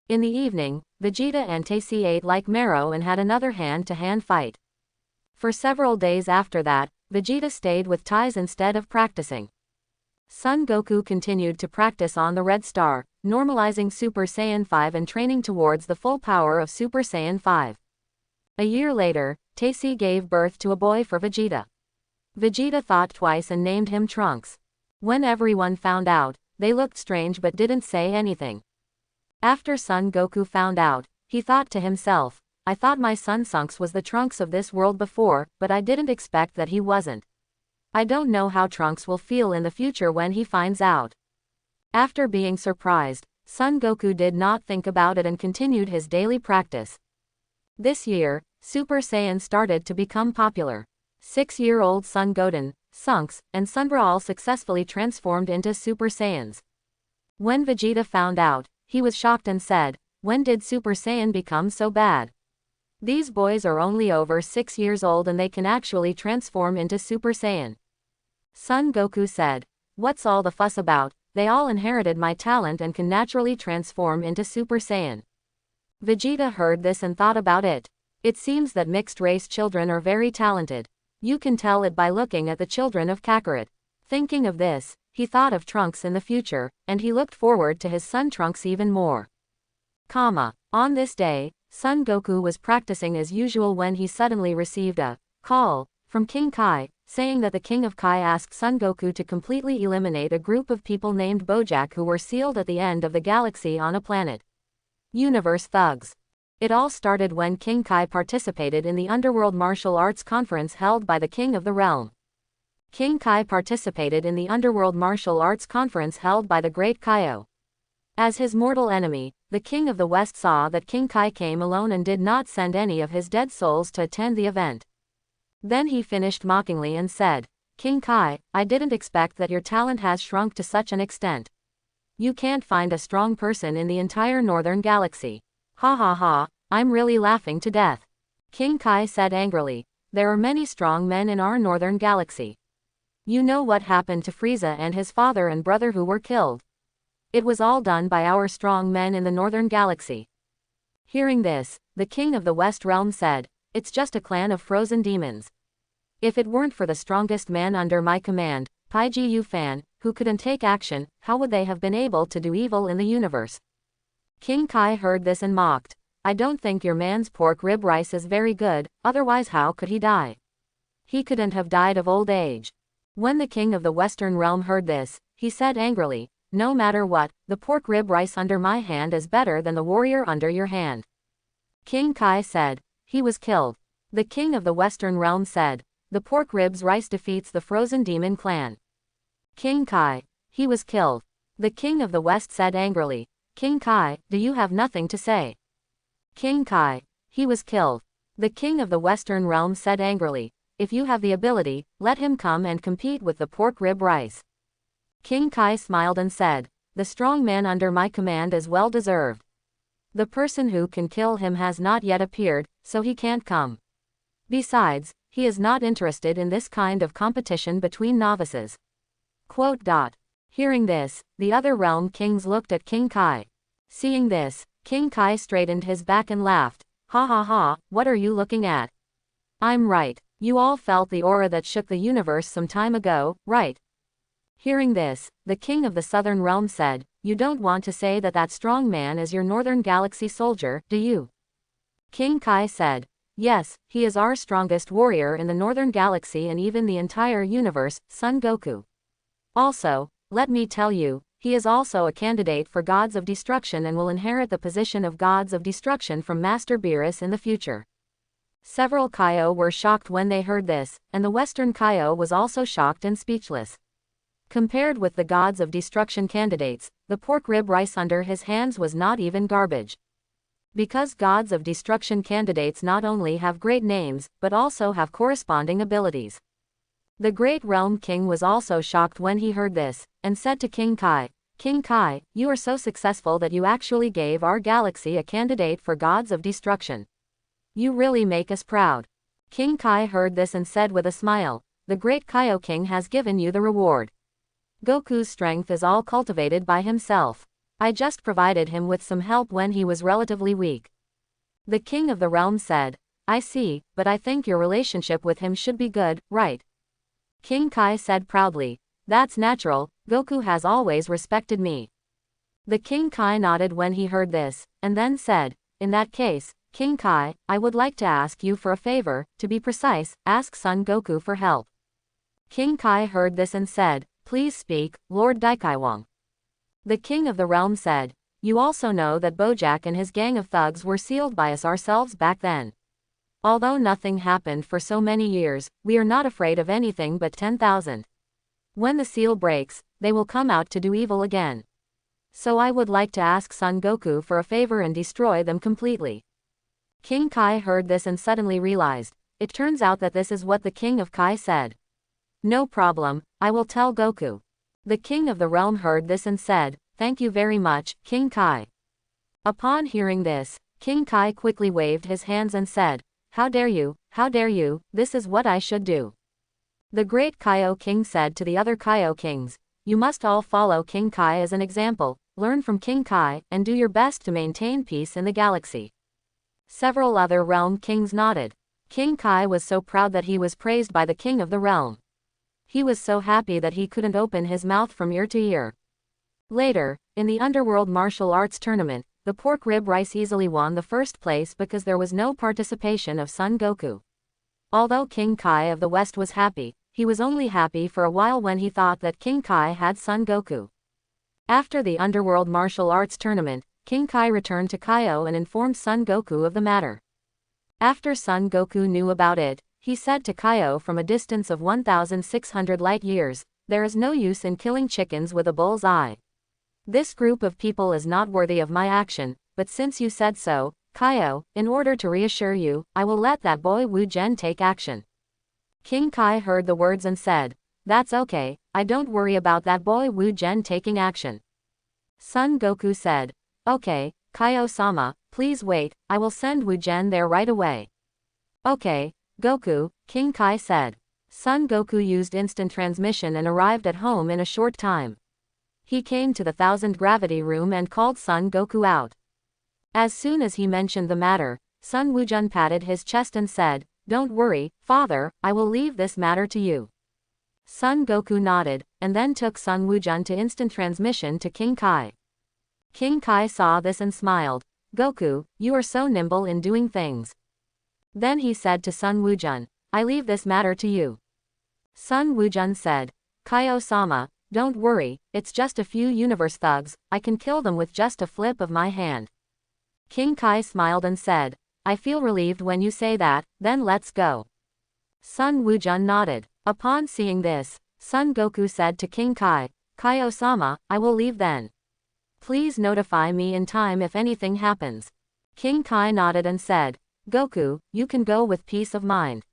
[SPEAKER 1] In the evening, Vegeta and Tacy ate like marrow and had another hand-to-hand fight. For several days after that, Vegeta stayed with Ties instead of practicing. Son Goku continued to practice on the Red Star, normalizing Super Saiyan 5 and training towards the full power of Super Saiyan 5. A year later, Tacy gave birth to a boy for Vegeta. Vegeta thought twice and named him Trunks. When everyone found out, they looked strange but didn't say anything. After Son Goku found out, he thought to himself, I thought my son Sunks was the Trunks of this world before, but I didn't expect that he wasn't. I don't know how Trunks will feel in the future when he finds out. After being surprised, Son Goku did not think about it and continued his daily practice. This year, Super Saiyan started to become popular. 6-year-old Son Goten, Sunks, and Sunbra all successfully transformed into Super Saiyans. When Vegeta found out, he was shocked and said, when did Super Saiyan become so bad? These boys are only over 6 years old and they can actually transform into Super Saiyan. Son Goku said, what's all the fuss about? They all inherited my talent and can naturally transform into Super Saiyan. Vegeta heard this and thought about it. It seems that mixed-race children are very talented. You can tell it by looking at the children of Kakarot. Thinking of this, he thought of Trunks in the future, and he looked forward to his son Trunks even more. On this day, Son Goku was practicing as usual when he suddenly received a call from King Kai, saying that the King of Kai asked Son Goku to completely eliminate a group of people named Bojack who were sealed at the end of the galaxy on a planet. Universe thugs. It all started when King Kai participated in the underworld martial arts conference held by the King of the Realm. King Kai participated in the underworld martial arts conference held by the Great Kaio. As his mortal enemy, the King of the West saw that King Kai came alone and did not send any of his dead souls to attend the event. Then he finished mockingly and said, "King Kai, I didn't expect that your talent has shrunk to such an extent. You can't find a strong person in the entire northern galaxy. Ha ha ha, I'm really laughing to death." King Kai said angrily, "There are many strong men in our northern galaxy. You know what happened to Frieza and his father and brother who were killed. It was all done by our strong men in the northern galaxy." Hearing this, the King of the West Realm said, "It's just a clan of frozen demons. If it weren't for the strongest man under my command, Pai Gu Fan, who couldn't take action, how would they have been able to do evil in the universe?" King Kai heard this and mocked, "I don't think your man's pork rib rice is very good, otherwise how could he die? He couldn't have died of old age." When the King of the Western Realm heard this, he said angrily, "No matter what, the pork rib rice under my hand is better than the warrior under your hand." King Kai said, "He was killed." The King of the Western Realm said, "The pork ribs rice defeats the frozen demon clan." King Kai, "He was killed." The King of the West said angrily, "King Kai, do you have nothing to say?" King Kai, "He was killed." The King of the Western Realm said angrily, "If you have the ability, let him come and compete with the pork rib rice." King Kai smiled and said, "The strong man under my command is well deserved. The person who can kill him has not yet appeared, so he can't come. Besides, he is not interested in this kind of competition between novices." Hearing this, the other realm kings looked at King Kai. Seeing this, King Kai straightened his back and laughed, "Ha ha ha, what are you looking at? I'm right. You all felt the aura that shook the universe some time ago, right?" Hearing this, the King of the Southern Realm said, "You don't want to say that that strong man is your Northern Galaxy soldier, do you?" King Kai said, "Yes, he is our strongest warrior in the Northern Galaxy and even the entire universe, Son Goku. Also, let me tell you, he is also a candidate for Gods of Destruction and will inherit the position of Gods of Destruction from Master Beerus in the future." Several Kaio were shocked when they heard this, and the Western Kaio was also shocked and speechless. Compared with the Gods of Destruction candidates, the pork rib rice under his hands was not even garbage. Because Gods of Destruction candidates not only have great names, but also have corresponding abilities. The Great Realm King was also shocked when he heard this, and said to King Kai, "King Kai, you are so successful that you actually gave our galaxy a candidate for Gods of Destruction. You really make us proud." King Kai heard this and said with a smile, "The Great Kaio King has given you the reward. Goku's strength is all cultivated by himself. I just provided him with some help when he was relatively weak." The King of the Realm said, "I see, but I think your relationship with him should be good, right?" King Kai said proudly, "That's natural, Goku has always respected me." The King Kai nodded when he heard this, and then said, "In that case, King Kai, I would like to ask you for a favor, to be precise, ask Son Goku for help." King Kai heard this and said, "Please speak, Lord Daikaiwang." The King of the Realm said, "You also know that Bojack and his gang of thugs were sealed by us ourselves back then. Although nothing happened for so many years, we are not afraid of anything but 10,000. When the seal breaks, they will come out to do evil again. So I would like to ask Son Goku for a favor and destroy them completely." King Kai heard this and suddenly realized, it turns out that this is what the King of Kai said. "No problem, I will tell Goku." The King of the Realm heard this and said, "Thank you very much, King Kai." Upon hearing this, King Kai quickly waved his hands and said, how dare you, this is what I should do." The Great Kaio King said to the other Kaio Kings, "You must all follow King Kai as an example, learn from King Kai, and do your best to maintain peace in the galaxy." Several other realm kings nodded. King Kai was so proud that he was praised by the King of the Realm. He was so happy that he couldn't open his mouth from ear to ear. Later, in the Underworld Martial Arts Tournament, the pork rib rice easily won the first place because there was no participation of Son Goku. Although King Kai of the West was happy, he was only happy for a while when he thought that King Kai had Son Goku. After the Underworld Martial Arts Tournament, King Kai returned to Kaio and informed Son Goku of the matter. After Son Goku knew about it, he said to Kaio from a distance of 1,600 light years, "There is no use in killing chickens with a bull's eye. This group of people is not worthy of my action, but since you said so, Kaio, in order to reassure you, I will let that boy Wu Gen take action." King Kai heard the words and said, "That's okay, I don't worry about that boy Wu Gen taking action." Son Goku said, "Okay, Kaio-sama, please wait, I will send Wu Gen there right away." "Okay, Goku," King Kai said. Son Goku used instant transmission and arrived at home in a short time. He came to the 1000 gravity room and called Son Goku out. As soon as he mentioned the matter, Son Wujun patted his chest and said, "Don't worry, father, I will leave this matter to you." Son Goku nodded, and then took Son Wujun to instant transmission to King Kai. King Kai saw this and smiled. "Goku, you are so nimble in doing things." Then he said to Son Wujun, "I leave this matter to you." Son Wujun said, "Kaio-sama, don't worry, it's just a few universe thugs, I can kill them with just a flip of my hand." King Kai smiled and said, "I feel relieved when you say that, then let's go." Son Wujun nodded. Upon seeing this, Son Goku said to King Kai, "Kaio-sama, I will leave then. Please notify me in time if anything happens." King Kai nodded and said, "Goku, you can go with peace of mind.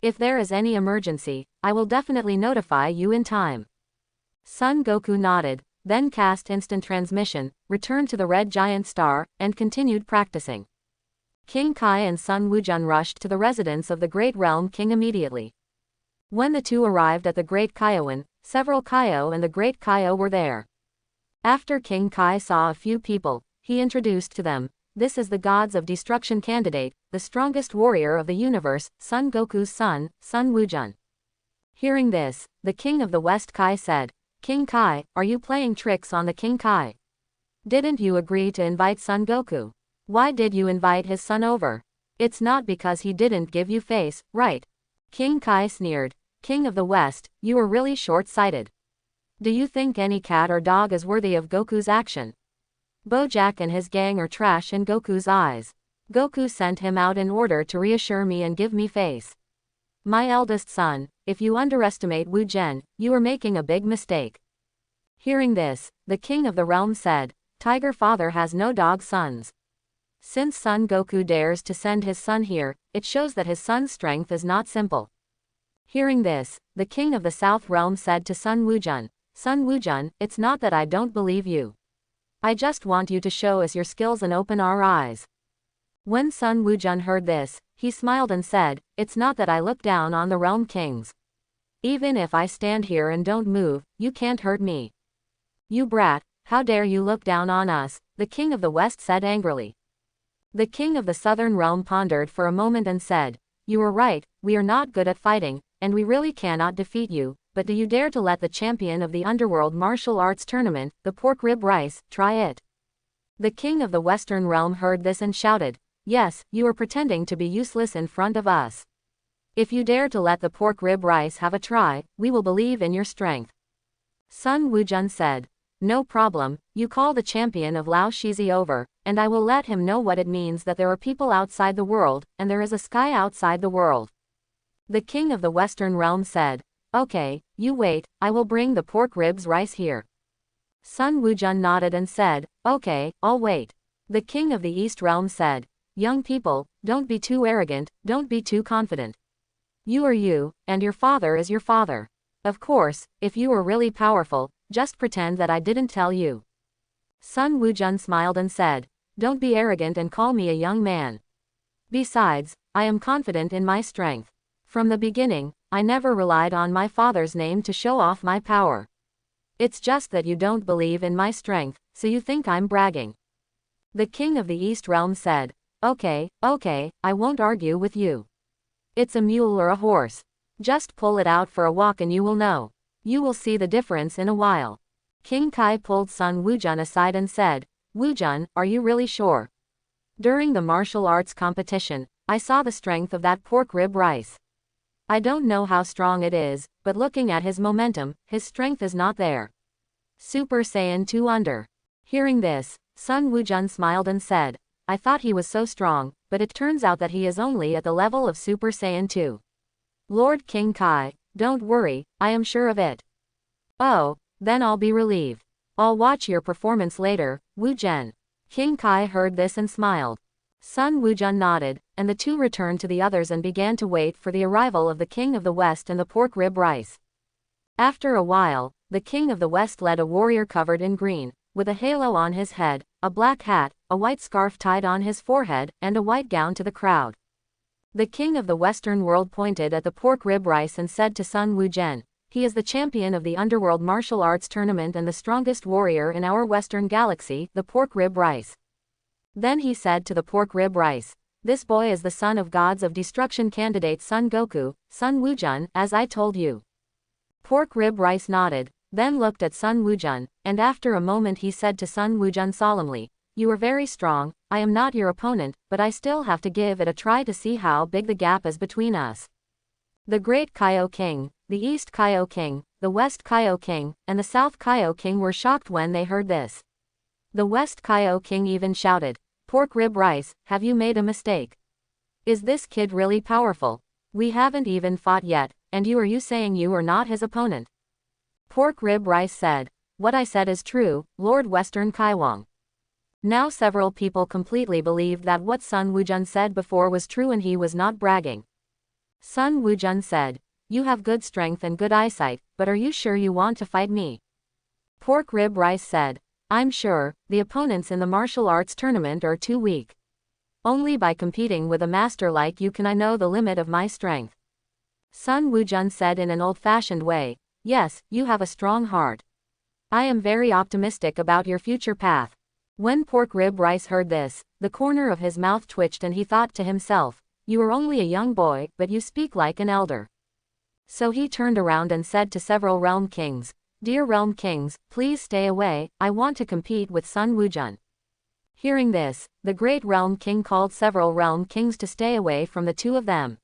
[SPEAKER 1] If there is any emergency, I will definitely notify you in time." Son Goku nodded, then cast instant transmission, returned to the red giant star, and continued practicing. King Kai and Son Wujun rushed to the residence of the Great Realm King immediately. When the two arrived at the Great Kaioan, several Kaio and the Great Kaio were there. After King Kai saw a few people, he introduced to them, "This is the Gods of Destruction candidate, the strongest warrior of the universe, Son Goku's son, Son Wujun." Hearing this, the King of the West Kai said, "King Kai, are you playing tricks on the King Kai? Didn't you agree to invite Son Goku? Why did you invite his son over? It's not because he didn't give you face, right?" King Kai sneered, "King of the West, you are really short-sighted. Do you think any cat or dog is worthy of Goku's action? Bojack and his gang are trash in Goku's eyes. Goku sent him out in order to reassure me and give me face. My eldest son, if you underestimate Wu Gen, you are making a big mistake." Hearing this, the King of the Realm said, "Tiger Father has no dog sons. Since Son Goku dares to send his son here, it shows that his son's strength is not simple." Hearing this, the King of the South Realm said to Son Wujun, "Son Wujun, it's not that I don't believe you. I just want you to show us your skills and open our eyes." When Son Wujun heard this, he smiled and said, "It's not that I look down on the realm kings. Even if I stand here and don't move, you can't hurt me." "You brat, how dare you look down on us," the King of the West said angrily. The King of the Southern Realm pondered for a moment and said, "You are right, we are not good at fighting, and we really cannot defeat you, but do you dare to let the champion of the Underworld Martial Arts Tournament, the Pork Rib Rice, try it?" The King of the Western Realm heard this and shouted, "Yes, you are pretending to be useless in front of us. If you dare to let the Pork Rib Rice have a try, we will believe in your strength." Son Wujun said, "No problem, you call the champion of Lao Shizi over, and I will let him know what it means that there are people outside the world, and there is a sky outside the world." The King of the Western Realm said, "Okay, you wait, I will bring the pork ribs rice here." Son Wujun nodded and said, "Okay, I'll wait." The King of the East Realm said, "Young people, don't be too arrogant, don't be too confident. You are you, and your father is your father. Of course, if you are really powerful, just pretend that I didn't tell you." Son Wujun smiled and said, "Don't be arrogant and call me a young man. Besides, I am confident in my strength. From the beginning, I never relied on my father's name to show off my power. It's just that you don't believe in my strength, so you think I'm bragging." The King of the East Realm said, Okay, I won't argue with you. It's a mule or a horse. Just pull it out for a walk and you will know. You will see the difference in a while." King Kai pulled Son Wujun aside and said, "Wujun, are you really sure? During the martial arts competition, I saw the strength of that pork rib rice. I don't know how strong it is, but looking at his momentum, his strength is not there. Super Saiyan 2 under." Hearing this, Sun Wukong smiled and said, I thought he was so strong, but it turns out that he is only at the level of Super Saiyan 2. Lord King Kai, don't worry, I am sure of it. Oh, then I'll be relieved. I'll watch your performance later, Wu Zhen. King Kai heard this and smiled. Sun Wukong nodded, and the two returned to the others and began to wait for the arrival of the King of the West and the pork rib rice. After a while, the King of the West led a warrior covered in green, with a halo on his head, a black hat, a white scarf tied on his forehead, and a white gown to the crowd. The King of the Western world pointed at the pork rib rice and said to Sun Wukong, he is the champion of the underworld martial arts tournament and the strongest warrior in our Western galaxy, the pork rib rice. Then he said to the pork rib rice, this boy is the son of gods of destruction candidate Son Goku, Sun Wukong, as I told you. Pork rib rice nodded, then looked at Sun Wukong, and after a moment he said to Sun Wukong solemnly, you are very strong, I am not your opponent, but I still have to give it a try to see how big the gap is between us. The Great Kaio King, the East Kaio King, the West Kaio King, and the South Kaio King were shocked when they heard this. The West Kaio King even shouted, pork rib rice, have you made a mistake? Is this kid really powerful? We haven't even fought yet, and you saying you are not his opponent? Pork rib rice said, what I said is true, Lord Western Kaiwang. Now several people completely believed that what Sun Wukong said before was true and he was not bragging. Sun Wukong said, you have good strength and good eyesight, but are you sure you want to fight me? Pork rib rice said, I'm sure, the opponents in the martial arts tournament are too weak. Only by competing with a master like you can I know the limit of my strength. Sun Wukong said in an old-fashioned way, yes, you have a strong heart. I am very optimistic about your future path. When pork rib rice heard this, the corner of his mouth twitched and he thought to himself, you are only a young boy, but you speak like an elder. So he turned around and said to several realm kings, dear realm kings, please stay away, I want to compete with Sun Wukong. Hearing this, the great realm king called several realm kings to stay away from the two of them.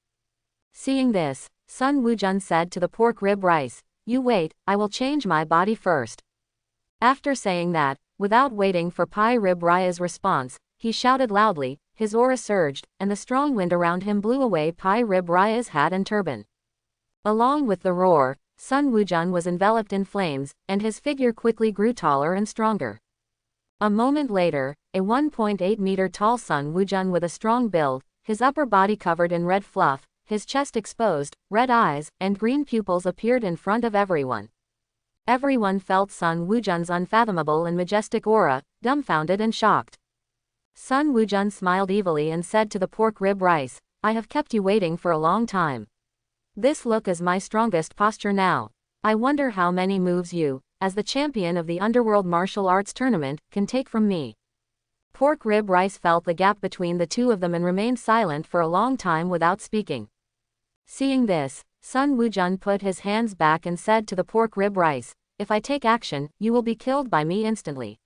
[SPEAKER 1] Seeing this, Sun Wukong said to the pork rib rice, you wait, I will change my body first. After saying that, without waiting for Pai Rib Raya's response, he shouted loudly, his aura surged, and the strong wind around him blew away Pai Rib Raya's hat and turban. Along with the roar, Sun Wukong was enveloped in flames, and his figure quickly grew taller and stronger. A moment later, a 1.8-meter tall Sun Wukong with a strong build, his upper body covered in red fluff, his chest exposed, red eyes, and green pupils appeared in front of everyone. Everyone felt Sun Wukong's unfathomable and majestic aura, dumbfounded and shocked. Sun Wukong smiled evilly and said to the pork rib rice, I have kept you waiting for a long time. This look is my strongest posture now. I wonder how many moves you, as the champion of the underworld martial arts tournament, can take from me. Pork rib rice felt the gap between the two of them and remained silent for a long time without speaking. Seeing this, Sun Wukong put his hands back and said to the pork rib rice, if I take action, you will be killed by me instantly.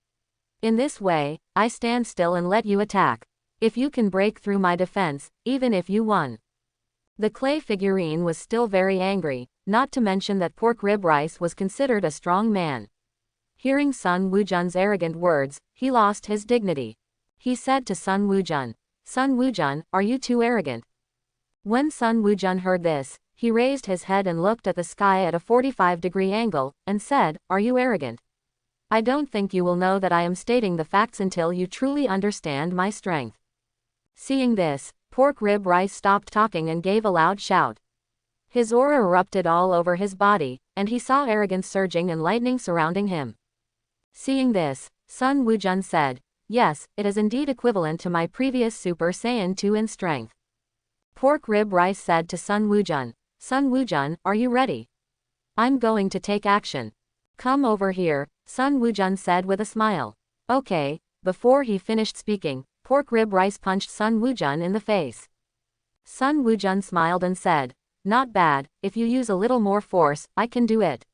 [SPEAKER 1] In this way, I stand still and let you attack. If you can break through my defense, even if you won. The clay figurine was still very angry, not to mention that pork rib rice was considered a strong man. Hearing Sun Wukong's arrogant words, he lost his dignity. He said to Sun Wukong, are you too arrogant? When Sun Wukong heard this, he raised his head and looked at the sky at a 45-degree angle, and said, are you arrogant? I don't think you will know that I am stating the facts until you truly understand my strength. Seeing this, pork rib rice stopped talking and gave a loud shout. His aura erupted all over his body, and he saw arrogance surging and lightning surrounding him. Seeing this, Sun Wukong said, yes, it is indeed equivalent to my previous Super Saiyan 2 in strength. Pork rib rice said to Sun Wukong, are you ready? I'm going to take action. Come over here, Sun Wukong said with a smile. Okay. Before he finished speaking, pork rib rice punched Sun Wukong in the face. Sun Wukong smiled and said, not bad, if you use a little more force, I can do it.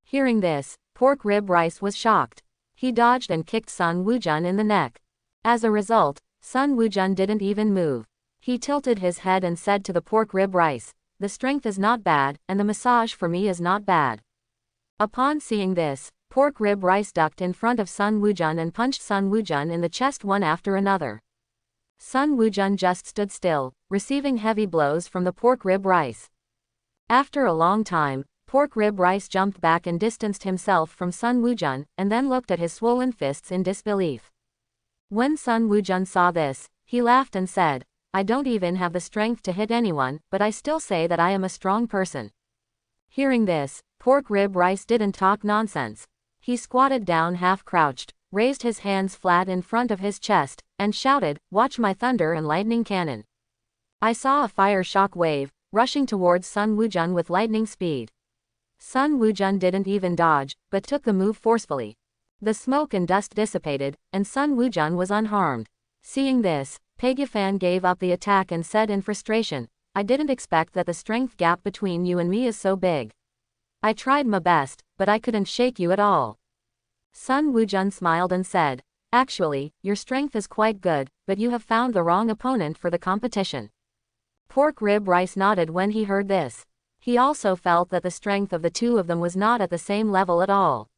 [SPEAKER 1] Hearing this, pork rib rice was shocked. He dodged and kicked Sun Wukong in the neck. As a result, Sun Wukong didn't even move. He tilted his head and said to the pork rib rice, the strength is not bad, and the massage for me is not bad. Upon seeing this, Pork Rib Rice ducked in front of Sun Wukong and punched Sun Wukong in the chest one after another. Sun Wukong just stood still, receiving heavy blows from the Pork Rib Rice. After a long time, Pork Rib Rice jumped back and distanced himself from Sun Wukong, and then looked at his swollen fists in disbelief. When Sun Wukong saw this, he laughed and said, "I don't even have the strength to hit anyone, but I still say that I am a strong person." Hearing this, Pork Rib Rice didn't talk nonsense. He squatted down half-crouched, raised his hands flat in front of his chest, and shouted, "Watch my thunder and lightning cannon." I saw a fire shock wave, rushing towards Sun Wukong with lightning speed. Sun Wukong didn't even dodge, but took the move forcefully. The smoke and dust dissipated, and Sun Wukong was unharmed. Seeing this, Pegyafan gave up the attack and said in frustration, "I didn't expect that the strength gap between you and me is so big. I tried my best, but I couldn't shake you at all." Sun Wukong smiled and said, "Actually, your strength is quite good, but you have found the wrong opponent for the competition." Pork Rib Rice nodded when he heard this. He also felt that the strength of the two of them was not at the same level at all.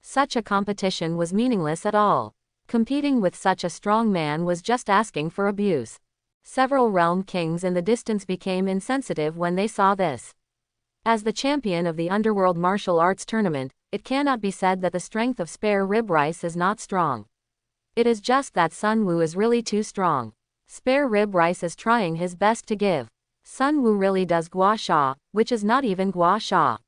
[SPEAKER 1] Such a competition was meaningless at all. Competing with such a strong man was just asking for abuse. Several realm kings in the distance became insensitive when they saw this. As the champion of the underworld martial arts tournament, it cannot be said that the strength of Spare Rib Rice is not strong. It is just that Sun Wu is really too strong. Spare Rib Rice is trying his best to give. Sun Wu really does gua sha, which is not even gua sha.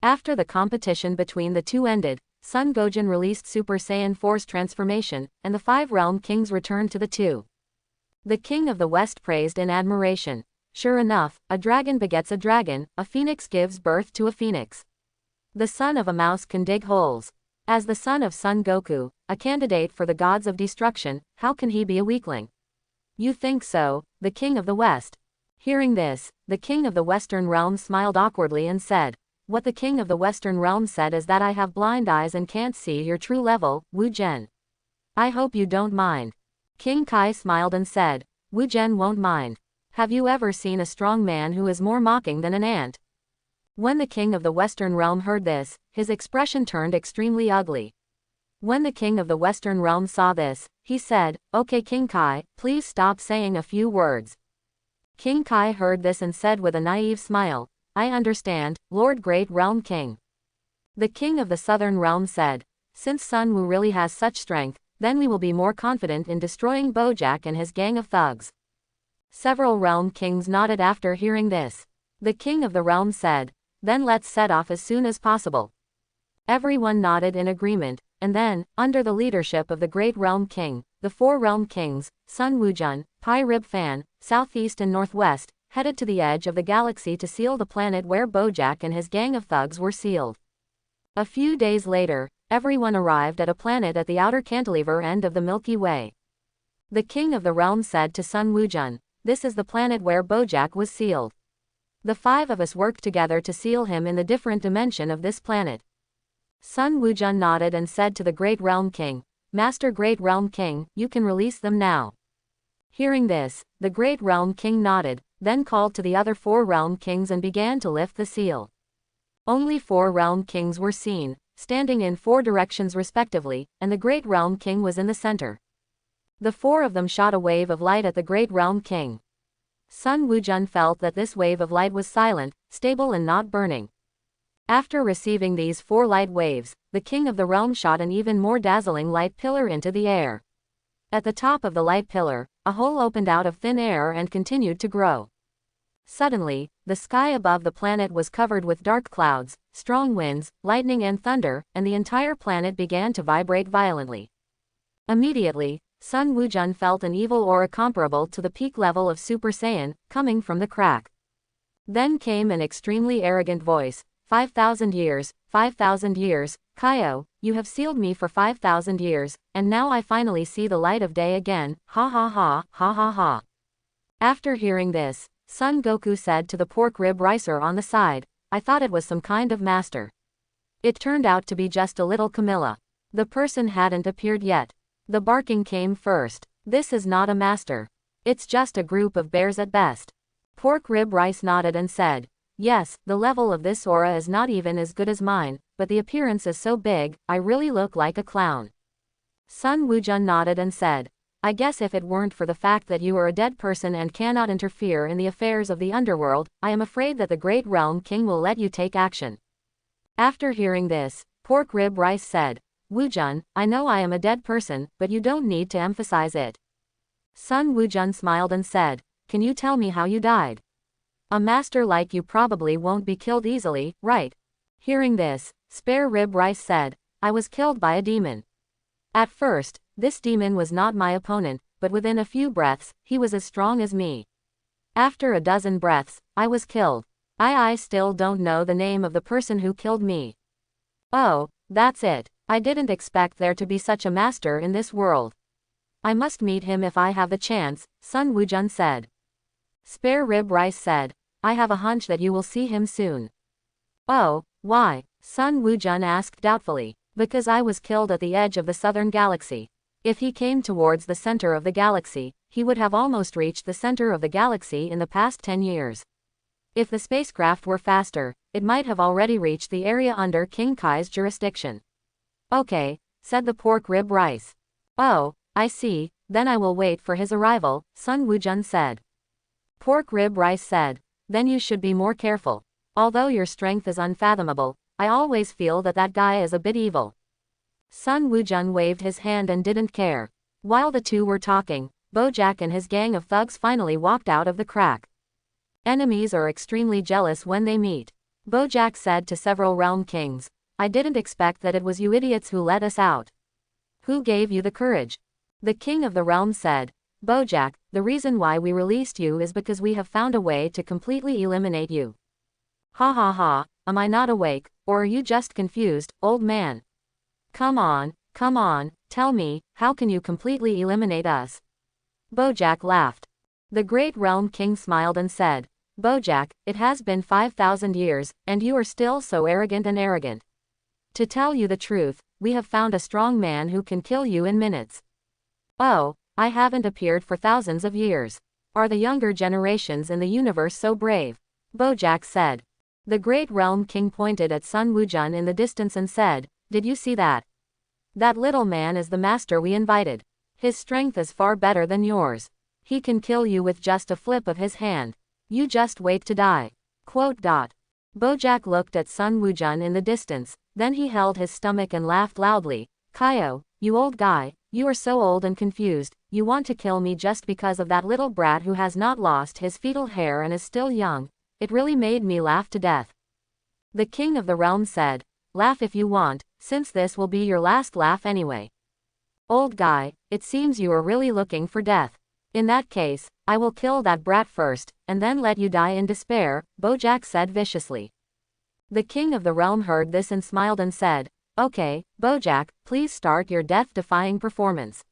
[SPEAKER 1] After the competition between the two ended, Sun Gojin released Super Saiyan Force transformation, and the 5 realm kings returned to the 2. The king of the west praised in admiration. Sure enough, a dragon begets a dragon, a phoenix gives birth to a phoenix. The son of a mouse can dig holes. As the son of Son Goku, a candidate for the gods of destruction, how can he be a weakling? You think so, the king of the west. Hearing this, the king of the western realm smiled awkwardly and said, "What the king of the western realm said is that I have blind eyes and can't see your true level, Wu Zhen. I hope you don't mind." King Kai smiled and said, "Wu Zhen won't mind. Have you ever seen a strong man who is more mocking than an ant?" When the king of the western realm heard this, his expression turned extremely ugly. When the king of the western realm saw this, he said, "Okay King Kai, please stop saying a few words." King Kai heard this and said with a naive smile, "I understand, Lord Great Realm King." The king of the southern realm said, "Since Sun Wu really has such strength, then we will be more confident in destroying Bojack and his gang of thugs." Several realm kings nodded after hearing this. The king of the realm said, "Then let's set off as soon as possible." Everyone nodded in agreement, and then, under the leadership of the great realm king, the 4 realm kings, Sun Wukong, Pai Rib Fan, southeast and northwest, headed to the edge of the galaxy to seal the planet where Bojack and his gang of thugs were sealed. A few days later, everyone arrived at a planet at the outer cantilever end of the Milky Way. The king of the realm said to Sun Wukong, "This is the planet where Bojack was sealed. The 5 of us worked together to seal him in the different dimension of this planet." Sun Wukong nodded and said to the Great Realm King, "Master Great Realm King, you can release them now." Hearing this, the Great Realm King nodded, then called to the other 4 realm kings and began to lift the seal. Only 4 realm kings were seen, standing in 4 directions respectively, and the Great Realm King was in the center. The 4 of them shot a wave of light at the Great Realm King. Sun Wukong felt that this wave of light was silent, stable and not burning. After receiving these 4 light waves, the king of the realm shot an even more dazzling light pillar into the air. At the top of the light pillar, a hole opened out of thin air and continued to grow. Suddenly, the sky above the planet was covered with dark clouds, strong winds, lightning and thunder, and the entire planet began to vibrate violently. Immediately, Sun Wukong felt an evil aura comparable to the peak level of Super Saiyan, coming from the crack. Then came an extremely arrogant voice, 5,000 years, 5,000 years, Kaio, you have sealed me for 5,000 years, and now I finally see the light of day again, ha ha ha, ha ha ha." After hearing this, Son Goku said to the pork rib ricer on the side, "I thought it was some kind of master. It turned out to be just a little Camilla. The person hadn't appeared yet. The barking came first. This is not a master. It's just a group of bears at best." Pork Rib Rice nodded and said, "Yes, the level of this aura is not even as good as mine, but the appearance is so big, I really look like a clown. Sun Wujun nodded and said, I guess if it weren't for the fact that you are a dead person and cannot interfere in the affairs of the underworld, I am afraid that the Great Realm King will let you take action. After hearing this, Pork Rib Rice said, Wujun, I know I am a dead person, but you don't need to emphasize it. Sun Wujun smiled and said, can you tell me how you died? A master like you probably won't be killed easily, right? Hearing this, Spare Rib Rice said, I was killed by a demon. At first, this demon was not my opponent, but within a few breaths, he was as strong as me. After a dozen breaths, I was killed. I still don't know the name of the person who killed me. Oh, that's it. I didn't expect there to be such a master in this world. I must meet him if I have the chance, Sun Wujun said. Spare Rib Rice said, I have a hunch that you will see him soon. Oh, why? Sun Wujun asked doubtfully. Because I was killed at the edge of the southern galaxy. If he came towards the center of the galaxy, he would have almost reached the center of the galaxy in the past 10 years. If the spacecraft were faster, it might have already reached the area under King Kai's jurisdiction. Okay, said the Pork Rib Rice. Oh, I see, then I will wait for his arrival, Sun Wujun said. Pork Rib Rice said, then you should be more careful. Although your strength is unfathomable, I always feel that that guy is a bit evil. Sun Wujun waved his hand and didn't care. While the two were talking, Bojack and his gang of thugs finally walked out of the crack. Enemies are extremely jealous when they meet. Bojack said to several realm kings, I didn't expect that it was you idiots who let us out. Who gave you the courage? The king of the realm said, Bojack, the reason why we released you is because we have found a way to completely eliminate you. Ha ha ha, am I not awake, or are you just confused, old man? Come on, tell me, how can you completely eliminate us? Bojack laughed. The great realm king smiled and said, Bojack, it has been 5,000 years, and you are still so arrogant. To tell you the truth, we have found a strong man who can kill you in minutes. Oh, I haven't appeared for thousands of years. Are the younger generations in the universe so brave? Bojack said. The great realm king pointed at Sun Wujun in the distance and said, did you see that? That little man is the master we invited. His strength is far better than yours. He can kill you with just a flip of his hand. You just wait to die. Bojack looked at Sun Wujun in the distance, then he held his stomach and laughed loudly. Kaio, you old guy, you are so old and confused, you want to kill me just because of that little brat who has not lost his fetal hair and is still young. It really made me laugh to death. The king of the realm said, laugh if you want, since this will be your last laugh anyway. Old guy, it seems you are really looking for death. In that case, I will kill that brat first, and then let you die in despair, Bojack said viciously. The king of the realm heard this and smiled and said, okay, Bojack, please start your death-defying performance.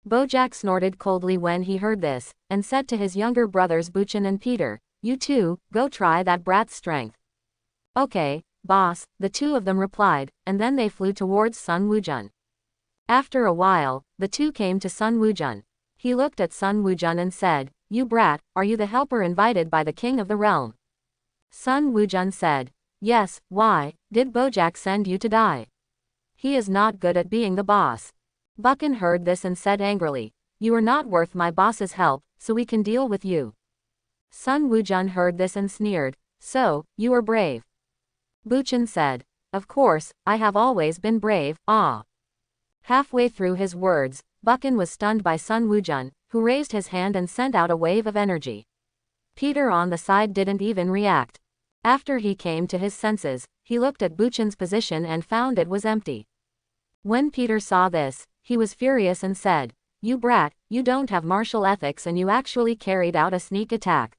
[SPEAKER 1] Bojack snorted coldly when he heard this, and said to his younger brothers Buchan and Peter, you two, go try that brat's strength. Okay, boss, the two of them replied, and then they flew towards Sun Wujun. After a while, the two came to Sun Wujun. He looked at Sun Wujun and said, you brat, are you the helper invited by the king of the realm? Sun Wujun said, yes, why, did Bojack send you to die? He is not good at being the boss. Buchan heard this and said angrily, you are not worth my boss's help, so we can deal with you. Sun Wujun heard this and sneered, so, you are brave. Buchan said, of course, I have always been brave, ah. Halfway through his words, Buchan was stunned by Sun Wujun, who raised his hand and sent out a wave of energy. Peter on the side didn't even react. After he came to his senses, he looked at Buchan's position and found it was empty. When Peter saw this, he was furious and said, you brat, you don't have martial ethics and you actually carried out a sneak attack.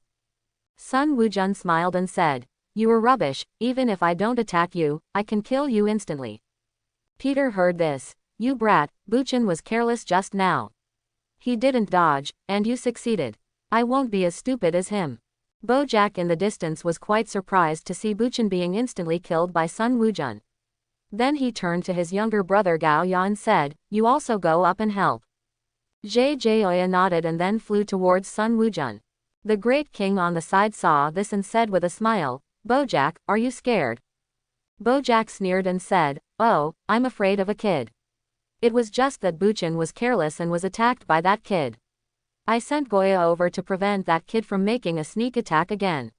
[SPEAKER 1] Sun Wujun smiled and said, you are rubbish, even if I don't attack you, I can kill you instantly. Peter heard this, you brat, Buchan was careless just now. He didn't dodge, and you succeeded. I won't be as stupid as him. Bojack in the distance was quite surprised to see Buchan being instantly killed by Sun Wujun. Then he turned to his younger brother Gao Ya and said, you also go up and help. Oya nodded and then flew towards Sun Wujun. The great king on the side saw this and said with a smile, Bojack, are you scared? Bojack sneered and said, "Oh, I'm afraid of a kid. It was just that Buchan was careless and was attacked by that kid. I sent Goya over to prevent that kid from making a sneak attack again."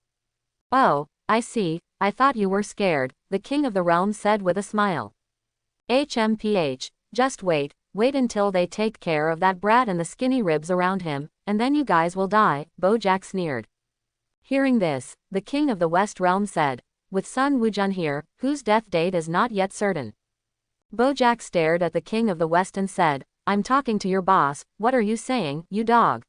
[SPEAKER 1] "Oh, I see, I thought you were scared," the king of the realm said with a smile. "HMPH, just wait until they take care of that brat and the skinny ribs around him, and then you guys will die," Bojack sneered. Hearing this, the king of the West realm said, "With Sun Wukong here, whose death date is not yet certain." Bojack stared at the king of the West and said, "I'm talking to your boss, what are you saying, you dog?"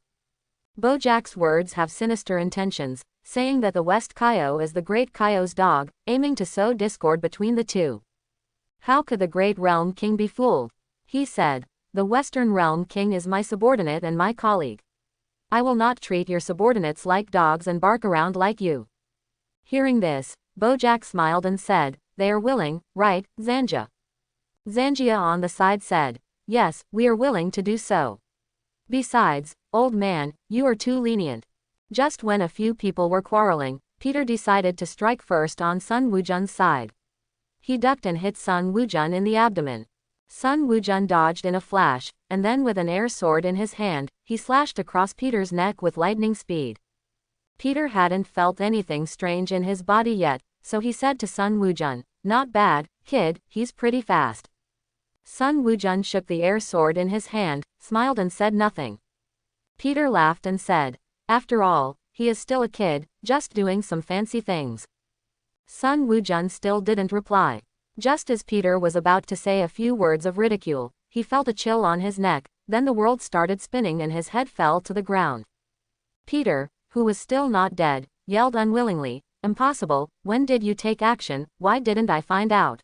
[SPEAKER 1] Bojack's words have sinister intentions, saying that the West Kaio is the Great Kaio's dog, aiming to sow discord between the two. How could the Great Realm King be fooled? He said, "The Western Realm King is my subordinate and my colleague. I will not treat your subordinates like dogs and bark around like you." Hearing this, Bojack smiled and said, "They are willing, right, Zanja?" Zangia on the side said, "Yes, we are willing to do so. Besides, old man, you are too lenient." Just when a few people were quarreling, Peter decided to strike first on Sun Wukong's side. He ducked and hit Sun Wukong in the abdomen. Sun Wukong dodged in a flash, and then with an air sword in his hand, he slashed across Peter's neck with lightning speed. Peter hadn't felt anything strange in his body yet, so he said to Sun Wukong, "Not bad, kid, he's pretty fast." Sun Wukong shook the air sword in his hand, smiled and said nothing. Peter laughed and said, "After all, he is still a kid, just doing some fancy things." Sun Wukong still didn't reply. Just as Peter was about to say a few words of ridicule, he felt a chill on his neck, then the world started spinning and his head fell to the ground. Peter, who was still not dead, yelled unwillingly, "Impossible, when did you take action, why didn't I find out?"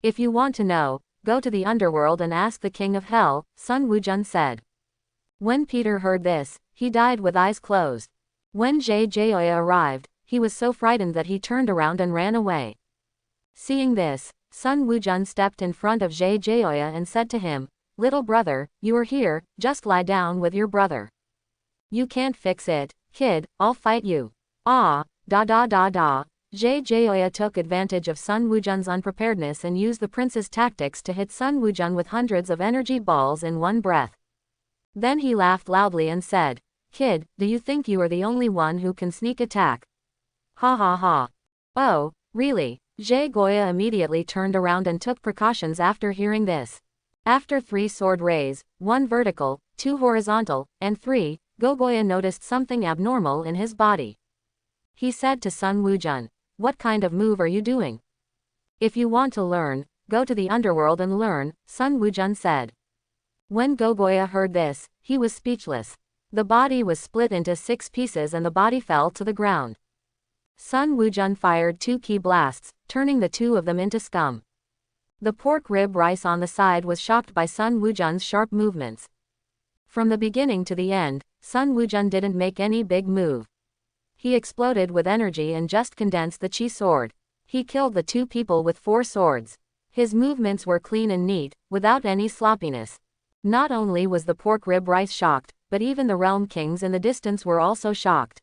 [SPEAKER 1] "If you want to know, go to the underworld and ask the king of hell," Sun Wukong said. When Peter heard this, he died with eyes closed. When Joya arrived, he was so frightened that he turned around and ran away. Seeing this, Sun Wukong stepped in front of Joya and said to him, "Little brother, you are here, just lie down with your brother. You can't fix it, kid, I'll fight you." "Ah, da da da da." Joya took advantage of Sun Wukong's unpreparedness and used the prince's tactics to hit Sun Wukong with hundreds of energy balls in one breath. Then he laughed loudly and said, "Kid, do you think you are the only one who can sneak attack? Ha ha ha." "Oh, really?" Goya immediately turned around and took precautions after hearing this. After 3 sword rays, 1 vertical, 2 horizontal, and 3, Gogoya noticed something abnormal in his body. He said to Sun Wukong, "What kind of move are you doing?" "If you want to learn, go to the underworld and learn," Sun Wukong said. When Gogoya heard this, he was speechless. The body was split into 6 pieces and the body fell to the ground. Sun Wukong fired 2 key blasts, turning the 2 of them into scum. The pork rib rice on the side was shocked by Sun Wukong's sharp movements. From the beginning to the end, Sun Wukong didn't make any big move. He exploded with energy and just condensed the chi sword. He killed the 2 people with 4 swords. His movements were clean and neat, without any sloppiness. Not only was the pork rib rice shocked, but even the realm kings in the distance were also shocked.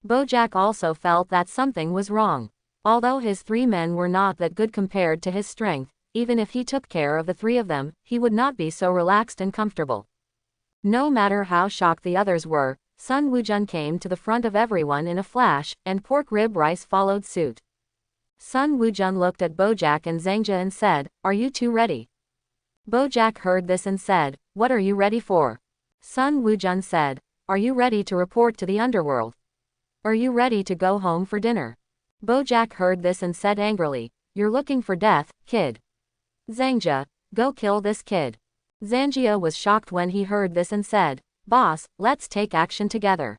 [SPEAKER 1] Bojack also felt that something was wrong. Although his 3 men were not that good compared to his strength, even if he took care of the 3 of them, he would not be so relaxed and comfortable. No matter how shocked the others were, Sun Wukong came to the front of everyone in a flash, and pork rib rice followed suit. Sun Wukong looked at Bojack and Zangja and said, "Are you two ready?" Bojack heard this and said, "What are you ready for?" Sun Wukong said, "Are you ready to report to the underworld? Are you ready to go home for dinner?" Bojack heard this and said angrily, "You're looking for death, kid. Zangja, go kill this kid." Zangia was shocked when he heard this and said, "Boss, let's take action together."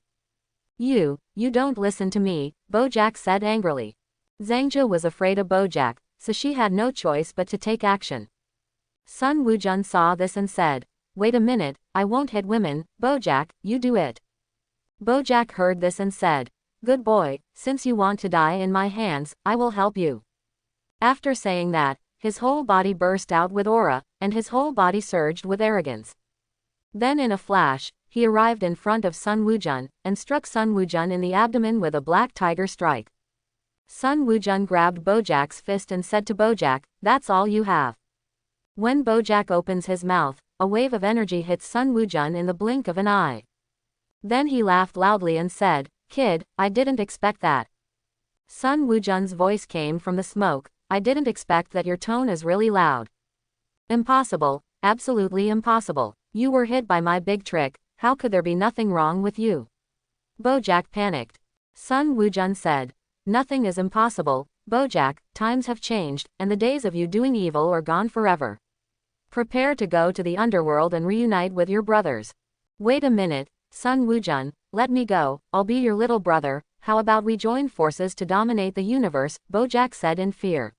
[SPEAKER 1] You don't listen to me," Bojack said angrily. Zangja was afraid of Bojack, so she had no choice but to take action. Sun Wukong saw this and said, "Wait a minute, I won't hit women, Bojack, you do it." Bojack heard this and said, "Good boy, since you want to die in my hands, I will help you." After saying that, his whole body burst out with aura, and his whole body surged with arrogance. Then in a flash, he arrived in front of Sun Wukong, and struck Sun Wukong in the abdomen with a black tiger strike. Sun Wukong grabbed Bojack's fist and said to Bojack, "That's all you have." When Bojack opens his mouth, a wave of energy hits Sun Wukong in the blink of an eye. Then he laughed loudly and said, "Kid, I didn't expect that." Sun Wukong's voice came from the smoke, "I didn't expect that your tone is really loud." "Impossible, absolutely impossible. You were hit by my big trick, how could there be nothing wrong with you?" Bojack panicked. Sun Wukong said, "Nothing is impossible, Bojack, times have changed, and the days of you doing evil are gone forever. Prepare to go to the underworld and reunite with your brothers." "Wait a minute, Sun Wukong, let me go, I'll be your little brother, how about we join forces to dominate the universe," Bojack said in fear.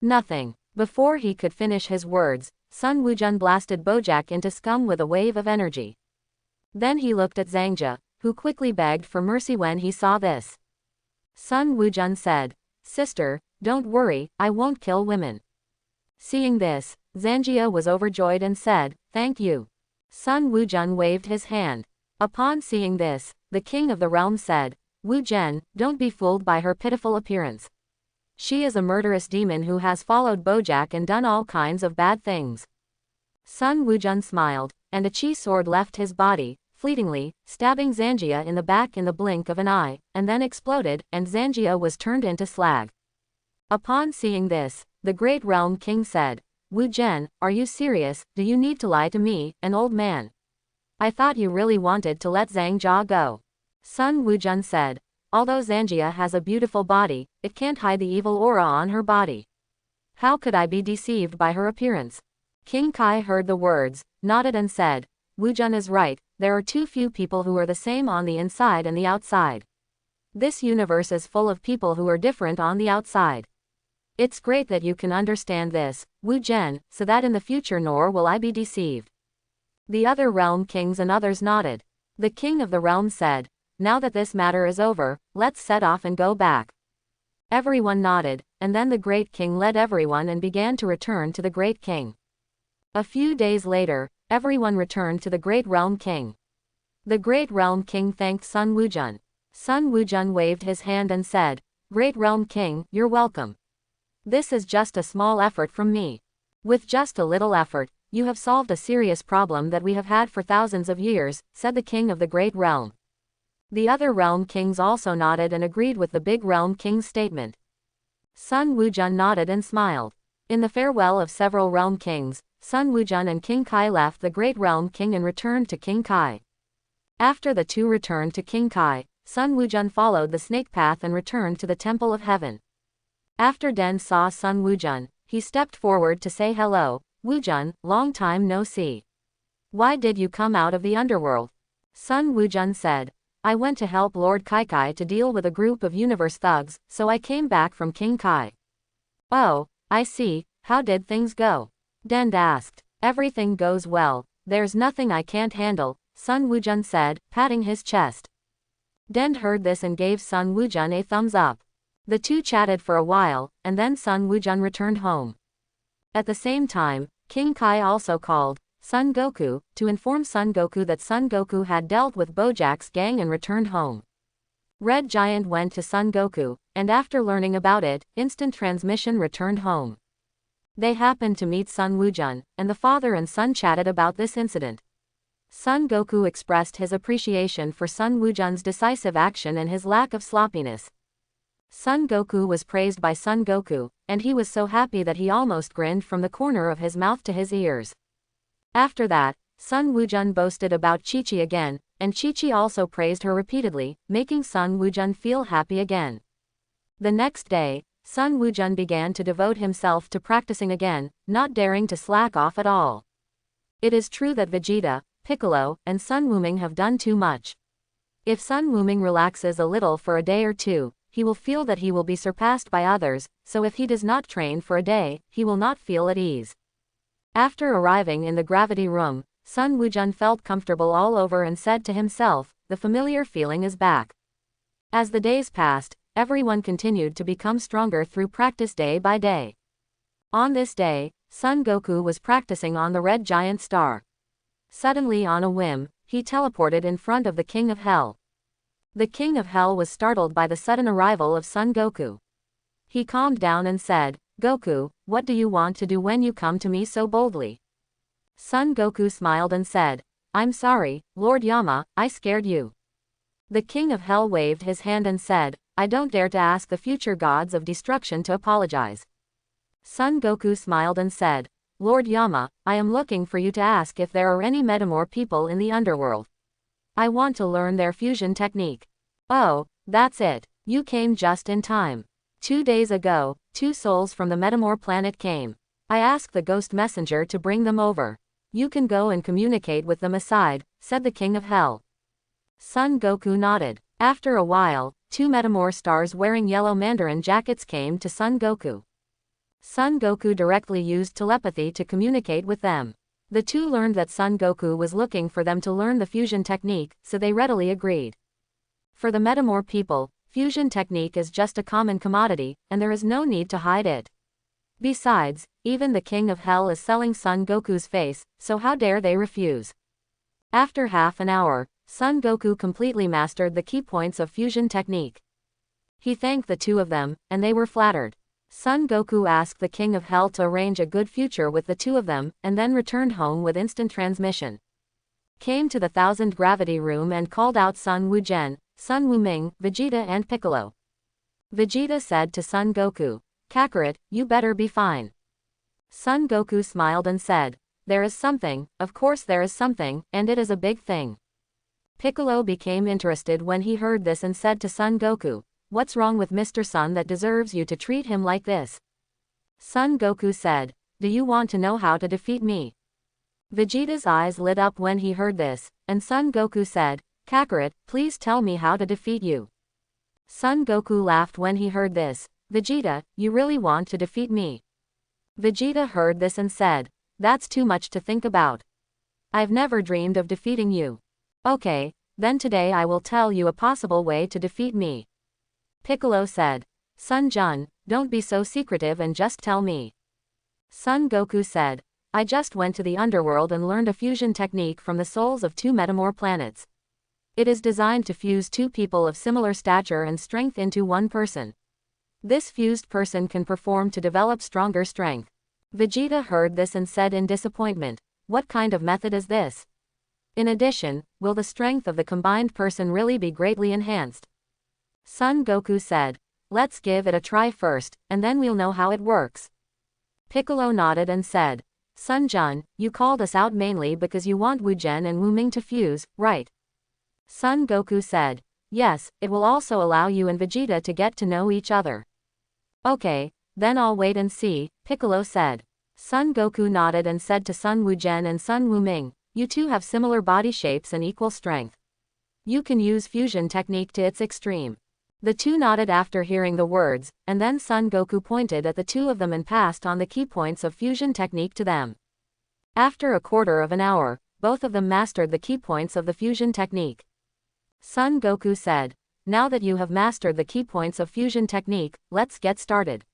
[SPEAKER 1] "Nothing." Before he could finish his words, Sun Wukong blasted Bojack into scum with a wave of energy. Then he looked at Zhangja, who quickly begged for mercy when he saw this. Sun Wukong said, "Sister, don't worry, I won't kill women." Seeing this, Zhangja was overjoyed and said, "Thank you." Sun Wukong waved his hand. Upon seeing this, the king of the realm said, "Wu Zhen, don't be fooled by her pitiful appearance. She is a murderous demon who has followed Bojack and done all kinds of bad things." Sun Wukong smiled, and a chi sword left his body, fleetingly, stabbing Zhangja in the back in the blink of an eye, and then exploded, and Zhangja was turned into slag. Upon seeing this, the great realm king said, "Wu Zhen, are you serious? Do you need to lie to me, an old man? I thought you really wanted to let Zhangja go." Sun Wukong said, "Although Zhangja has a beautiful body, it can't hide the evil aura on her body. How could I be deceived by her appearance?" King Kai heard the words, nodded and said, "Wu Zhen is right, there are too few people who are the same on the inside and the outside. This universe is full of people who are different on the outside. It's great that you can understand this, Wu Zhen, so that in the future nor will I be deceived." The other realm kings and others nodded. The king of the realm said, "Now that this matter is over, let's set off and go back." Everyone nodded, and then the great king led everyone and began to return to the great king. A few days later, everyone returned to the great realm king. The great realm king thanked Sun Wukong. Sun Wukong waved his hand and said, "Great realm king, you're welcome. This is just a small effort from me. With just a little effort, you have solved a serious problem that we have had for thousands of years," said the king of the great realm. The other realm kings also nodded and agreed with the big realm king's statement. Sun Wukong nodded and smiled. In the farewell of several realm kings, Sun Wukong and King Kai left the great realm king and returned to King Kai. After the two returned to King Kai, Sun Wukong followed the snake path and returned to the Temple of Heaven. After Den saw Sun Wukong, he stepped forward to say hello, "Wukong, long time no see. Why did you come out of the underworld?" Sun Wukong said, "I went to help Lord Kaikai to deal with a group of universe thugs, so I came back from King Kai." "Oh, I see, how did things go?" Den asked. "Everything goes well, there's nothing I can't handle," Sun Wukong said, patting his chest. Den heard this and gave Sun Wukong a thumbs up. The two chatted for a while, and then Sun Wukong returned home. At the same time, King Kai also called Son Goku to inform Son Goku that Son Goku had dealt with Bojack's gang and returned home. Red Giant went to Son Goku, and after learning about it, instant transmission returned home. They happened to meet Sun Wukong, and the father and son chatted about this incident. Son Goku expressed his appreciation for Sun Wukong's decisive action and his lack of sloppiness. Son Goku was praised by Son Goku, and he was so happy that he almost grinned from the corner of his mouth to his ears. After that, Sun Wukong boasted about Chi-Chi again, and Chi-Chi also praised her repeatedly, making Sun Wukong feel happy again. The next day, Sun Wukong began to devote himself to practicing again, not daring to slack off at all. It is true that Vegeta, Piccolo, and Sun Wuming have done too much. If Sun Wuming relaxes a little for a day or two, he will feel that he will be surpassed by others, so if he does not train for a day, he will not feel at ease. After arriving in the gravity room, Sun Wukong felt comfortable all over and said to himself, "The familiar feeling is back." As the days passed, everyone continued to become stronger through practice day by day. On this day, Son Goku was practicing on the red giant star. Suddenly on a whim, he teleported in front of the King of Hell. The King of Hell was startled by the sudden arrival of Son Goku. He calmed down and said, Goku, what do you want to do when you come to me so boldly? Son Goku smiled and said, I'm sorry, Lord Yama, I scared you. The King of Hell waved his hand and said, I don't dare to ask the future gods of destruction to apologize. Son Goku smiled and said, Lord Yama, I am looking for you to ask if there are any Metamor people in the underworld. I want to learn their fusion technique. Oh, that's it. You came just in time. 2 days ago, 2 souls from the Metamor planet came. I asked the ghost messenger to bring them over. You can go and communicate with them aside, said the King of Hell. Son Goku nodded. After a while, 2 Metamor stars wearing yellow Mandarin jackets came to Son Goku. Son Goku directly used telepathy to communicate with them. The 2 learned that Son Goku was looking for them to learn the fusion technique, so they readily agreed. For the Metamor people, fusion technique is just a common commodity, and there is no need to hide it. Besides, even the King of Hell is selling Son Goku's face, so how dare they refuse? After half an hour, Son Goku completely mastered the key points of fusion technique. He thanked the 2 of them, and they were flattered. Son Goku asked the King of Hell to arrange a good future with the 2 of them, and then returned home with instant transmission. Came to the 1000 gravity room and called out Sun Wuzhen, Sun Wuming, Vegeta and Piccolo. Vegeta said to Son Goku, Kakarot, you better be fine. Son Goku smiled and said, there is something, of course there is something, and it is a big thing. Piccolo became interested when he heard this and said to Son Goku, what's wrong with Mr. Sun that deserves you to treat him like this? Son Goku said, do you want to know how to defeat me? Vegeta's eyes lit up when he heard this, and Son Goku said, Kakarot, please tell me how to defeat you. Son Goku laughed when he heard this, Vegeta, you really want to defeat me? Vegeta heard this and said, that's too much to think about. I've never dreamed of defeating you. Okay, then today I will tell you a possible way to defeat me. Piccolo said, Son Jun, don't be so secretive and just tell me. Son Goku said, I just went to the underworld and learned a fusion technique from the souls of 2 Metamor planets. It is designed to fuse 2 people of similar stature and strength into one person. This fused person can perform to develop stronger strength. Vegeta heard this and said in disappointment, what kind of method is this? In addition, will the strength of the combined person really be greatly enhanced? Son Goku said, let's give it a try first, and then we'll know how it works. Piccolo nodded and said, Son Jun, you called us out mainly because you want Wuzhen and Wuming to fuse, right? Son Goku said, yes, it will also allow you and Vegeta to get to know each other. Okay, then I'll wait and see, Piccolo said. Son Goku nodded and said to Sun Wuzhen and Sun Wuming, you 2 have similar body shapes and equal strength. You can use fusion technique to its extreme. The 2 nodded after hearing the words, and then Son Goku pointed at the 2 of them and passed on the key points of fusion technique to them. After a quarter of an hour, both of them mastered the key points of the fusion technique. Son Goku said, now that you have mastered the key points of fusion technique, let's get started.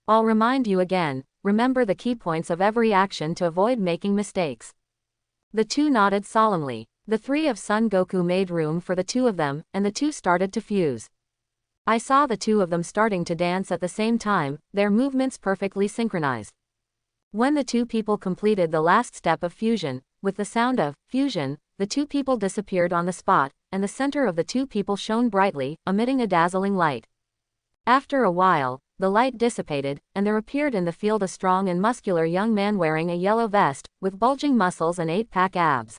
[SPEAKER 1] I'll remind you again, remember the key points of every action to avoid making mistakes. The 2 nodded solemnly. The 3 of Son Goku made room for the 2 of them, and the 2 started to fuse. I saw the 2 of them starting to dance at the same time, their movements perfectly synchronized. When the 2 people completed the last step of fusion, with the sound of fusion, the 2 people disappeared on the spot, and the center of the 2 people shone brightly, emitting a dazzling light. After a while, the light dissipated, and there appeared in the field a strong and muscular young man wearing a yellow vest, with bulging muscles and 8-pack abs.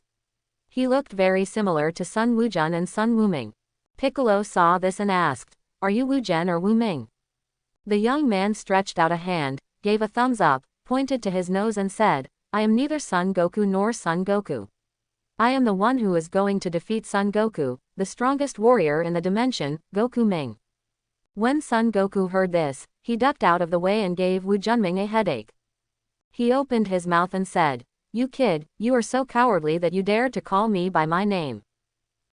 [SPEAKER 1] He looked very similar to Sun Wuzhen and Sun Wuming. Piccolo saw this and asked, are you Wuzhen or Wuming? The young man stretched out a hand, gave a thumbs up, pointed to his nose and said, I am neither Son Goku nor Son Goku. I am the one who is going to defeat Son Goku, the strongest warrior in the dimension, Goku Ming. When Son Goku heard this, he ducked out of the way and gave Wu Junming a headache. He opened his mouth and said, you kid, you are so cowardly that you dared to call me by my name.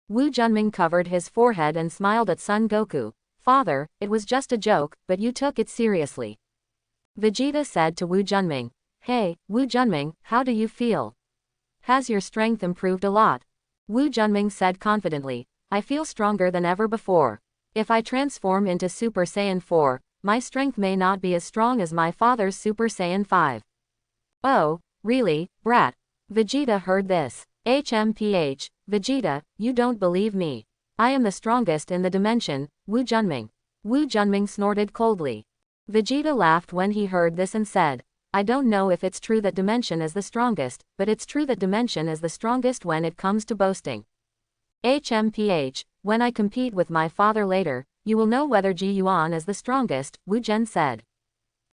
[SPEAKER 1] Wu Junming covered his forehead and smiled at Son Goku. Father, it was just a joke, but you took it seriously. Vegeta said to Wu Junming, hey, Wu Junming, how do you feel? Has your strength improved a lot? Wu Junming said confidently, I feel stronger than ever before. If I transform into Super Saiyan 4, my strength may not be as strong as my father's Super Saiyan 5. Oh, really, brat? Vegeta heard this. HMPH, Vegeta, you don't believe me. I am the strongest in the dimension, Wu Junming. Wu Junming snorted coldly. Vegeta laughed when he heard this and said, I don't know if it's true that dimension is the strongest, but it's true that dimension is the strongest when it comes to boasting. HMPH, when I compete with my father later, you will know whether Ji Yuan is the strongest, Wu Zhen said.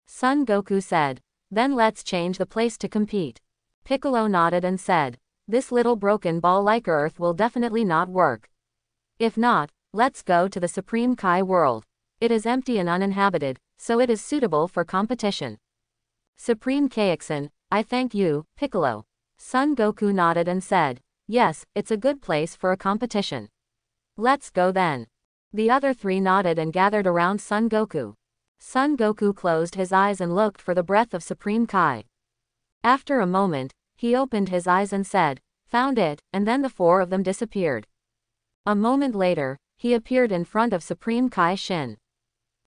[SPEAKER 1] Son Goku said, then let's change the place to compete. Piccolo nodded and said, this little broken ball like Earth will definitely not work. If not, let's go to the Supreme Kai world. It is empty and uninhabited, so it is suitable for competition. Supreme Kaixin, I thank you, Piccolo. Son Goku nodded and said, yes, it's a good place for a competition. Let's go then. The other three nodded and gathered around Son Goku. Son Goku closed his eyes and looked for the breath of Supreme Kai. After a moment, he opened his eyes and said, found it, and then the four of them disappeared. A moment later, he appeared in front of Supreme Kai Shin.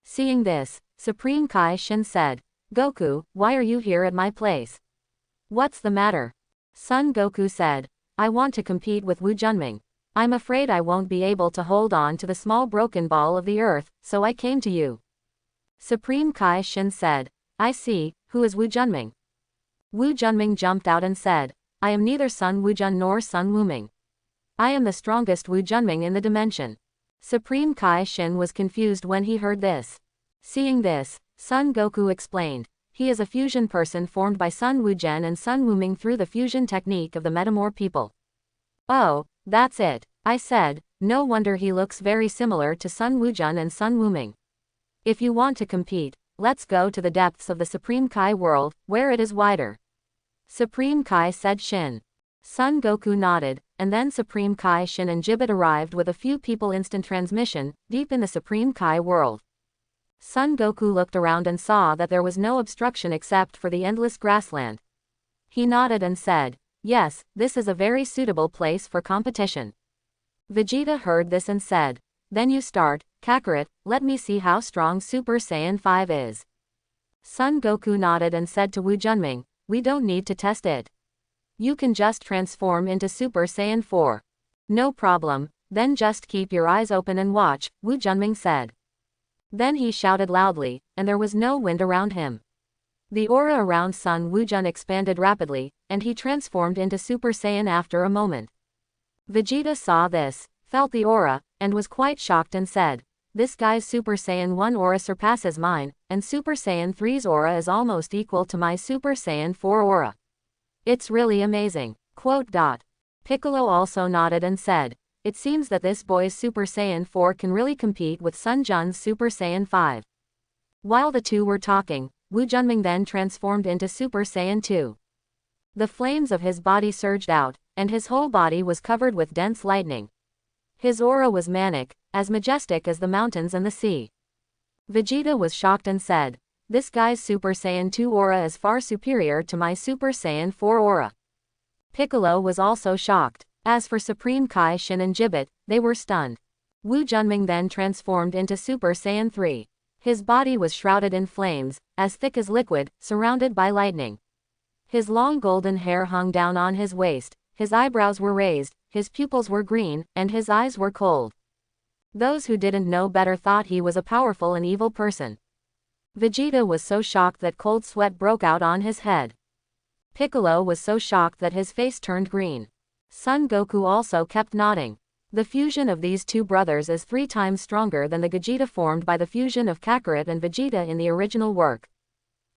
[SPEAKER 1] Seeing this, Supreme Kai Shin said, Goku, why are you here at my place? What's the matter? Son Goku said, I want to compete with Wu Junming. I'm afraid I won't be able to hold on to the small broken ball of the earth, so I came to you. Supreme Kai Shin said, I see, who is Wu Junming? Wu Junming jumped out and said, I am neither Sun Wujun nor Sun Wuming. I am the strongest Wu Junming in the dimension. Supreme Kai Shin was confused when he heard this. Seeing this, Son Goku explained, he is a fusion person formed by Sun Wuzhen and Sun Wuming through the fusion technique of the Metamor people. Oh, that's it, I said, no wonder he looks very similar to Sun Wuzhen and Sun Wuming. If you want to compete, let's go to the depths of the Supreme Kai world, where it is wider. Supreme Kai said Shin. Son Goku nodded, and then Supreme Kai Shin and Gibbet arrived with a few people instant transmission, deep in the Supreme Kai world. Son Goku looked around and saw that there was no obstruction except for the endless grassland. He nodded and said, yes, this is a very suitable place for competition. Vegeta heard this and said, then you start, Kakarot, let me see how strong Super Saiyan 5 is. Son Goku nodded and said to Wu Junming, we don't need to test it. You can just transform into Super Saiyan 4. No problem, then just keep your eyes open and watch, Wu Junming said. Then he shouted loudly, and there was no wind around him. The aura around Sun Wuzhen expanded rapidly, and he transformed into Super Saiyan after a moment. Vegeta saw this, felt the aura, and was quite shocked and said, this guy's Super Saiyan 1 aura surpasses mine, and Super Saiyan 3's aura is almost equal to my Super Saiyan 4 aura. It's really amazing. Piccolo also nodded and said, it seems that this boy's Super Saiyan 4 can really compete with Sun Jun's Super Saiyan 5. While the two were talking, Wu Junming then transformed into Super Saiyan 2. The flames of his body surged out, and his whole body was covered with dense lightning. His aura was manic, as majestic as the mountains and the sea. Vegeta was shocked and said, this guy's Super Saiyan 2 aura is far superior to my Super Saiyan 4 aura. Piccolo was also shocked. As for Supreme Kai Shin and Gibbet, they were stunned. Wu Junming then transformed into Super Saiyan 3. His body was shrouded in flames, as thick as liquid, surrounded by lightning. His long golden hair hung down on his waist, his eyebrows were raised, his pupils were green, and his eyes were cold. Those who didn't know better thought he was a powerful and evil person. Vegeta was so shocked that cold sweat broke out on his head. Piccolo was so shocked that his face turned green. Son Goku also kept nodding. The fusion of these two brothers is 3 times stronger than the Gogeta formed by the fusion of Kakarot and Vegeta in the original work.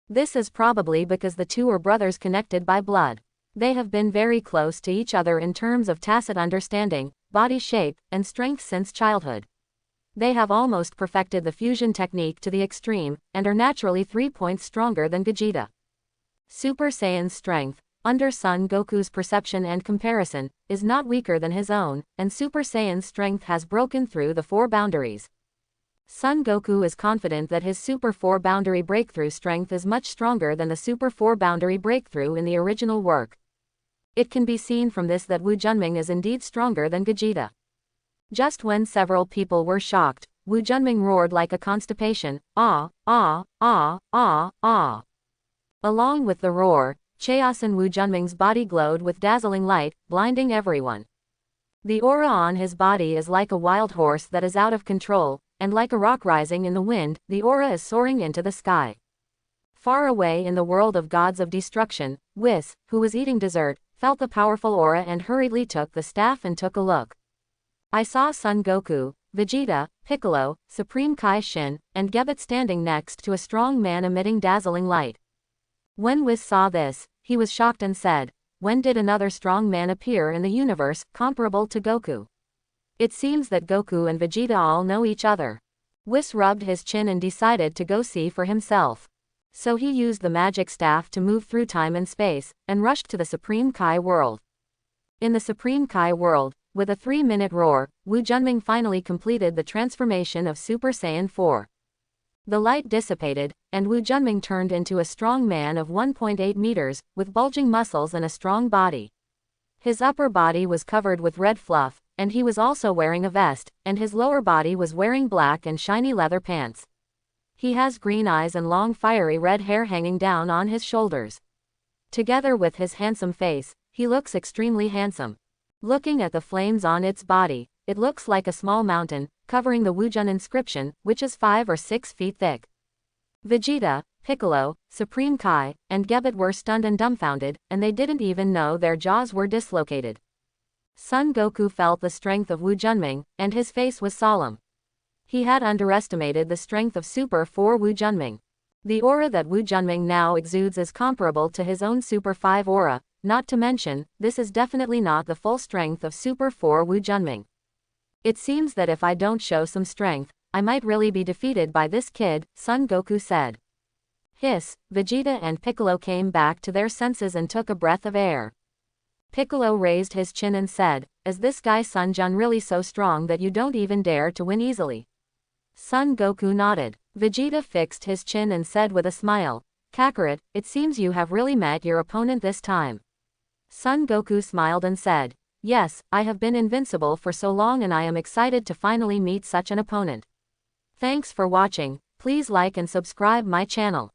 [SPEAKER 1] This is probably because the two are brothers connected by blood. They have been very close to each other in terms of tacit understanding, body shape, and strength since childhood. They have almost perfected the fusion technique to the extreme, and are naturally 3 points stronger than Gogeta. Super Saiyan's strength, under Son Goku's perception and comparison, is not weaker than his own, and Super Saiyan's strength has broken through the 4 boundaries. Son Goku is confident that his Super 4 boundary breakthrough strength is much stronger than the Super 4 boundary breakthrough in the original work. It can be seen from this that Wu Junming is indeed stronger than Gogeta. Just when several people were shocked, Wu Junming roared like a constipation, ah, ah, ah, ah, ah. Along with the roar, chaos in Wu Junming's body glowed with dazzling light, blinding everyone. The aura on his body is like a wild horse that is out of control, and like a rock rising in the wind, the aura is soaring into the sky. Far away in the world of gods of destruction, Whis, who was eating dessert, felt the powerful aura and hurriedly took the staff and took a look. I saw Son Goku, Vegeta, Piccolo, Supreme Kai Shin, and Gebet standing next to a strong man emitting dazzling light. When Whis saw this, he was shocked and said, "When did another strong man appear in the universe, comparable to Goku? It seems that Goku and Vegeta all know each other." Whis rubbed his chin and decided to go see for himself. So he used the magic staff to move through time and space, and rushed to the Supreme Kai world. In the Supreme Kai world, with a 3-minute roar, Wu Junming finally completed the transformation of Super Saiyan 4. The light dissipated, and Wu Junming turned into a strong man of 1.8 meters, with bulging muscles and a strong body. His upper body was covered with red fluff, and he was also wearing a vest, and his lower body was wearing black and shiny leather pants. He has green eyes and long fiery red hair hanging down on his shoulders. Together with his handsome face, he looks extremely handsome. Looking at the flames on its body, it looks like a small mountain, covering the Wujun inscription, which is 5 or 6 feet thick. Vegeta, Piccolo, Supreme Kai, and Gebet were stunned and dumbfounded, and they didn't even know their jaws were dislocated. Son Goku felt the strength of Wu Junming, and his face was solemn. He had underestimated the strength of Super 4 Wu Junming. The aura that Wu Junming now exudes is comparable to his own Super 5 aura, not to mention, this is definitely not the full strength of Super 4 Wu Junming. It seems that if I don't show some strength, I might really be defeated by this kid, Son Goku said. Hiss, Vegeta and Piccolo came back to their senses and took a breath of air. Piccolo raised his chin and said, "Is this guy Son Jun really so strong that you don't even dare to win easily?" Son Goku nodded. Vegeta fixed his chin and said with a smile, "Kakarot, it seems you have really met your opponent this time." Son Goku smiled and said, "Yes, I have been invincible for so long and I am excited to finally meet such an opponent." Thanks for watching. Please like and subscribe my channel.